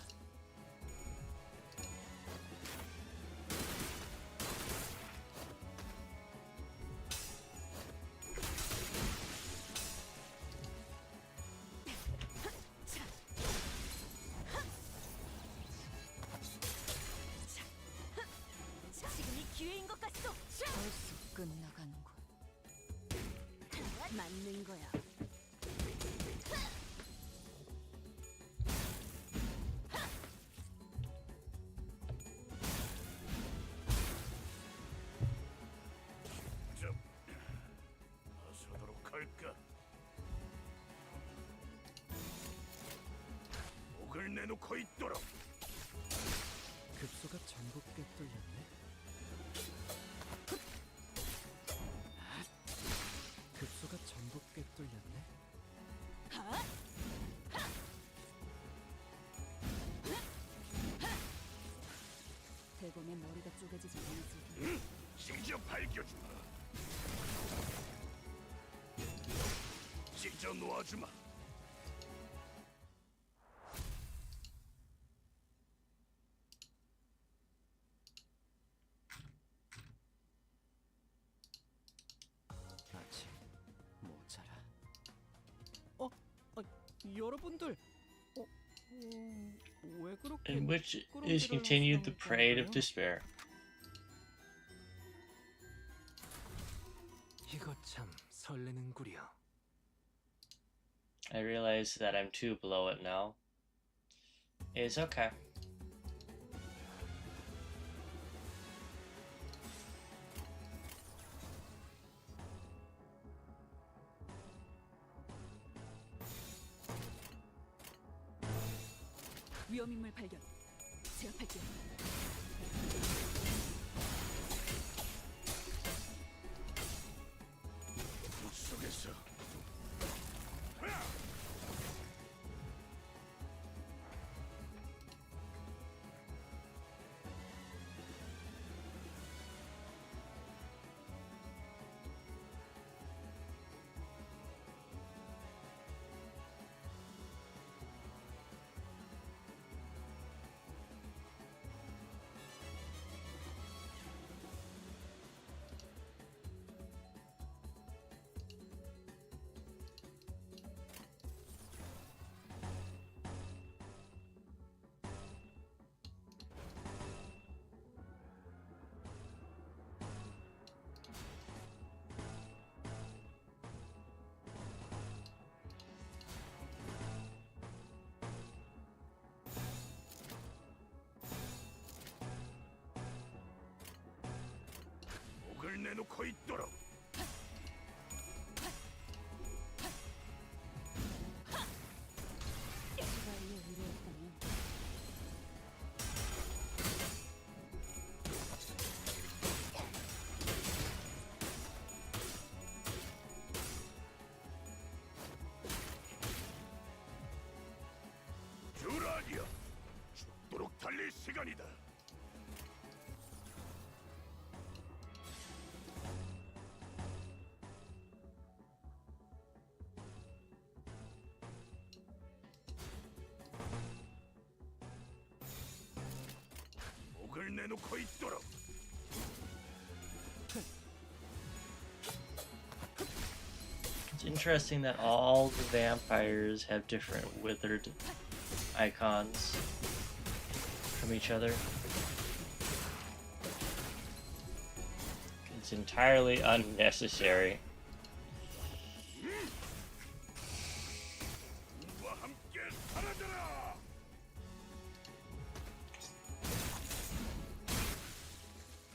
지금이 기회인 것 같소. 벌써 끝나가는군. 맞는 거야. 내놓고 있도록. 급소가 전부 꿰뚫렸네. 급소가 전부 꿰뚫렸네. 대검의 머리가 쪼개지지 않았을 텐데. 찢어 밝혀주마. 찢어 놓아주마. 아직 모자라. 여러분들, 왜 그렇게 In which is continued the parade of despair. 이거 참 설레는구려. I realize that I'm too below it now. It's okay. 위험인물 발견. 제압할게요. 속에서 목을 내놓고 있도록. 시바이의 의뢰였다면 듀라니아, 죽도록 달릴 시간이다. 목을 내놓고 있도록. It's interesting that all the vampires have different withered icons from each other. It's entirely unnecessary. 우와 함께 사라져라.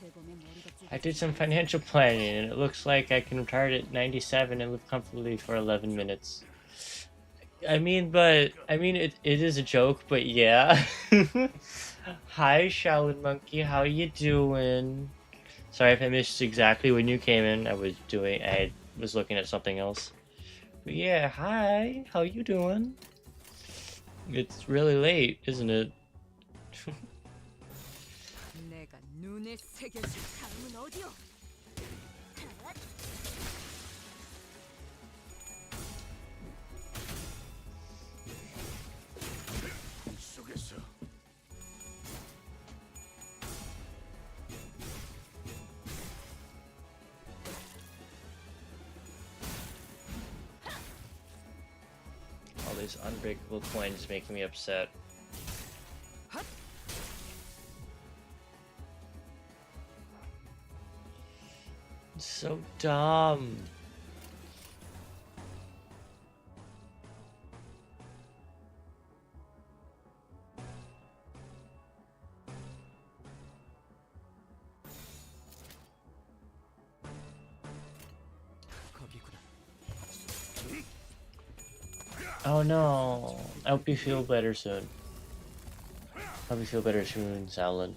대검의 머리가 쪼개지지 I did some financial planning and it looks like I can retire at 97 and live comfortably for 11 minutes. I mean, it is a joke, but yeah. Hi, Shaolin Monkey, how you doing? Sorry if I missed exactly when you came in. I was looking at something else. But yeah, hi, how you doing? It's really late, isn't it? 내가 눈에 새겨줄 다음은 어디요? 속에서 All these unbreakable coins making me upset. It's so dumb. 거기구나. Oh no. I hope you feel better soon. Hope you feel better soon, Shaolin.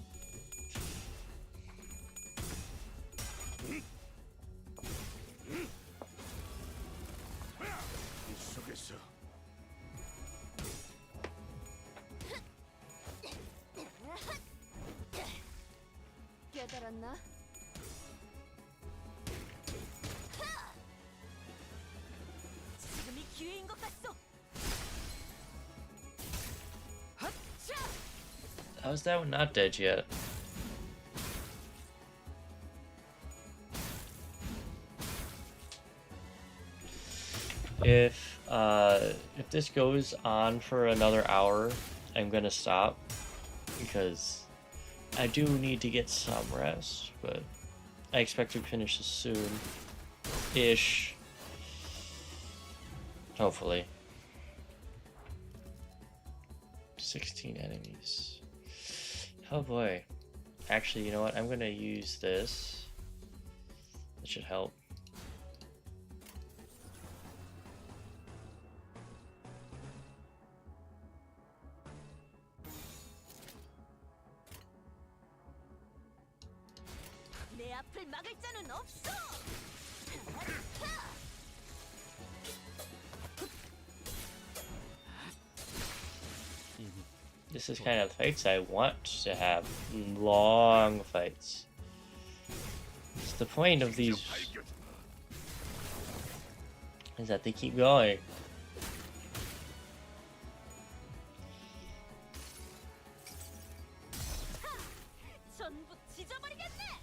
깨달았나? 지금이 기회인 것 같소. How's that one not dead yet? If this goes on for another hour, I'm gonna stop because I do need to get some rest, but I expect to finish this soon-ish. Hopefully. 16 enemies. Oh boy. Actually, you know what? I'm gonna use this. That should help. 내 앞을 막을 자는 없어. This is kind of fights I want to have. Long fights. It's the point of these is that they keep going. 전부 지져버리겠네.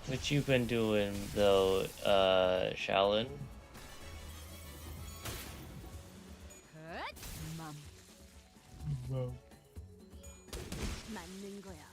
What you've been doing though, Shaolin? 맞는 거야.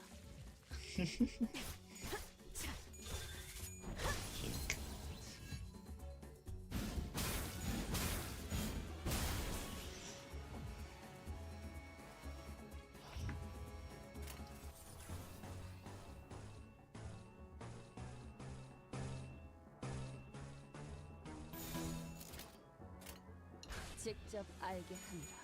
직접 알게 한다.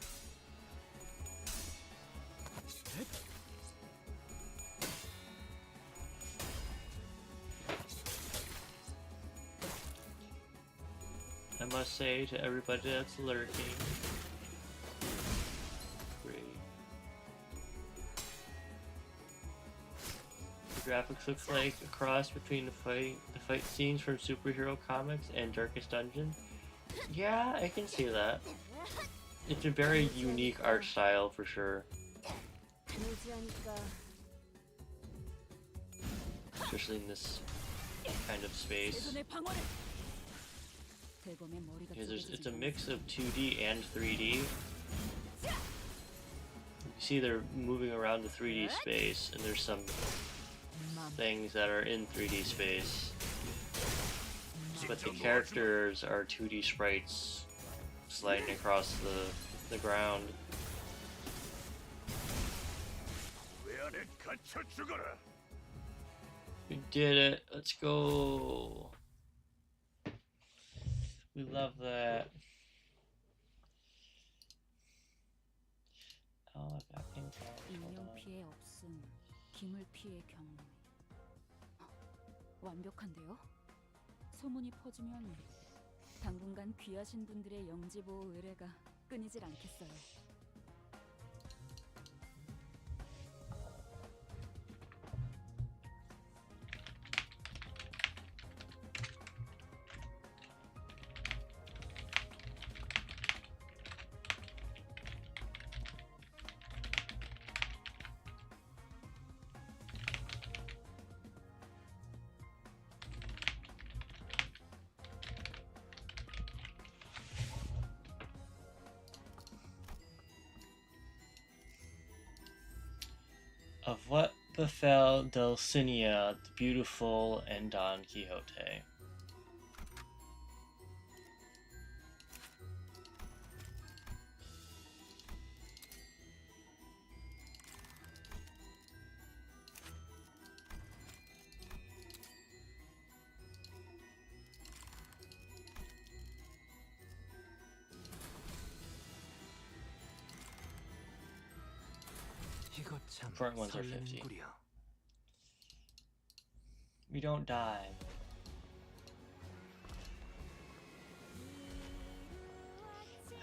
I must say to everybody that's lurking, great. The graphics looks like a cross between the fight scenes from superhero comics and Darkest Dungeon. Yeah, I can see that. It's a very unique art style for sure. Especially in this kind of space. It's a mix of 2D and 3D. You see they're moving around the 3D space, and there's some things that are in 3D space. But the characters are 2D sprites sliding across the ground. We did it. Let's go. We love that. 인명 피해 없음, 기물 피해 경로. 완벽한데요? 소문이 퍼지면 당분간 귀하신 분들의 영지 보호 의뢰가 끊이질 않겠어요. Of what befell Dulcinea the Beautiful and Don Quixote. 참 Current ones are 50. 설레는구려. We don't die.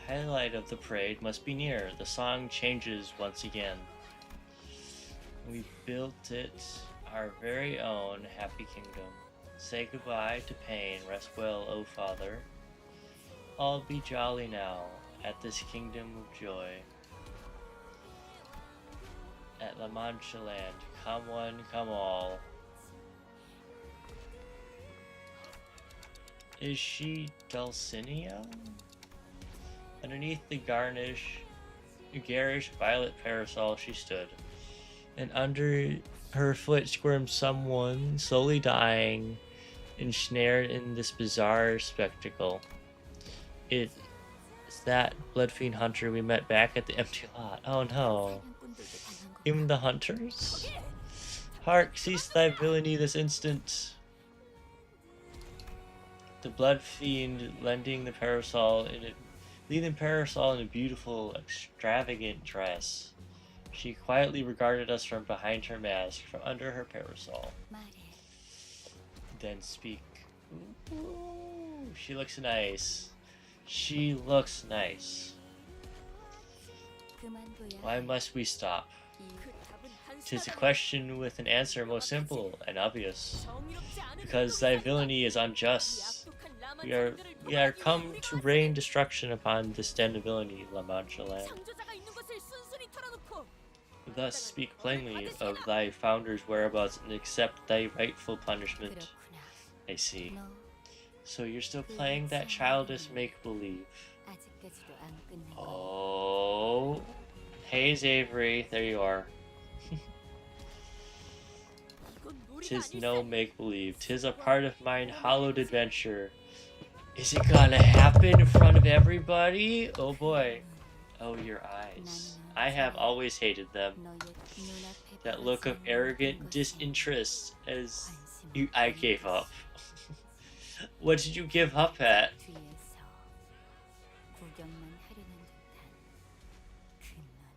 Highlight of the parade must be near. The song changes once again. We built it our very own happy kingdom. Say goodbye to pain. Rest well, O Father. All be jolly now at this kingdom of joy. At La Mancha land, come one, come all. Is she Dulcinea? Underneath the garish violet parasol she stood, and under her foot squirmed someone slowly dying, ensnared in this bizarre spectacle. It's that blood-fiend hunter we met back at the empty lot. Oh no. Even the hunters? Hark, cease thy villainy this instant. The blood fiend leading parasol in a beautiful, extravagant dress. She quietly regarded us from behind her mask, from under her parasol. Then speak. Ooh, she looks nice. She looks nice. Why must we stop? 'Tis a question with an answer most simple and obvious. Because thy villainy is unjust. We are come to rain destruction upon this den of villainy, La Mancha land. Thus speak plainly of thy founder's whereabouts and accept thy rightful punishment. I see. So you're still playing that childish make-believe. Oh. Hey, Avery, there you are. 'Tis no make-believe. 'Tis a part of mine hallowed adventure. Is it gonna happen in front of everybody? Oh boy. Oh, your eyes. I have always hated them. That look of arrogant disinterest as I gave up. What did you give up at?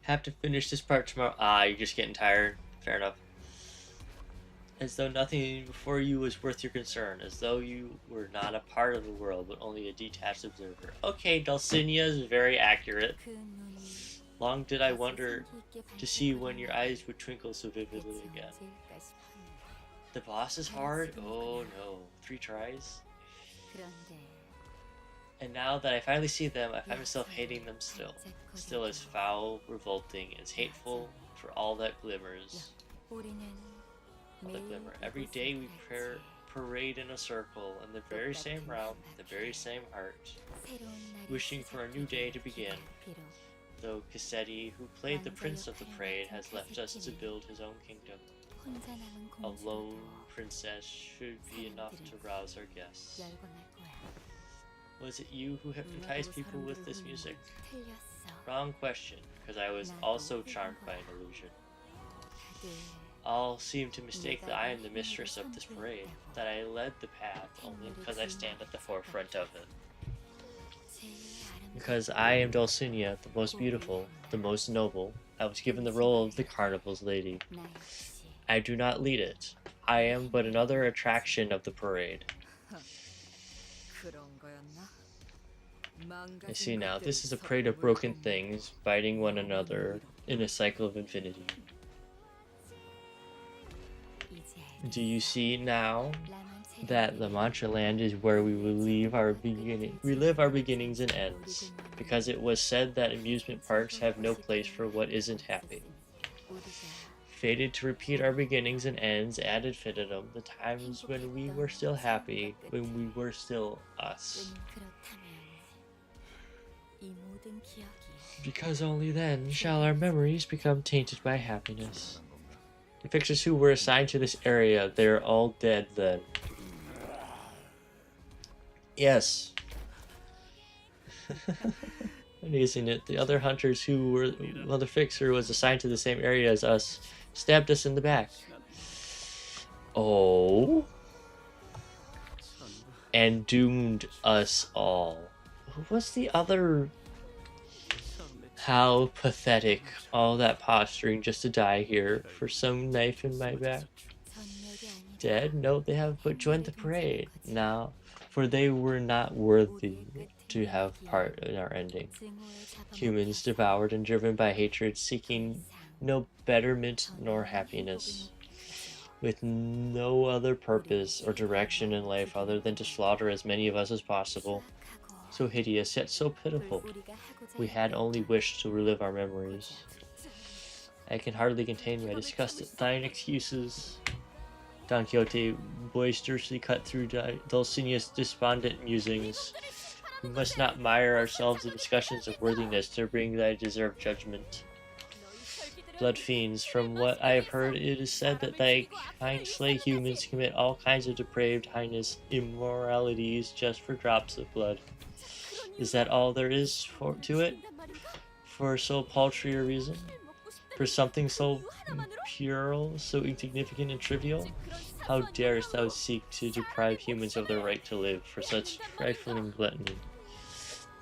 Have to finish this part tomorrow. Ah, you're just getting tired. Fair enough. As though nothing before you was worth your concern. As though you were not a part of the world, but only a detached observer. Okay, Dulcinea is very accurate. Long did I wonder to see when your eyes would twinkle so vividly again. The boss is hard? Oh no. 3 tries? And now that I finally see them, I find myself hating them still. Still as foul, revolting, as hateful for all that glimmers. All that glimmer. Every day we parade in a circle, in the very same route, the very same heart, wishing for a new day to begin. Though Cassetti, who played the prince of the parade, has left us to build his own kingdom. A lone princess should be enough to rouse our guests. Was it you who hypnotized people with this music? Wrong question, because I was also charmed by an illusion. All seem to mistake that I am the mistress of this parade, that I led the path only because I stand at the forefront of it. Because I am Dulcinea, the most beautiful, the most noble, I was given the role of the carnival's lady. I do not lead it. I am but another attraction of the parade. I see now, this is a parade of broken things, biting one another in a cycle of infinity. Do you see now that La Mancha land is where we will live our beginnings and ends, because it was said that amusement parks have no place for what isn't happy. Fated to repeat our beginnings and ends ad infinitum, the times when we were still happy, when we were still us. Because only then shall our memories become tainted by happiness. The fixers who were assigned to this area, they are all dead then. Yes. Amazing it. The other hunters who were, well, the fixer was assigned to the same area as us, stabbed us in the back. Oh. And doomed us all. Who was the other? How pathetic. All that posturing just to die here for some knife in my back. Dead? No, they have but joined the parade now, for they were not worthy to have part in our ending. Humans devoured and driven by hatred, seeking no betterment nor happiness, with no other purpose or direction in life other than to slaughter as many of us as possible. So hideous, yet so pitiful. We had only wished to relive our memories. I can hardly contain my disgust at thine excuses. Don Quixote boisterously cut through Dulcinea's despondent musings. We must not mire ourselves in discussions of worthiness to bring thy deserved judgment. Blood fiends, from what I have heard, it is said that thy kind slay humans, commit all kinds of depraved, heinous immoralities just for drops of blood. Is that all there is to it? For so paltry a reason? For something so puerile, so insignificant and trivial? How darest thou seek to deprive humans of their right to live for such trifling gluttony?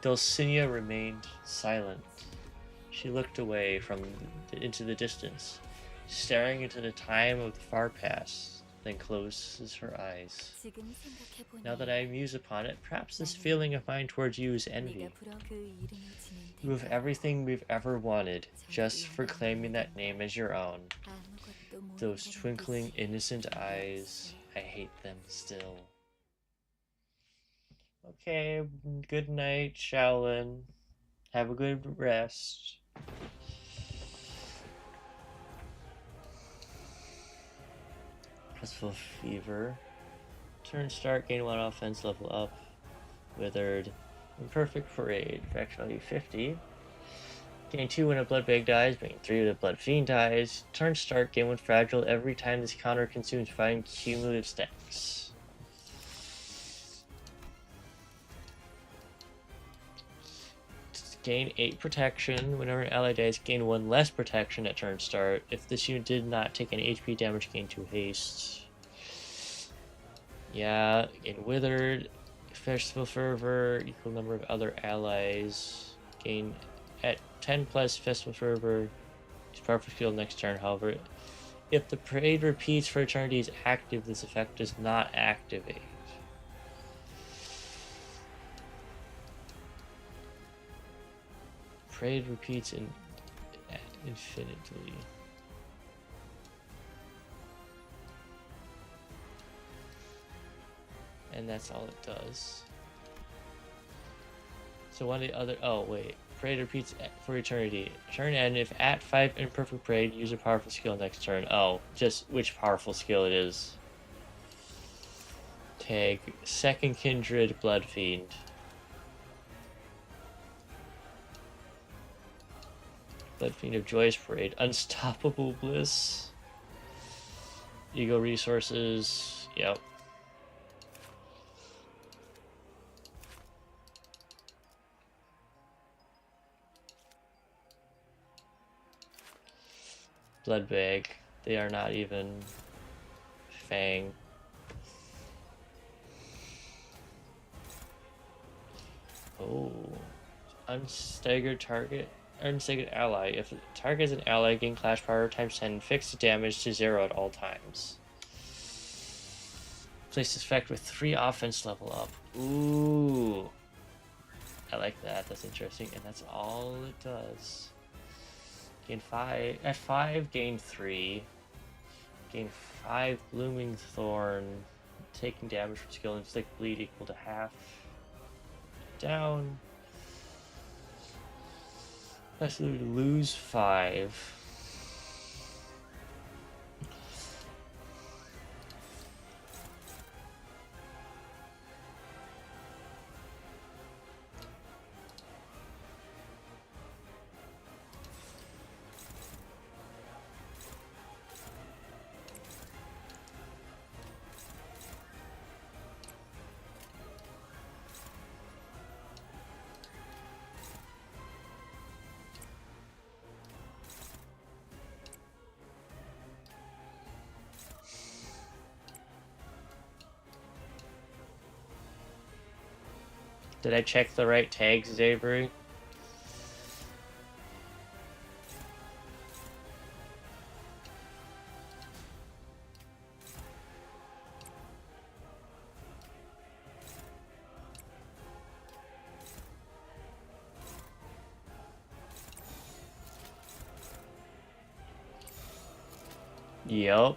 Dulcinea remained silent. She looked away into the distance, staring into the time of the far past, then closes her eyes. Now that I muse upon it, perhaps this feeling of mine towards you is envy. You have everything we've ever wanted, just for claiming that name as your own. Those twinkling, innocent eyes, I hate them still. Okay, good night, Shaolin. Have a good rest. Blissful Fever. Turn start, gain 1 offense, level up. Withered. Imperfect Parade. Faction value 50. Gain 2 when a Blood Bag dies, gain 3 when a Blood Fiend dies. Turn start, gain 1 Fragile every time this counter consumes 5 cumulative stacks. Gain 8 protection. Whenever an ally dies, gain 1 less protection at turn start. If this unit did not take any HP damage, gain 2 haste. Yeah, gain Withered. Festival Fervor, equal number of other allies. Gain at 10 plus Festival Fervor. Use powerful skill next turn, however. If the parade repeats for eternity is active, this effect does not activate. Parade repeats infinitely. And that's all it does. So one of the other... Oh, wait. Parade repeats for eternity. Turn end. If at 5 imperfect parade, use a powerful skill next turn. Oh, just which powerful skill it is. Tag. Second Kindred Blood Fiend. Blood Fiend of Joyous Parade. Unstoppable Bliss. Ego Resources. Yep. Blood Bag. They are not even Fang. Oh. Unstaggered target. Unstaggered ally. If the target is an ally, gain clash power times 10, fixed damage to 0 at all times. Place this effect with 3 offense level up. Ooh. I like that. That's interesting. And that's all it does. Gain 5. At 5, gain 3. Gain 5 Blooming Thorn. Taking damage from skill and inflict bleed equal to half. Down. Let's lose 5. Did I check the right tags, Avery? Yep.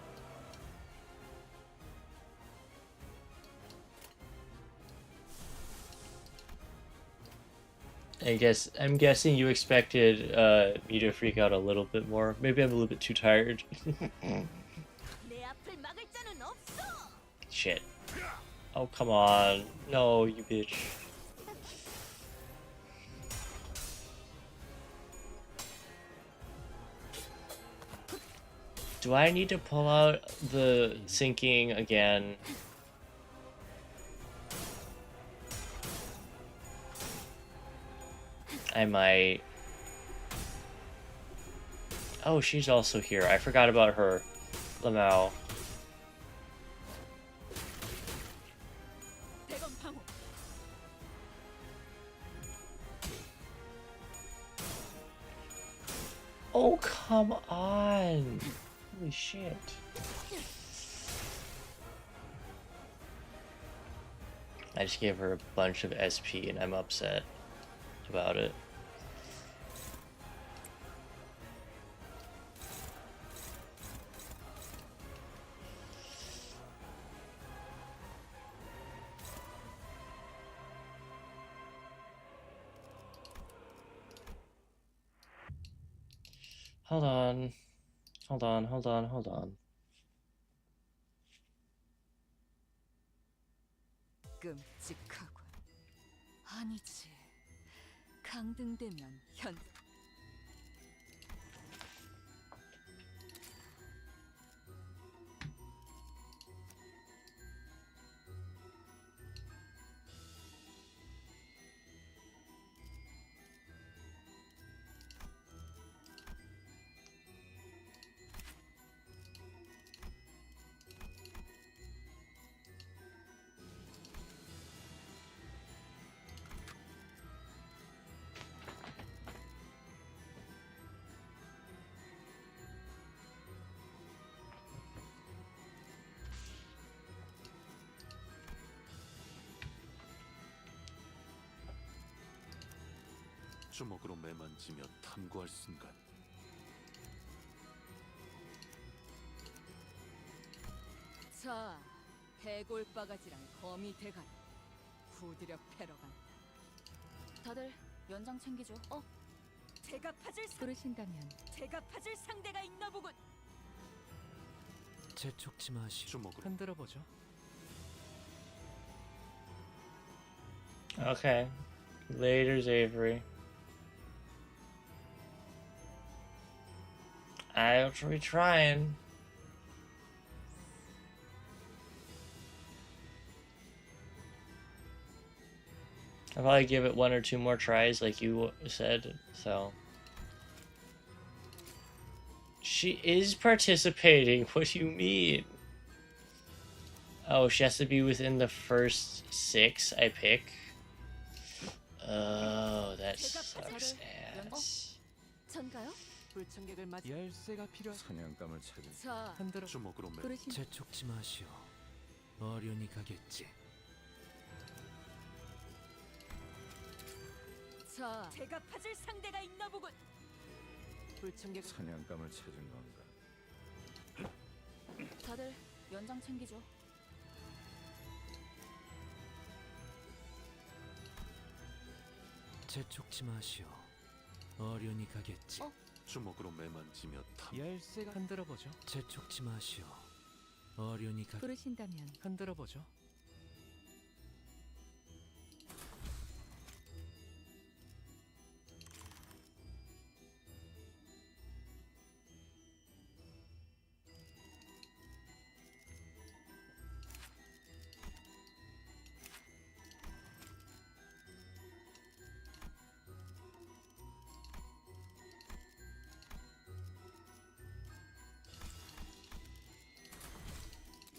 I'm guessing you expected me to freak out a little bit more. Maybe I'm a little bit too tired. 내 앞을 막을 자는 없어. Shit. Oh, come on. No, you bitch. Do I need to pull out the sinking again? I might. Oh, she's also here. I forgot about her. Lamau. 대검 방어. Oh, come on. Holy shit. I just gave her a bunch of SP and I'm upset about it. Hold on. Hold on, hold on, hold on. 끔찍하군. 아니지. 강등되면 현. 주먹으로 매만지며 탐구할 순간 자, 해골바가지랑 거미 대가리 후드려 패러 간다. 다들 연장 챙기죠. 제가 파질 부르신다면 제가 파질 상대가 있나 보군. 재촉지 마시오. 주먹으로 흔들어 보죠. Okay. Later, Avery. I'll be trying. I'll probably give it 1 or 2 more tries, like you said, so. She is participating. What do you mean? Oh, she has to be within the first 6 I pick. Oh, that sucks ass. 전가요? 불청객을 맞 열쇠가 필요. 사냥감을 찾은 자, 흔들어. 주먹으로 매 부르신 재촉지 마시오. 어련히 가겠지. 자, 제가 파질 상대가 있나 보군. 불청객 사냥감을 찾은 건가? 다들 연장 챙기죠. 재촉지 마시오. 어련히 가겠지. 주먹으로 매만지며 탐 열쇠가 흔들어 보죠. 재촉지 마시오. 어련히 가. 부르신다면 흔들어 보죠.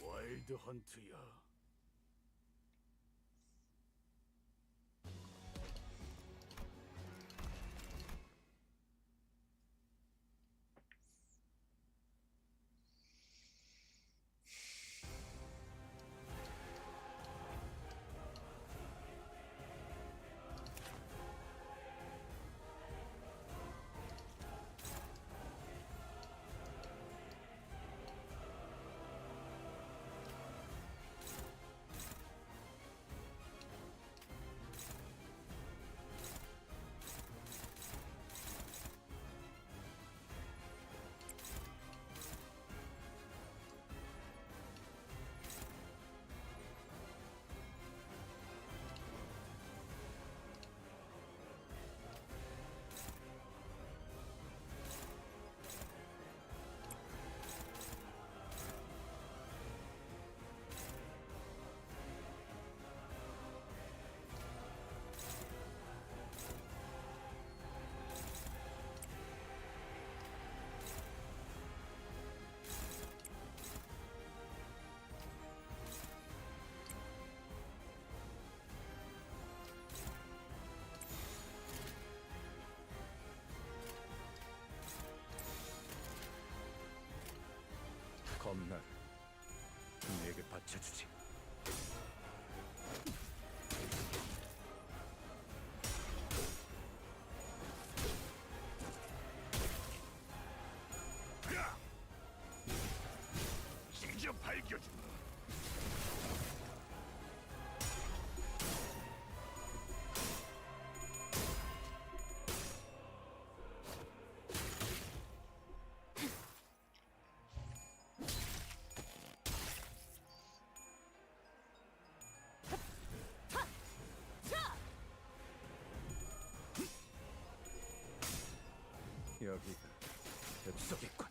와일드 헌트야. 검날 내게 바쳐주지. 찢어 발겨주마. 여기가 뱃속이군.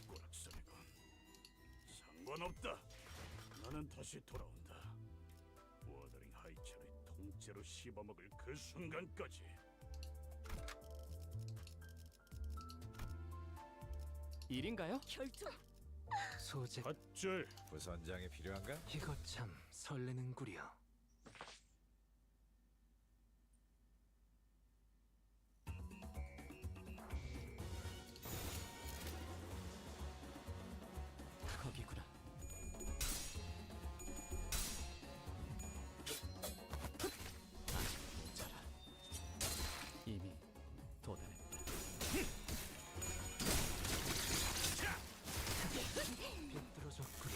꼬락서리건 상관없다. 나는 다시 돌아온다. 워더링 하이처를 통째로 씹어먹을 그 순간까지. 일인가요? 결투 소재 밧줄. 부선장이 필요한가? 이거 참 설레는구려. 거기구나. 아직 모자라. 이미 도달했다. 비뚤어졌구려.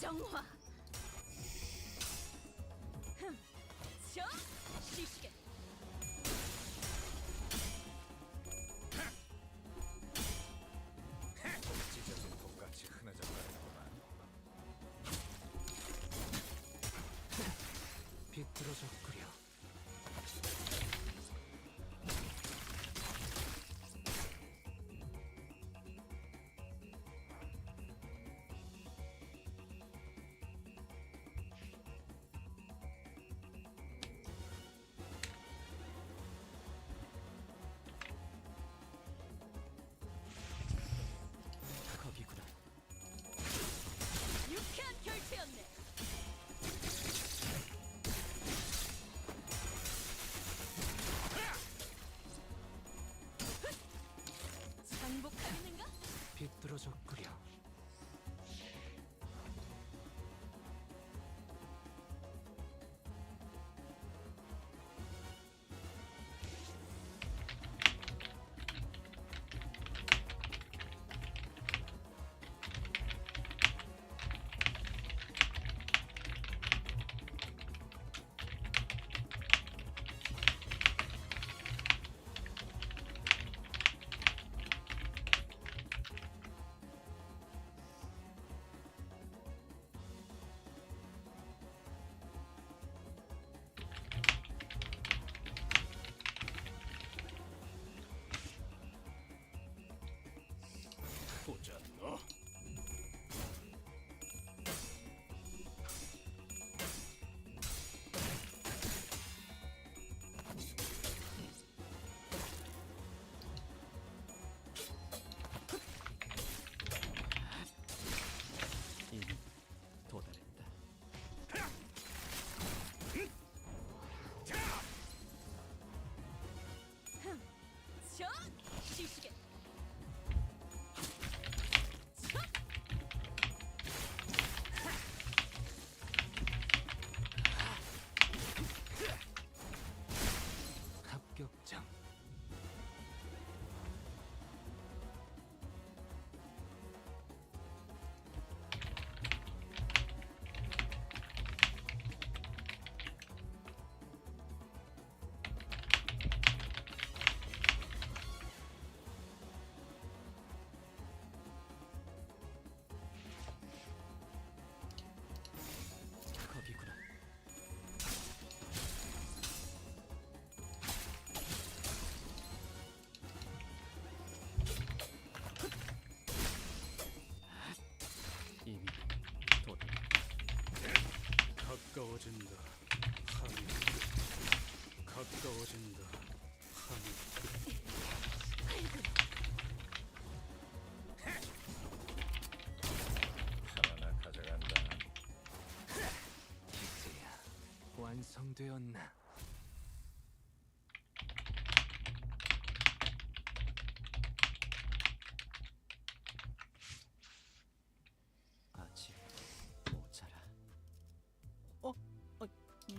정화. 저 시시게. 찢어진 독같이 흐느적거리는구만. 비뚤어졌구려. 겁이구나. 유쾌한 결투였네. 장복하겠는가? 비뚤어졌구려. 보자 너. 이미 도달했다. 저 시시게. 합격장. 겁이구나. 이미 도달했다. 가까워진다. 하늘. 가까워진다. 하늘. 하나 가져간다. 이제야 완성되었나? 아직 모자라.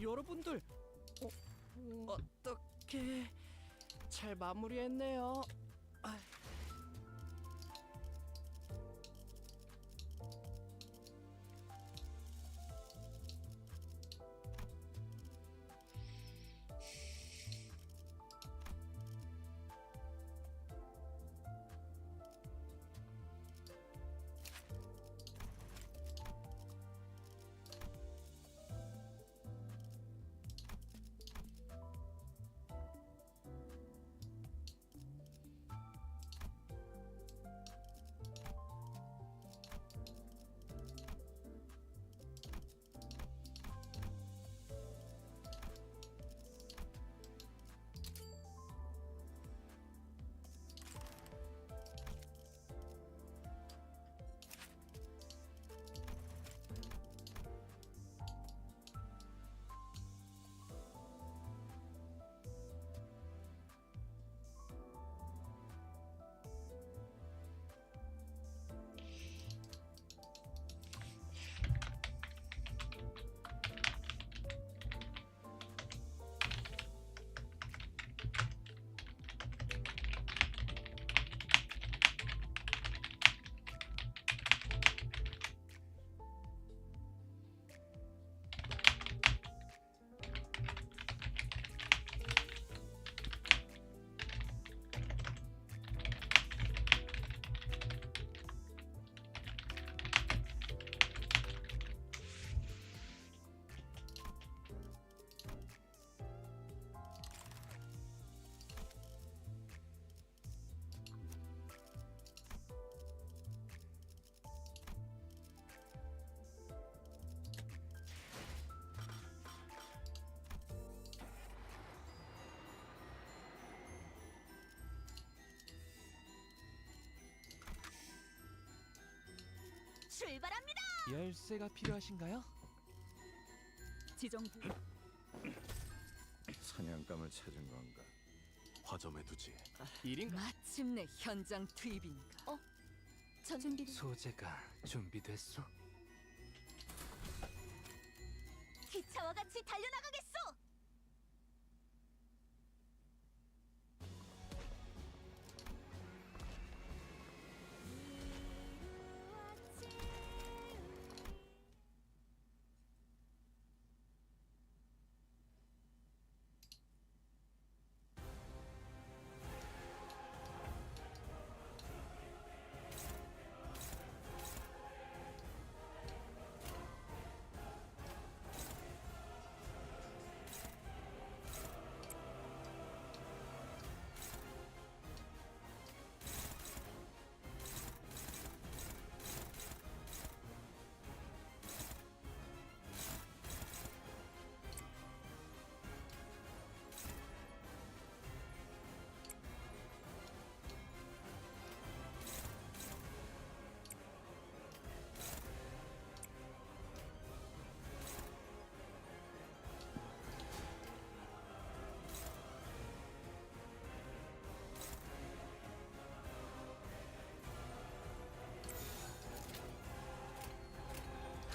여러분들, 어떻게 잘 마무리했네요. 출발합니다. 열쇠가 필요하신가요? 지정부 사냥감을 찾은 건가? 화점에 두지. 일인가? 마침내 현장 투입인가? 준비된 소재가 준비됐어? 기차와 같이 달려나가겠소.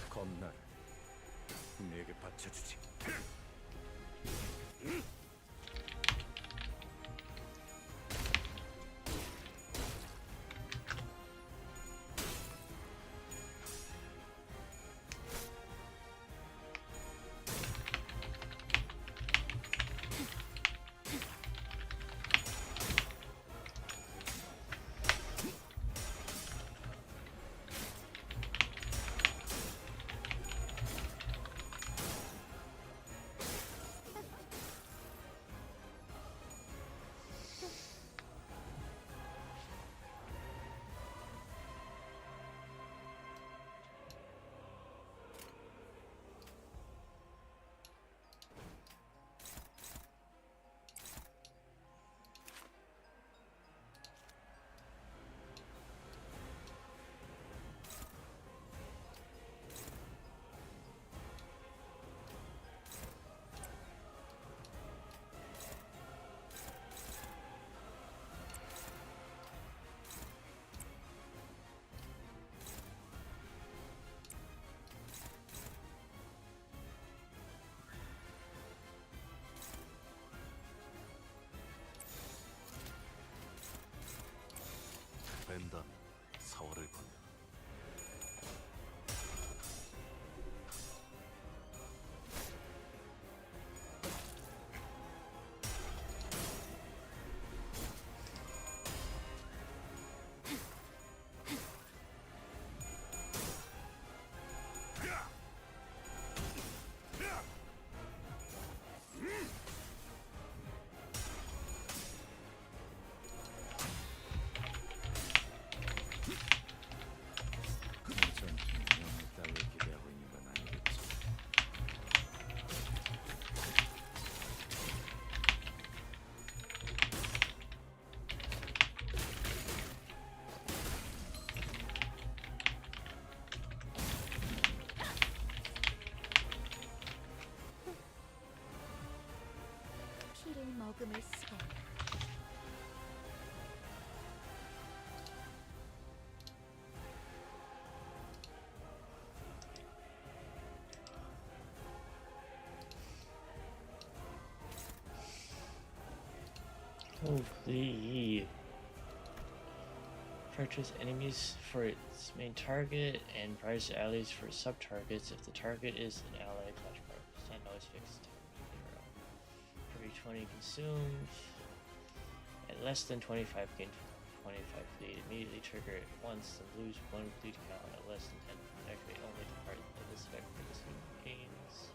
겁날. 내게 바쳐주지. 벤담 4월을 보내. 피를 머금을 시간. Holy. Purchase enemies for its main target and price allies for sub-targets if the target is an ally. Clash percent always fixed. 0. Every 20 consumed. At less than 25 gain 25 bleed. Immediately trigger it once and lose 1 bleed count. At less than 10 activate only the part of this effect for consumed gains.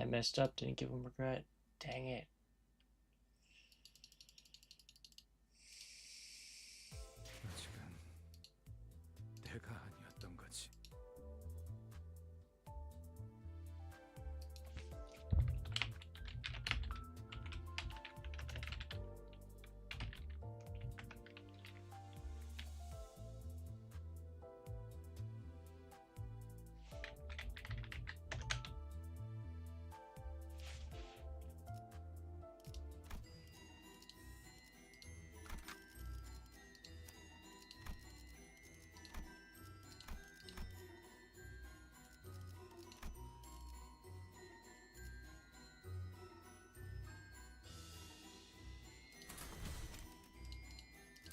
messed up, didn't give him regret. Dang it. 아직은 내가 아니었던 거지.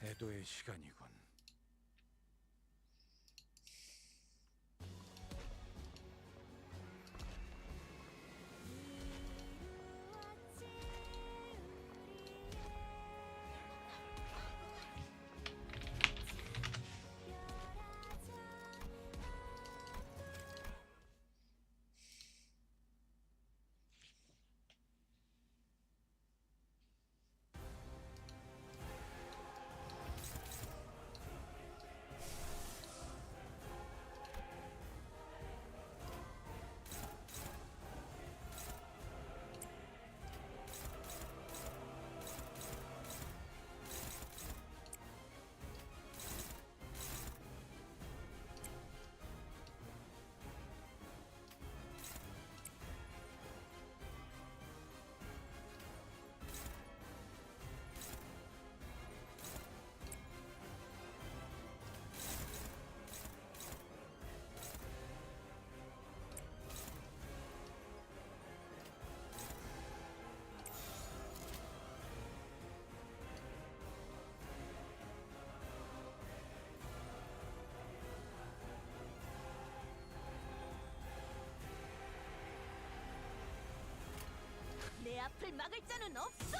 애도의 시간이군. 내 앞을 막을 자는 없어.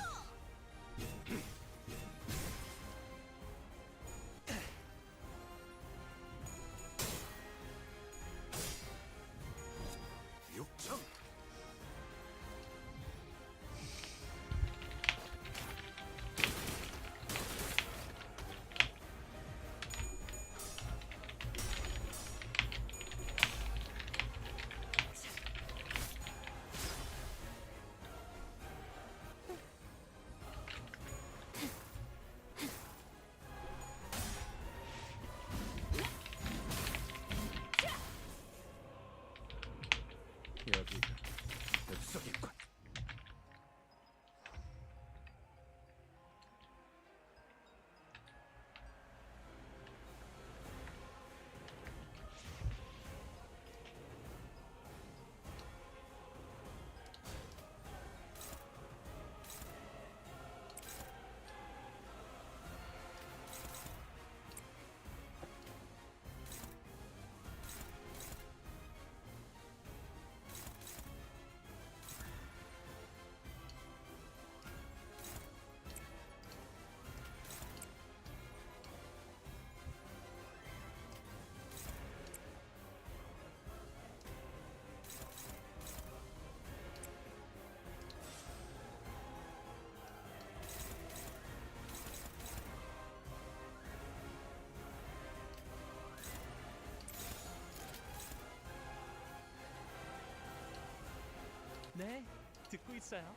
육정. 여기가 뱃속이군. 네, 듣고 있어요.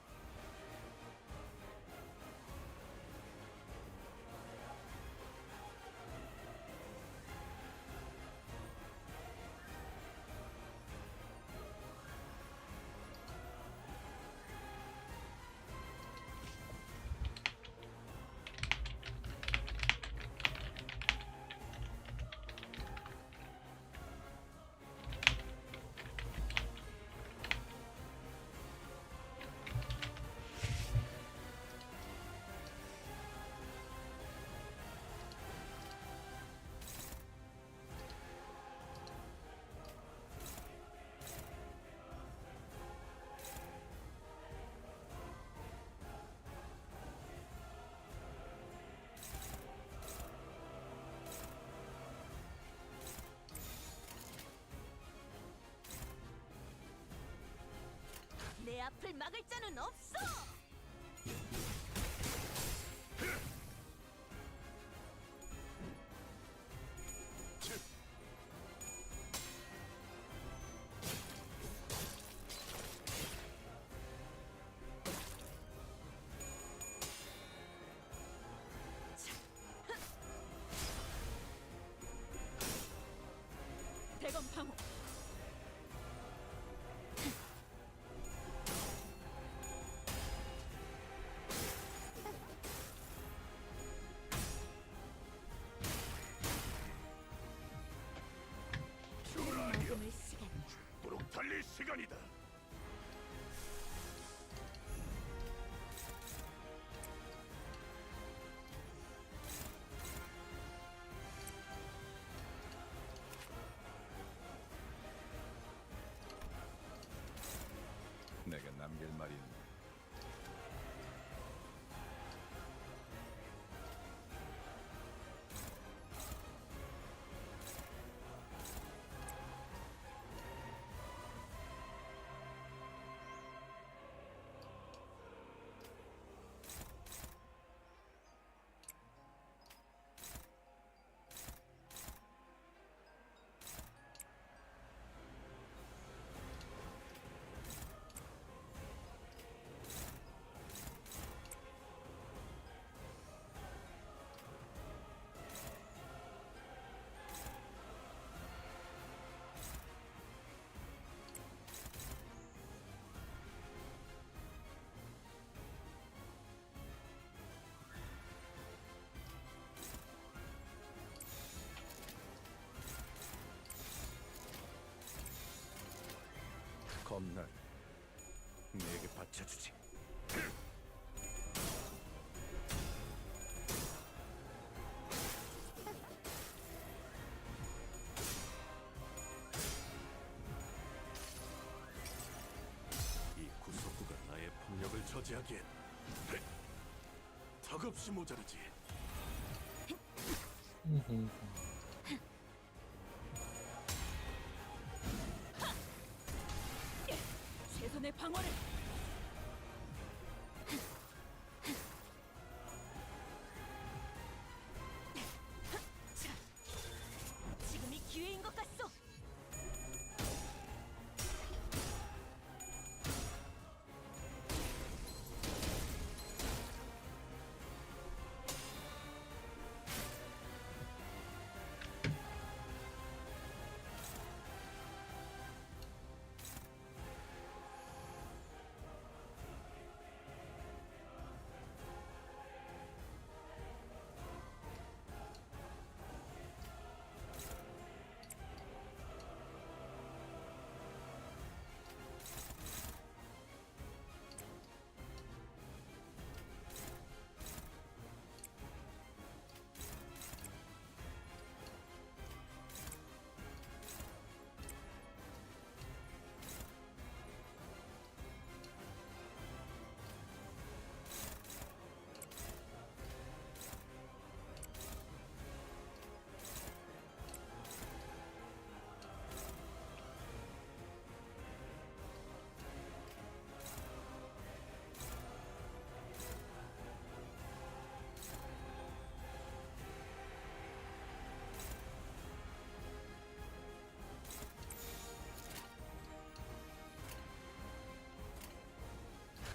앞을 막을 자는 없어. 대검 방어. 전하여 죽도록 달릴 시간이다. 내가 남길 말이 있네. 겁날 내게 바쳐주지. 이 구속구가 나의 폭력을 저지하기엔 턱없이 모자르지. 최선의 방어를. 지금이 기회인 것 같소.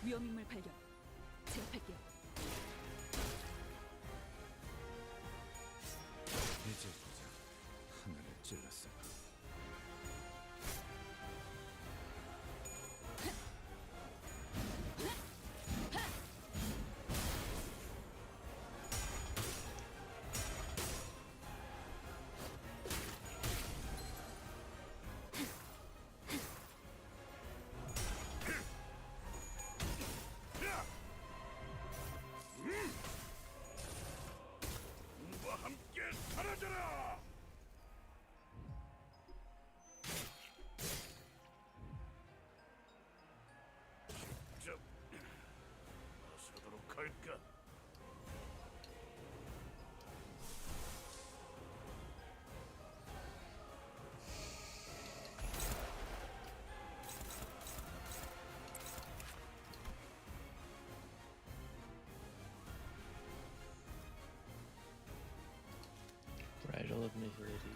위험인물 발견. 제압할게요. 이제 보자. 하늘을 찔렀어. Bridal of Nobility.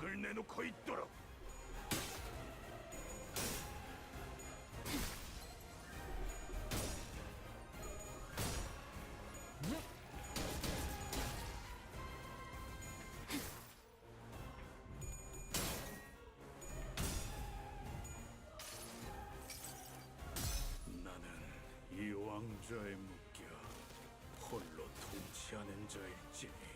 목을 내놓고 있도록. 나는 이 왕좌에 묶여 홀로 통치하는 자일지니.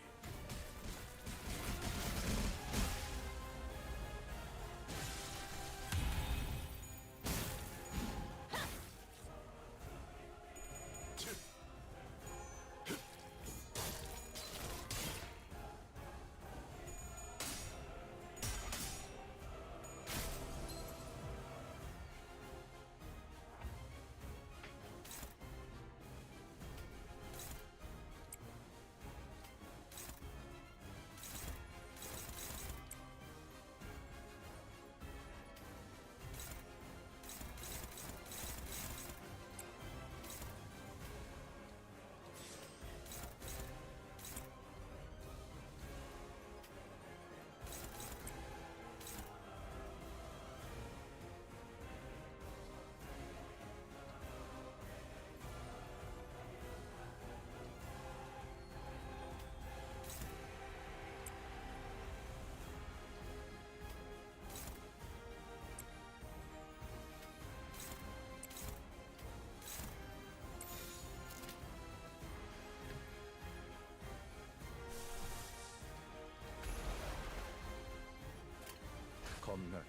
검날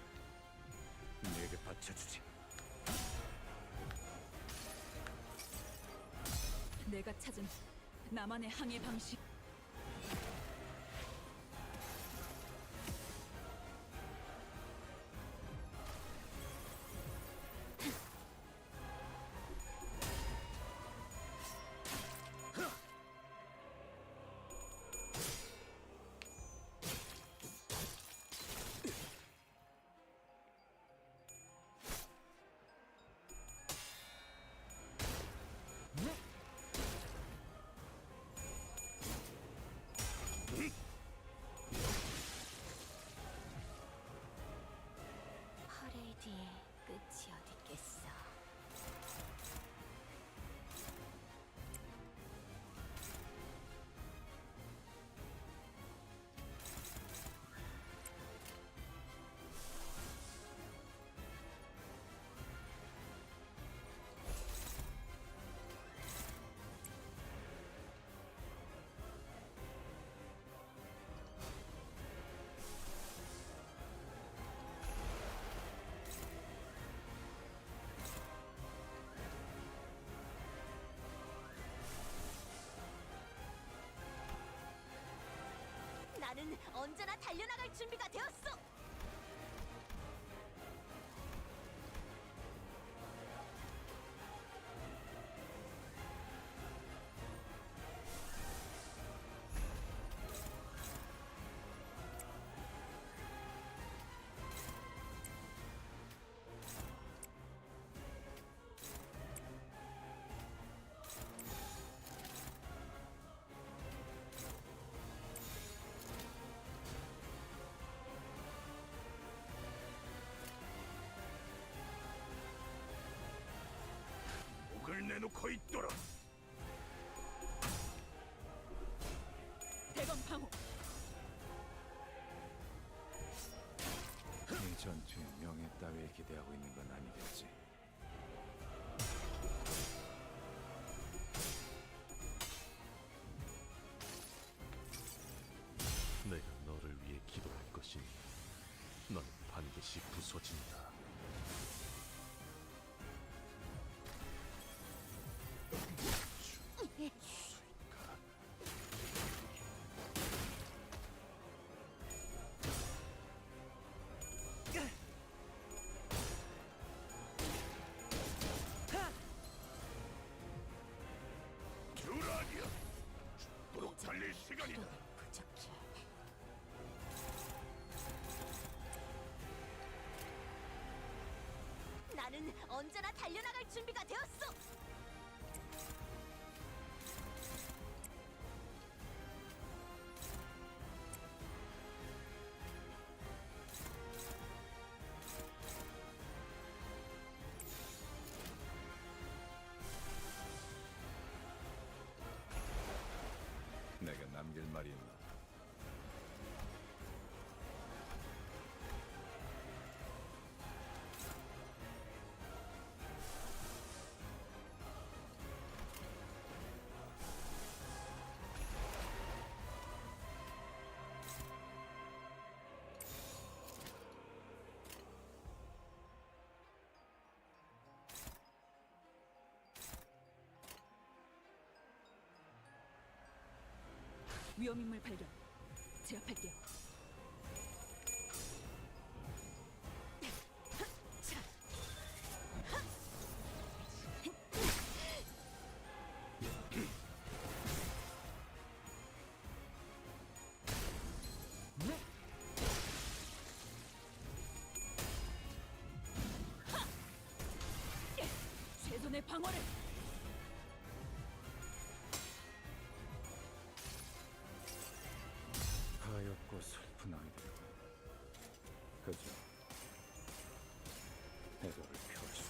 내게 바쳐주지. 내가 찾은 나만의 항해 방식. 퍼레이드의 끝이 어딨겠어. 나는 언제나 달려나갈 준비가 되었어. 목을 내놓고 있도록. 대검 방호. 이 전투에 명예 따위에 기대하고 있는 건 아니겠지. 내가 너를 위해 기도할 것이니 너는 반드시 부서진다. 앞으로 달릴 시간이다. 부족해. 나는 언제나 달려나갈 준비가 되었어. 내가 남길 말이 있나? 위험인물 발견. 제압할게요. 최선의 방어를. 하얗고 슬픈 아이들. 그저 애도를 표할 수.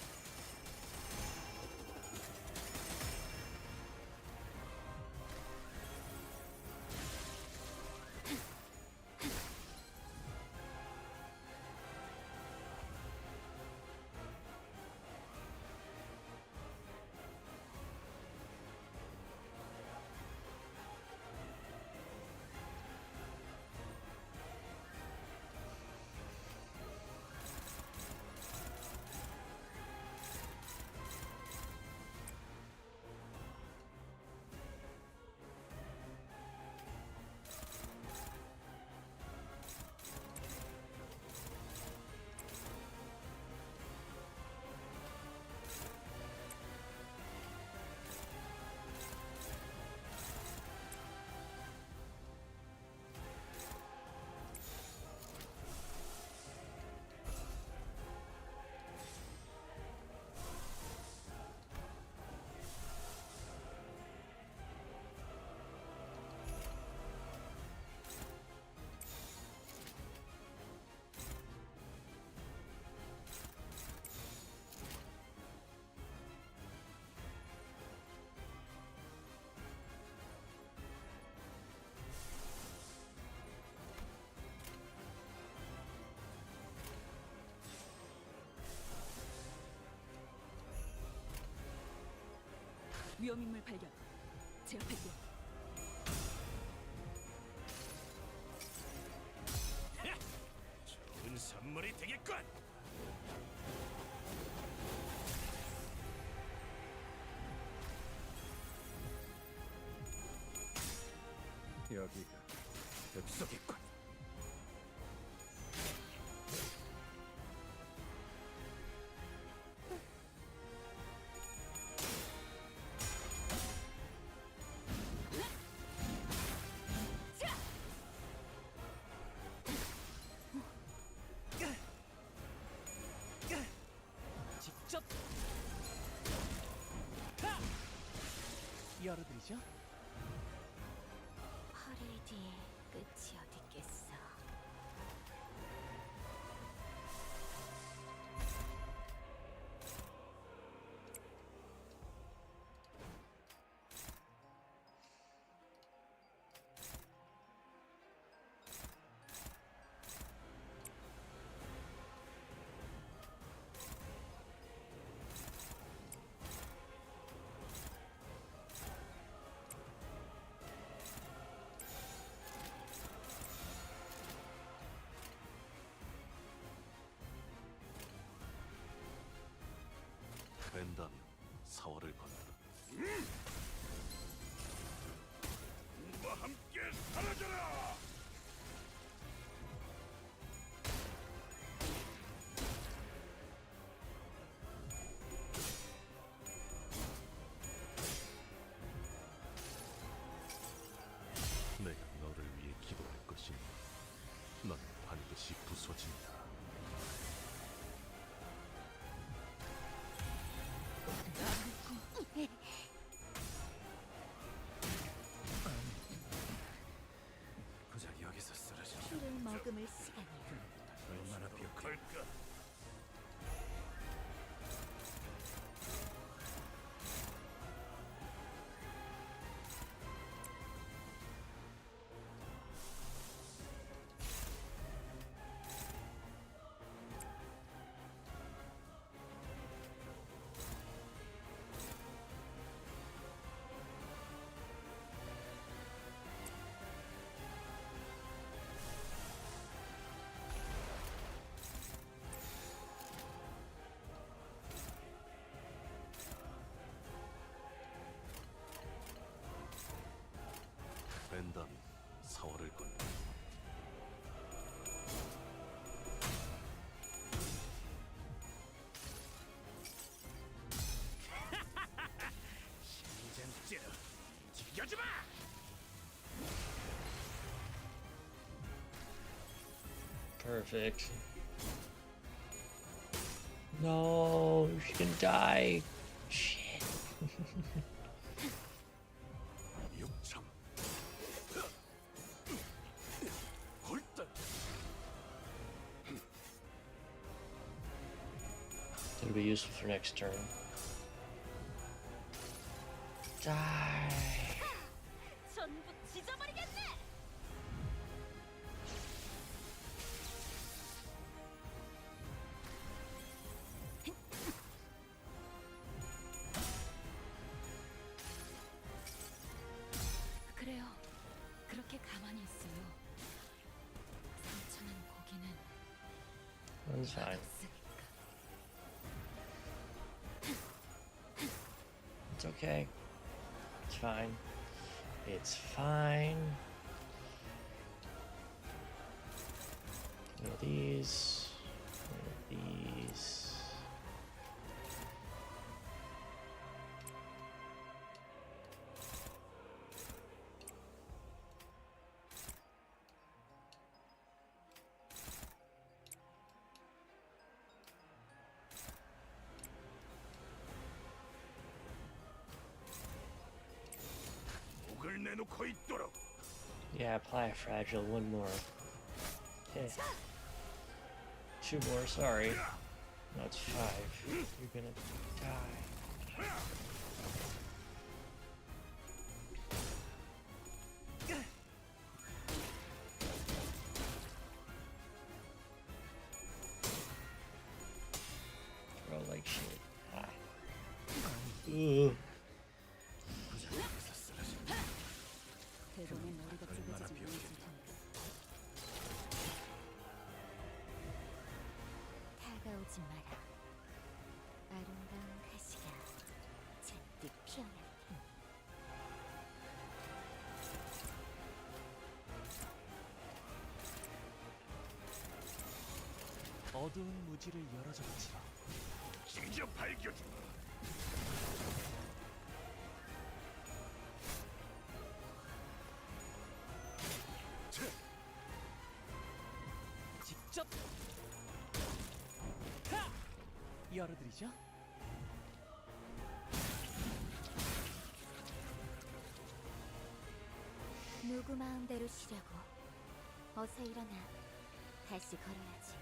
위험인물 발견. 제압할게요. 좋은 선물이 되겠군. 여기가 엽석이군. 직접 열어드리죠. 퍼레이드의 끝이 어딨겠어. 내가 너를 위해 기도할 것이니 넌 반드시 부서진다. 고작 여기서 쓰러져. 피를 머금을 시간이 얼마나 비옥할까? 벤담이 사활을 건네. 심장째로 죽여주마! Perfect. No, she can die. Shit. 육참. 홀딱. It'll be useful for next turn. Die. 전부 찢어버리겠네. 그래요. 그렇게 가만히 있어요. 상처난 고기는 That's fine. 없으니까. It's okay. It's fine. It's fine. One of these. One of these. 목을 내놓고 있도록. Yeah, apply a fragile. One more. Okay. Two more, sorry. No, it's 5. You're gonna die. Throw like shit. Ah. Ugh. 고작 여기서 쓰러져. 대범한 머리가 얼마나 쪼개지지 비옥해. 않았을 텐데. 다가오지 마라. 아름다운 가시가 잔뜩 피어나. 어두운 무지를 열어줬지라. 징저 발견주마. 직접 하! 열어드리죠. 누구 마음대로 쉬려고. 어서 일어나. 다시 걸어야지.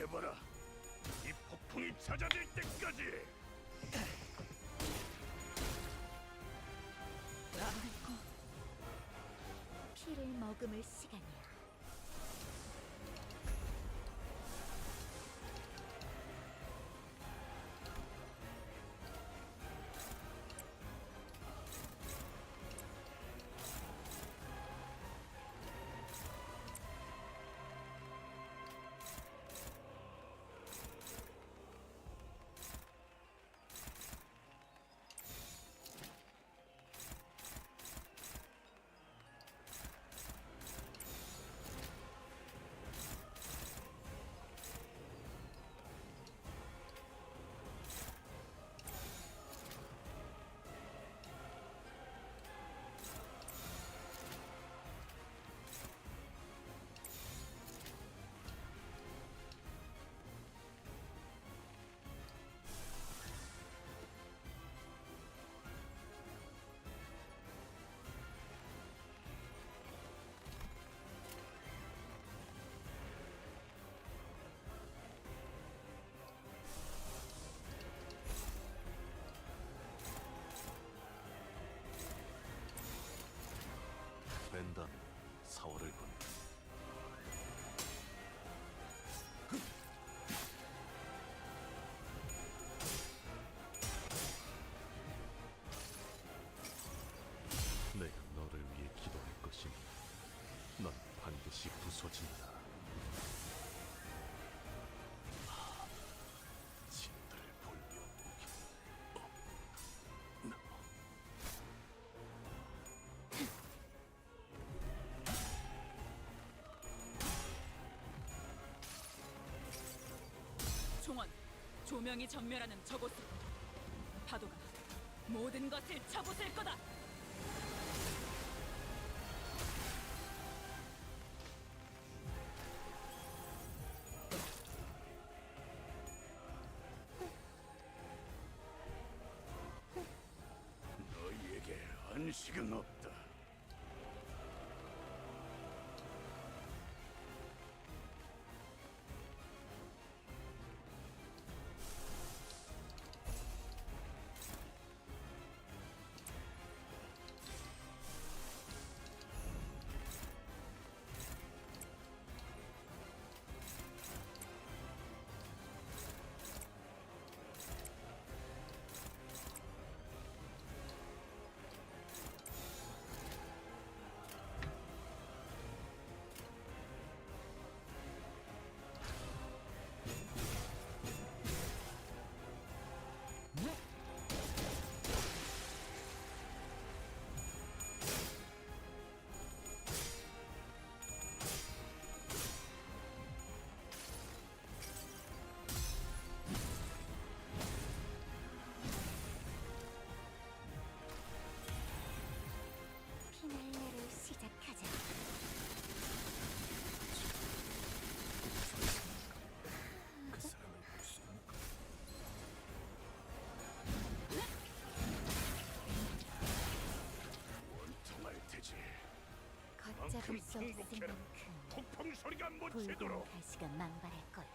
해봐라. 이 폭풍이 잦아들 때까지. 아이고, 피를 머금을 시간이야. 벤담 4월을 건 내가 너를 위해 기도할 것이니 넌 반드시 부서진다. 진들 볼며 종원, 조명이 전멸하는 저곳으로. 파도가 모든 것을 쳐부술 거다. 너희에게 안식은 없다. 피날레를 시작하자. 그 사람을 볼 수 있는가? 원통할 테지. 걷잡을 수 없을 통곡해라. 만큼 폭풍 소리가 붉은 묻히도록. 가시가 망발할 거야.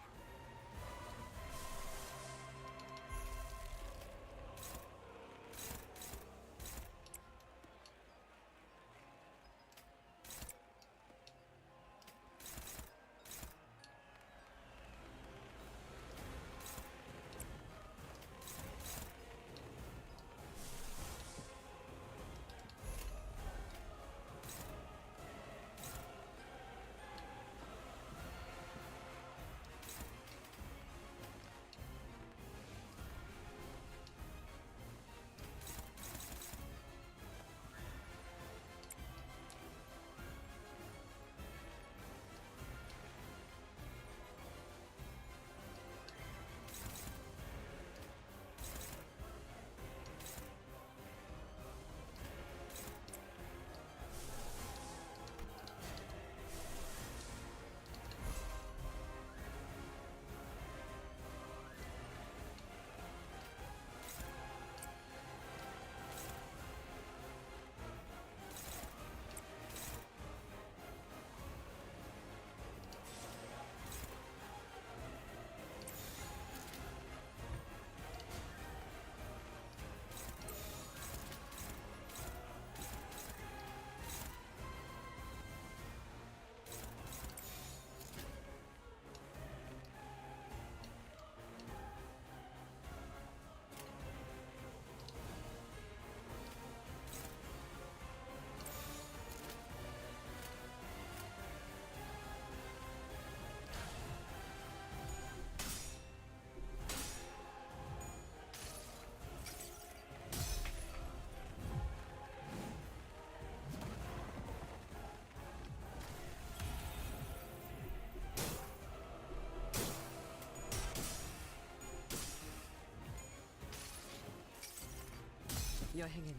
여행엔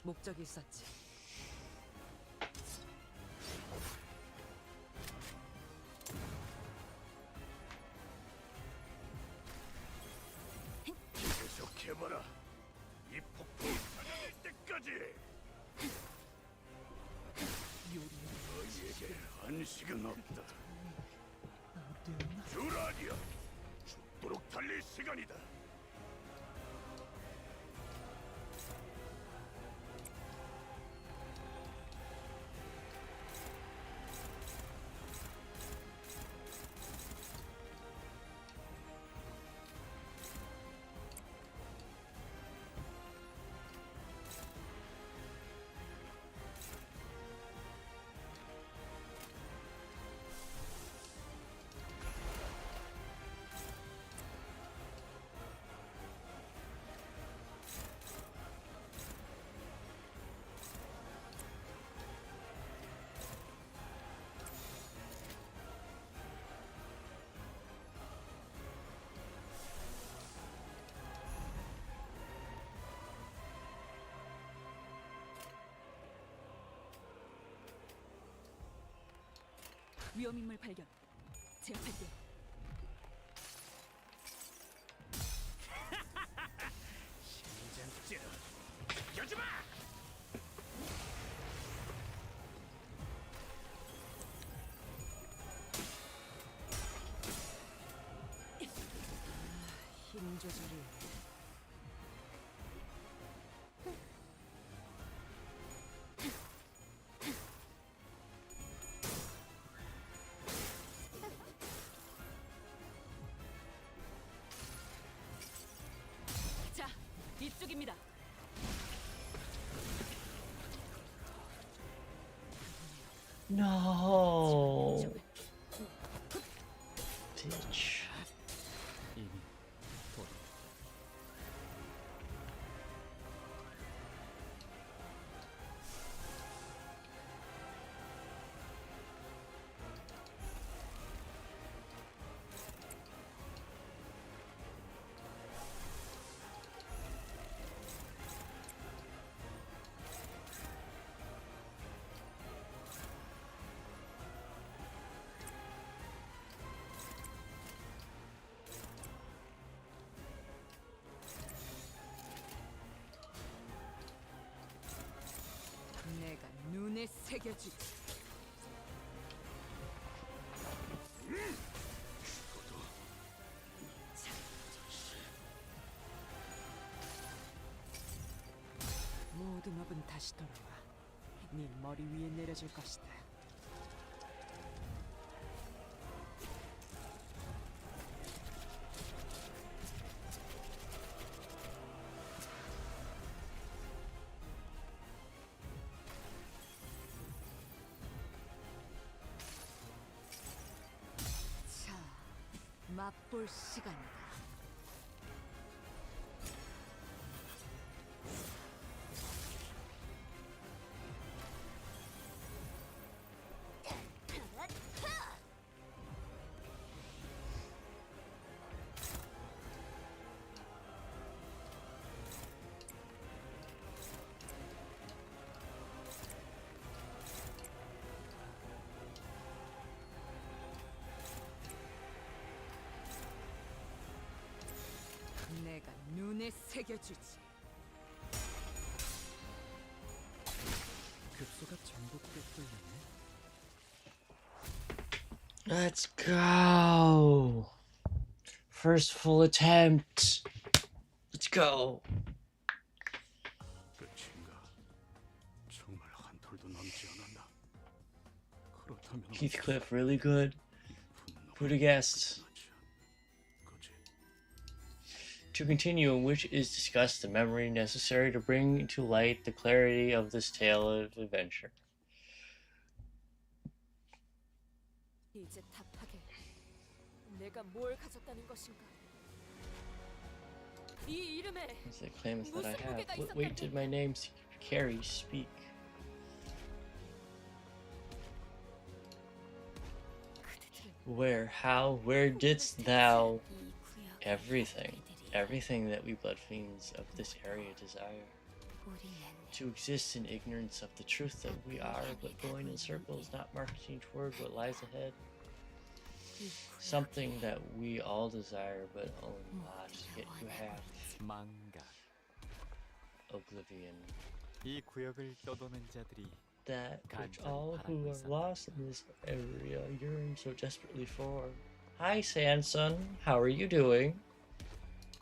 목적이 있었지. 계속해봐라. 이 폭풍이 사라질 때까지. 너희에게 안식은 없다. 주라니야. 죽도록 달릴 시간이다. 위험인물 발견. 제압할게요. 심장찌러. 여주마. 힘 조절이. 자, 이쪽입니다. No. Bitch. 이미 돌아. 내가 눈에 새겨주지. 모든 업은 다시 돌아와 네 머리 위에 내려줄 것이다. 자, 맛볼 시간이다. 내가 눈에 새겨주지. 급소가 전복됐걸렸네. Let's go. First full attempt. Let's go. 끝인가? 정말 한 톨도 남지 않았나? 그렇다면 Heathcliff, really good. Budapest. To continue, in which is discussed the memory necessary to bring to light the clarity of this tale of adventure. 이제 답하게. 내가 뭘 가졌다는 것인가? 이 이름에 As the claims that I have. What weight did my name carry? Speak. Where? How? Where didst thou? Everything. Everything that we blood fiends of this area desire. To exist in ignorance of the truth that we are, but going in circles, not marching toward what lies ahead. Something that we all desire, but only not yet you have. 망각. Oblivion. 이 구역을 떠도는 자들이 That which all who are lost in this area yearn so desperately for. Hi, Sanson. How are you doing?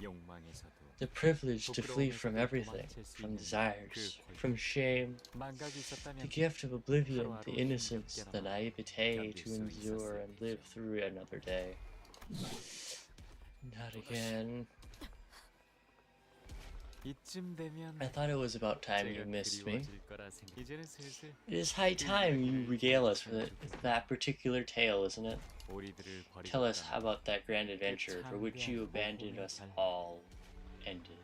욕망에서도 The privilege to flee from everything, from desires, from shame, 망각이 있었다면 the gift of oblivion, the innocence, the naivete to endure and live through another day. Not again. 이쯤 되면 I thought it was about time you 제가 missed me. 그리워질 거라 생각. 이제는 슬슬 It is high time you regale us with that particular tale, isn't it? 우리들을 버리고 Tell us 떠난 how about that grand adventure for which you abandoned us all ended.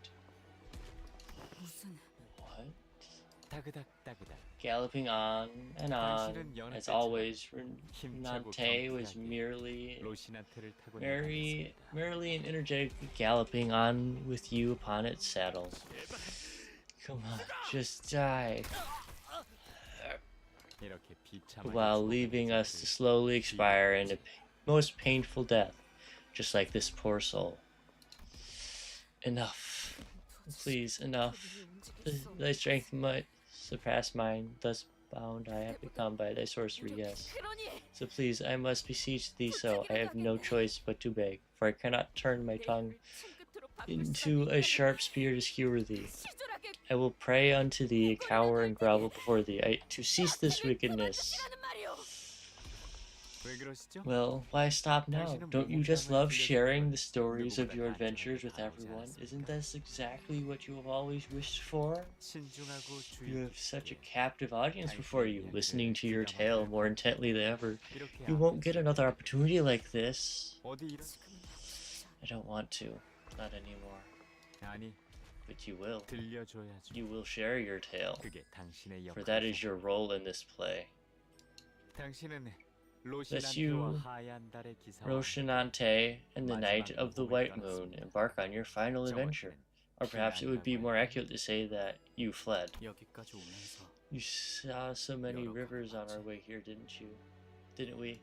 무슨 What? 다그닥 다그닥. Galloping on and on, as always, 힘차고 Renate was 경쾌하게 merely 로시나테를 타고 merely and energetically galloping on with you upon its saddle. Come on, just die. 이렇게 비참하게 While leaving us to slowly expire in a most painful death, just like this poor soul. Enough. Please, enough. Thy strength might surpass mine, thus bound I have become by thy sorcery, yes. So please, I must beseech thee so, I have no choice but to beg, for I cannot turn my tongue into a sharp spear to skewer thee. I will pray unto thee, cower and grovel before thee, to cease this wickedness. 왜 그러시죠? Well, why stop now? Don't you just love sharing the stories of your adventures with everyone? Isn't this exactly what you have always wished for? 신중하고 You 주의 have such a captive audience before you, listening to your tale more intently than ever. You won't get another opportunity like this. 어디 이런 I don't want to. Not anymore. 아니 But you will. 들려줘야죠. You will share your tale. 그게 당신의 For that is 역할이죠. your role in this play. 당신은 Lest you, 로시난테와 하얀 달의 기사와 Roshinante and the Night of the White Moon, embark on your final adventure. Or perhaps it would be more accurate to say that you fled. 여기까지 오면서 You saw so many rivers on our way here, didn't you? Didn't we?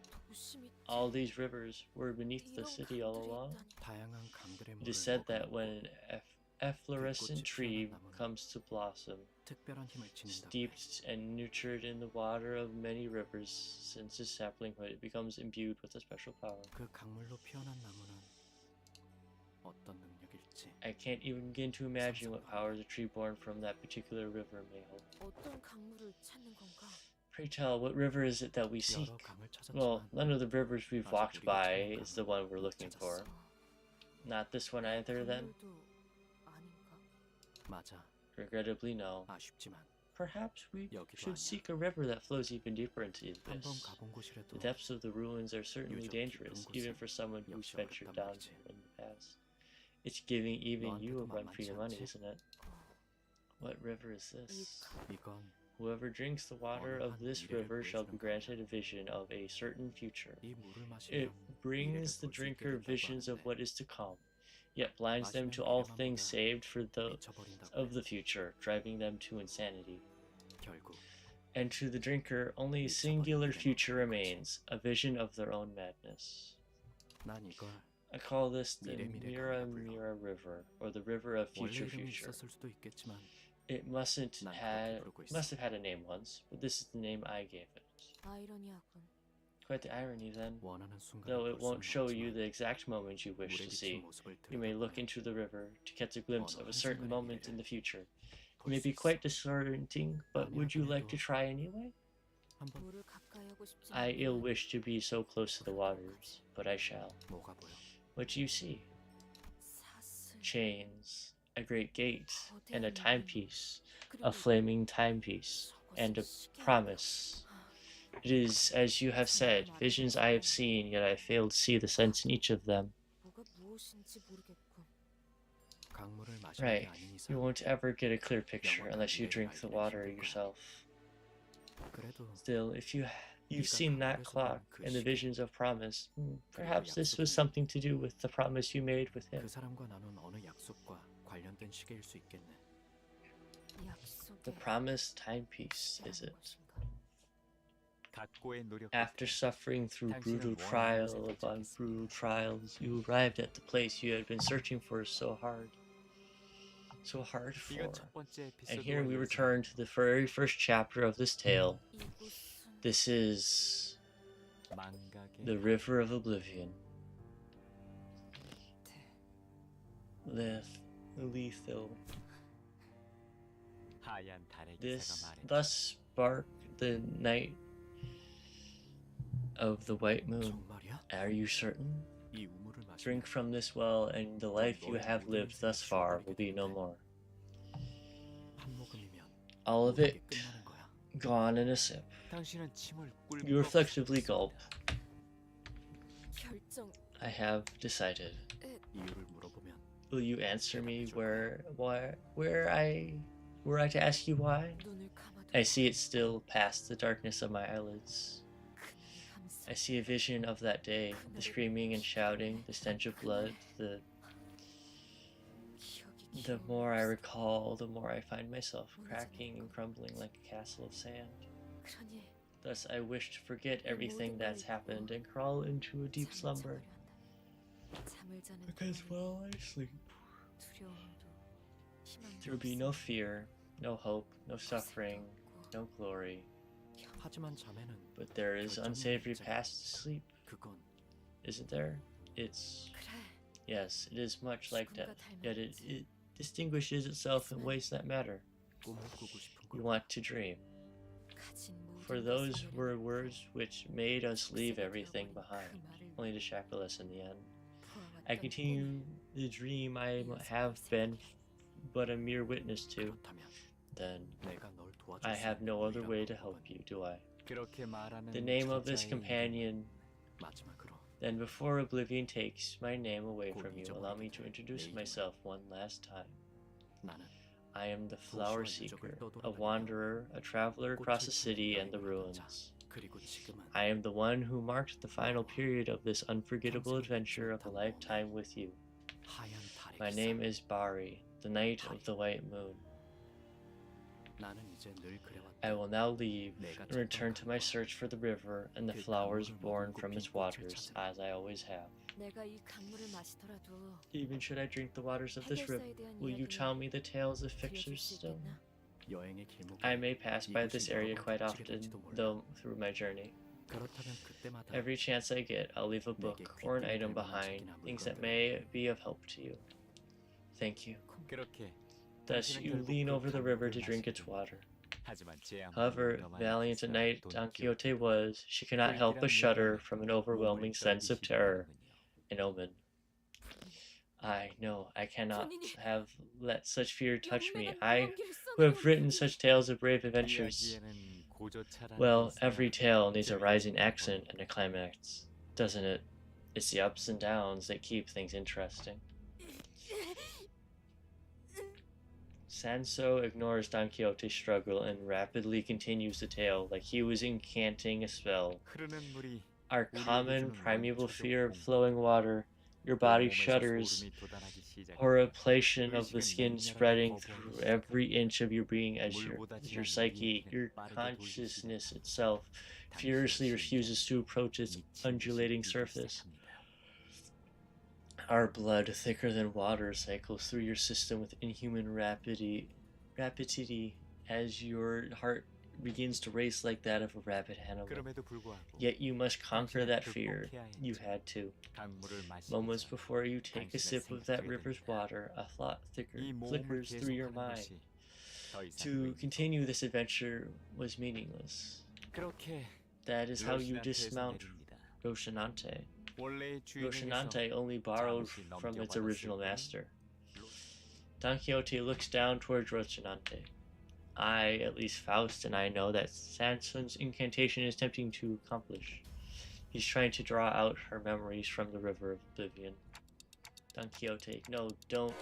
All these rivers were beneath the city all along. 다양한 강들의 It is 물을 said that 먹으려고 when an efflorescent tree comes to blossom, 특별한 힘을 지닌다. steeped and nurtured in the water of many rivers, since its saplinghood, it becomes imbued with a special power. 그 강물로 피어난 나무는 어떤 능력일지. I can't even begin to imagine what powers a tree born from that particular river may hold. 어떤 강물을 찾는 건가? Pray tell, what river is it that we seek? 여러 강을 Well, 찾았지만 none of the rivers we've 아직 walked 우리가 by 찾은 is the 강을 one we're 못 looking for. 찾았어. Not this one either, then? 강물도 아닌가? 맞아. Regrettably, no. 아쉽지만 Perhaps we 여기도 should 아니야. seek a river that flows even deeper into the 한번 abyss. 가본 곳이라도 The depths of the ruins are certainly 유적 dangerous, 깊은 even 곳은 for someone who's 역시 ventured 어렵단 down 말이지. in the past. It's giving even you a 너한테도 run for your money, 만만치 isn't it? What river is this? 이건 Whoever drinks the water of this river shall be granted a vision of a certain future. 이 물을 It 마시면 brings the 볼수 있게 drinker 된다고 visions of 하는데 what is to come, yet blinds them 마시는 to all 미래만 things 보다 saved for those 미쳐버린다고 of 해. the future, driving them to insanity. 결국 And to the drinker, only a singular future remains, a vision of their own madness. 난 이걸 I call this the 미래 Mira 강이라 불러. Mira River, or the River of 원래 Future 이름이 Future. 있었을 수도 있겠지만 It mustn't 난 그렇게 have 부르고 있어. must have had a name once, but this is the name I gave it. 아이러니하군. Quite the irony then. 원하는 순간을 Though it 볼 won't 수는 show you 없지만 the exact moment you wish 물에 to 비친 see, 모습을 you may look 들여다보면 into the river to catch a glimpse of a 어느 certain 한순간의 moment in 미래를 the future. It 볼 may 수 be 있어. quite disorienting, but would you like to try anyway? 한번 물을 가까이 하고 싶지 I 않지만 ill wish to be so close to the waters, but I shall. 뭐가 보여? What do you see? 사슬, Chains, a great gate, and a 거대한 timepiece, 그리고 a flaming timepiece, and a 저것은 promise. It is, as you have said, visions I have seen, yet I fail to see the sense in each of them. 뭐가 무엇인지 모르겠군. 강물을 마시는 Right, 게 아닌 이상 you won't ever get a clear picture unless you drink the water yourself. 그래도 Still, if you've seen that clock and the visions of promise, perhaps this was something to do with the promise you made with him. 그 사람과 나눈 어느 약속과 관련된 시계일 수 있겠네. The promised timepiece, is it? 각고의 노력 After suffering through brutal trial upon brutal trials, you arrived at the place you had been searching for so hard for. 이건 첫 번째 And 에피소드와 here we 연속. return to the very first chapter of this tale. This is 망각의 the River of Oblivion. Lethal. 하얀 달의 기사가 This 말해. thus spark the night of the white moon. 정말이야? Are you certain? 이 우물을 마시면 Drink from this well, and the life you have lived thus far will be no more. 한 모금이면 All of 모든 it 게 끝나는 거야. gone in a sip. 당신은 침을 꿀 You reflectively gulp. 결정. I have decided. 이유를 물어보면 Will you answer me were I to ask you why? 눈을 감아도 I see it still past the darkness of my eyelids. I see a vision of that day, the screaming and shouting, the stench of blood, the more I recall, the more I find myself cracking and crumbling like a castle of sand. 그러니 Thus I wish to forget everything that's happened and crawl into a deep slumber. 잠을 자는 Because while I sleep, 두려움도 희망도 there will be no fear, no hope, no suffering, no glory. 하지만 잠에는 But there is unsavory past to sleep, 그건 isn't there? It's... 그래. Yes, it is much like death, yet it distinguishes itself in ways that matter. 꿈을 꾸고 싶은 You 걸 want to dream. 가진 모든 For 것을 those were 내려놓고 words which made us leave 속삭여 everything 들어버린 behind, 그 말을 only to shackle us in the end. 보아왔던 I continue the dream I have been but a mere witness to. 그렇다면 Then 내가 널 도와줄 I 수 have no 있는 other 유일한 way to 방법은 help you, do I? 그렇게 말하는 The name of this 저자의 companion. 마지막으로 Then before oblivion takes my name away 곧 from you, allow me to introduce 내 이름은 myself one last time. 나는 I am the flower seeker, a wanderer, a traveler across the city and the ruins. 그리고 지금은 I am the one who marked the final period of this unforgettable adventure of a lifetime with you. 하얀 달의 My 기사. name is Bari, the Knight of the White Moon. 나는 이제 늘 그래왔다. I will now leave and return to my search for the river and the flowers born from its waters, as I always have. 내가 이 강물을 마시더라도 Even should I drink the waters of this river, 해결사에 대한 will you 이야기는 tell me the tales of 들려줄 fixers 수 still? 있겠나? 여행의 길목에 I may pass by this 이곳이 area 여러 번 quite 닥치게 often, 될지도 몰라. though through my journey. 그렇다면 그때마다 Every chance I get, I'll leave a book or an item behind, things that may be of help to you. Thank you. 그렇게 Thus 당신은 you 결국 lean 그 over the river to 강물을 drink its 마시고, water. 하지만 제 아무리 However 위험한 valiant at 기사와 night 돈 Don 기억, Quixote was, she could not help but shudder from an overwhelming sense of terror, an omen. I know, I cannot have let such fear touch me. I, who have written such tales of brave adventures. 이야기에는 고조차라는 Well, 게 every 있어야 tale needs a 재미있는 rising 걸 accent 보는 and a climax, doesn't it? It's the ups and downs that keep things interesting. Sanso ignores Don Quixote's struggle and rapidly continues the tale like he was incanting a spell. 흐르는 물이 Our 우리에게 common 주는 primeval 원초적 fear of 공포. flowing water, your body 몸에서 shudders, 소름이 돋아나기 시작해. horripilation of the 의식은 skin 맹렬하게 spreading 거부하기 through 시작하고 every inch of your being as 물보다 your 진한 psyche, 네 your 힘은 빠르게 consciousness 돌기 itself furiously refuses to approach its undulating surface. Our blood, thicker than water, cycles through your system with inhuman rapidity as your heart begins to race like that of a rabid animal. 그럼에도 불구하고 Yet you must conquer that 당신은 fear. 극복해야 You 했죠. had to. 강물을 마시기 Moments 전 before you take a 당신의 sip of that 생각에 river's 듭니다. water, a thought 이 모험을 flickers through your 계속하는 mind. 것이 더 이상 To 의미가 continue this adventure was meaningless. 그렇게 That is how you 로시난테에서 dismount 내립니다. Rocinante. 원래의 주인에게서 Rocinante only borrowed 잠시 from its 넘겨받았을 original 뿐 master. Don Quixote looks down towards Rocinante. I, at least Faust, and I know that Sanso's incantation is tempting to accomplish. He's trying to draw out her memories from the River of Oblivion. Don Quixote, no, don't.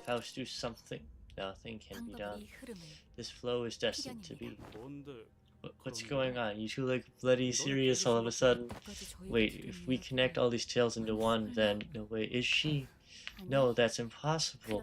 Faust, do something. Nothing can be done. 방법이 흐름을 This flow is destined to be. 뭔데? What's going on? You two look bloody serious all of a sudden. Wait, if we connect all these tales into one, then... No, wait, is she? No, that's impossible.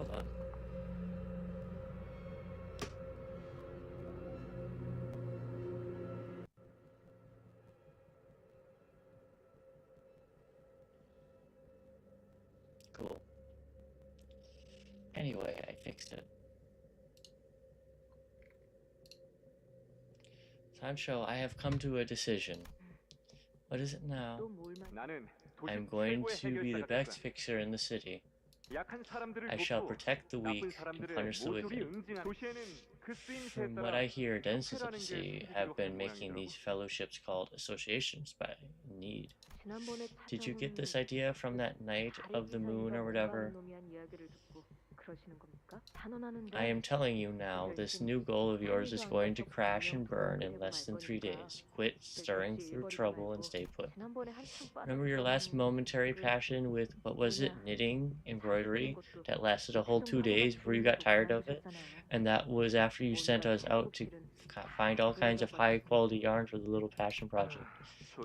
Hold on. Cool. Anyway, I fixed it. Sancho, I have come to a decision. What is it now? I'm going to be the best fixer in the city. I shall protect the weak and punish the wicked. From what I hear, denizens of the sea have been making these fellowships called associations by need. Did you get this idea from that night of the moon or whatever? I am telling you now, this new goal of yours is going to crash and burn in less than 3 days. Quit stirring through trouble and stay put. Remember your last momentary passion with, what was it, knitting, embroidery, that lasted a whole 2 days before you got tired of it? And that was after you sent us out to find all kinds of high-quality yarn for the little passion project.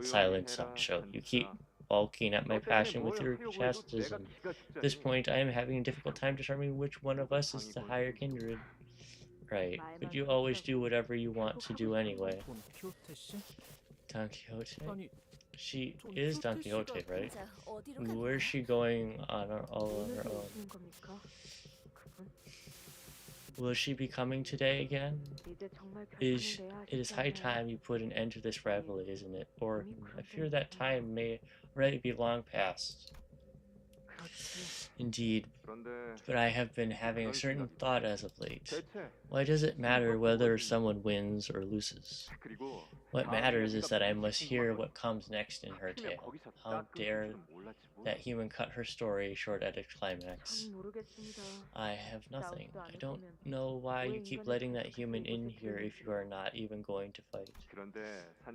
Silence, Sancho. You keep balking at my passion with your chastism. At this point, I am having a difficult time determining which one of us is the higher kindred. Right, but you always do whatever you want to do anyway. Don Quixote? She is Don Quixote, right? Where's she going all on her own? Will she be coming today again? It is high time you put an end to this rivalry, isn't it? Or I fear that time may already be long past. Indeed, but I have been having a certain thought as of late. Why does it matter whether someone wins or loses? What matters is that I must hear what comes next in her tale. How dare that human cut her story short at its climax? I have nothing. I don't know why you keep letting that human in here if you are not even going to fight.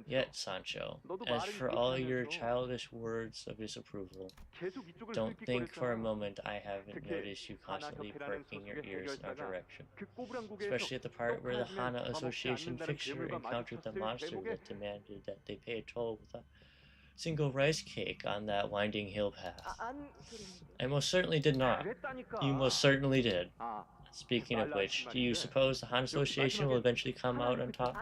Yet, Sancho, as for all your childish words of disapproval, don't think for a moment I haven't noticed you constantly perking your ears in our direction. Especially at the part where the Hana Association fixture encountered the monster that demanded that they pay a toll with a single rice cake on that winding hill path. I most certainly did not. You most certainly did. Speaking of which, do you suppose the Han Association will eventually come out on top?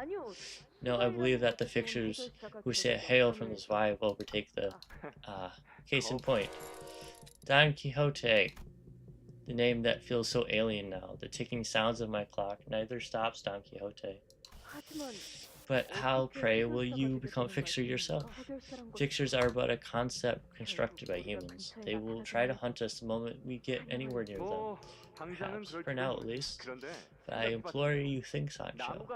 No, I believe that the fixers who say hail from the sky will overtake the, case in point. Don Quixote, the name that feels so alien now. The ticking sounds of my clock neither stops Don Quixote. But how, pray, will you become a fixer yourself? Fixers are but a concept constructed by humans. They will try to hunt us the moment we get anywhere near them. Perhaps, for now at least. But I implore you, think, Sancho.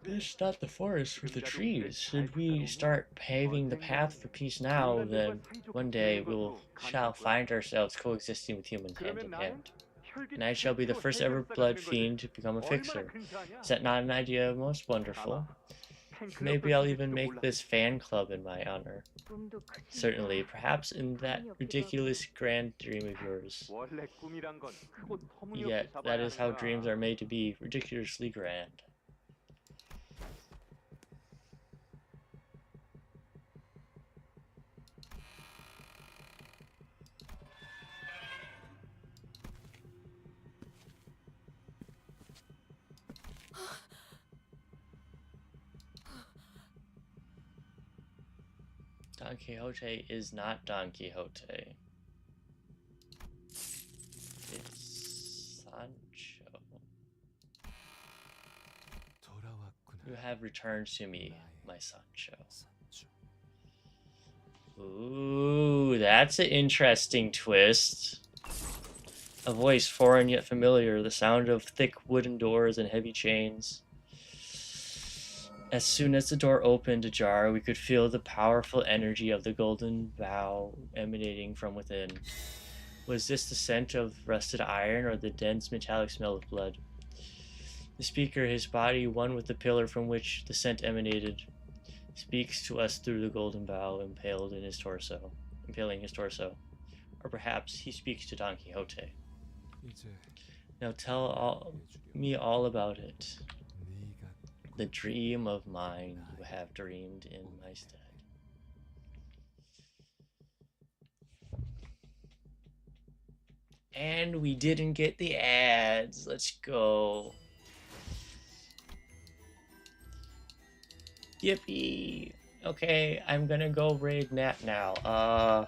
It's not the forest for the trees. Should we start paving the path for peace now, then one day shall find ourselves coexisting with humans hand in hand. And I shall be the first ever blood fiend to become a fixer. Is that not an idea most wonderful? Maybe I'll even make this fan club in my honor. Certainly, perhaps in that ridiculous grand dream of yours. Yet, that is how dreams are made to be, ridiculously grand. Don Quixote is not Don Quixote. It's Sancho. You have returned to me, my Sancho. Ooh, that's an interesting twist. A voice foreign yet familiar, the sound of thick wooden doors and heavy chains. As soon as the door opened ajar, we could feel the powerful energy of the golden bow emanating from within. Was this the scent of rusted iron or the dense metallic smell of blood? The speaker, his body one with the pillar from which the scent emanated, speaks to us through the golden bow impaling his torso. Or perhaps he speaks to Don Quixote. Now tell me all about it. The dream of mine you have dreamed in my stead. And we didn't get the ads. Let's go. Yippee. Okay, I'm gonna go raid Nat now.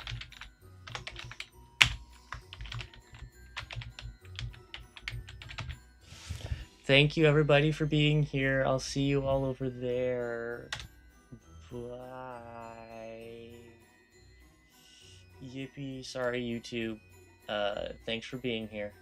Thank you everybody for being here. I'll see you all over there. Bye. Yippee. Sorry, YouTube. Thanks for being here.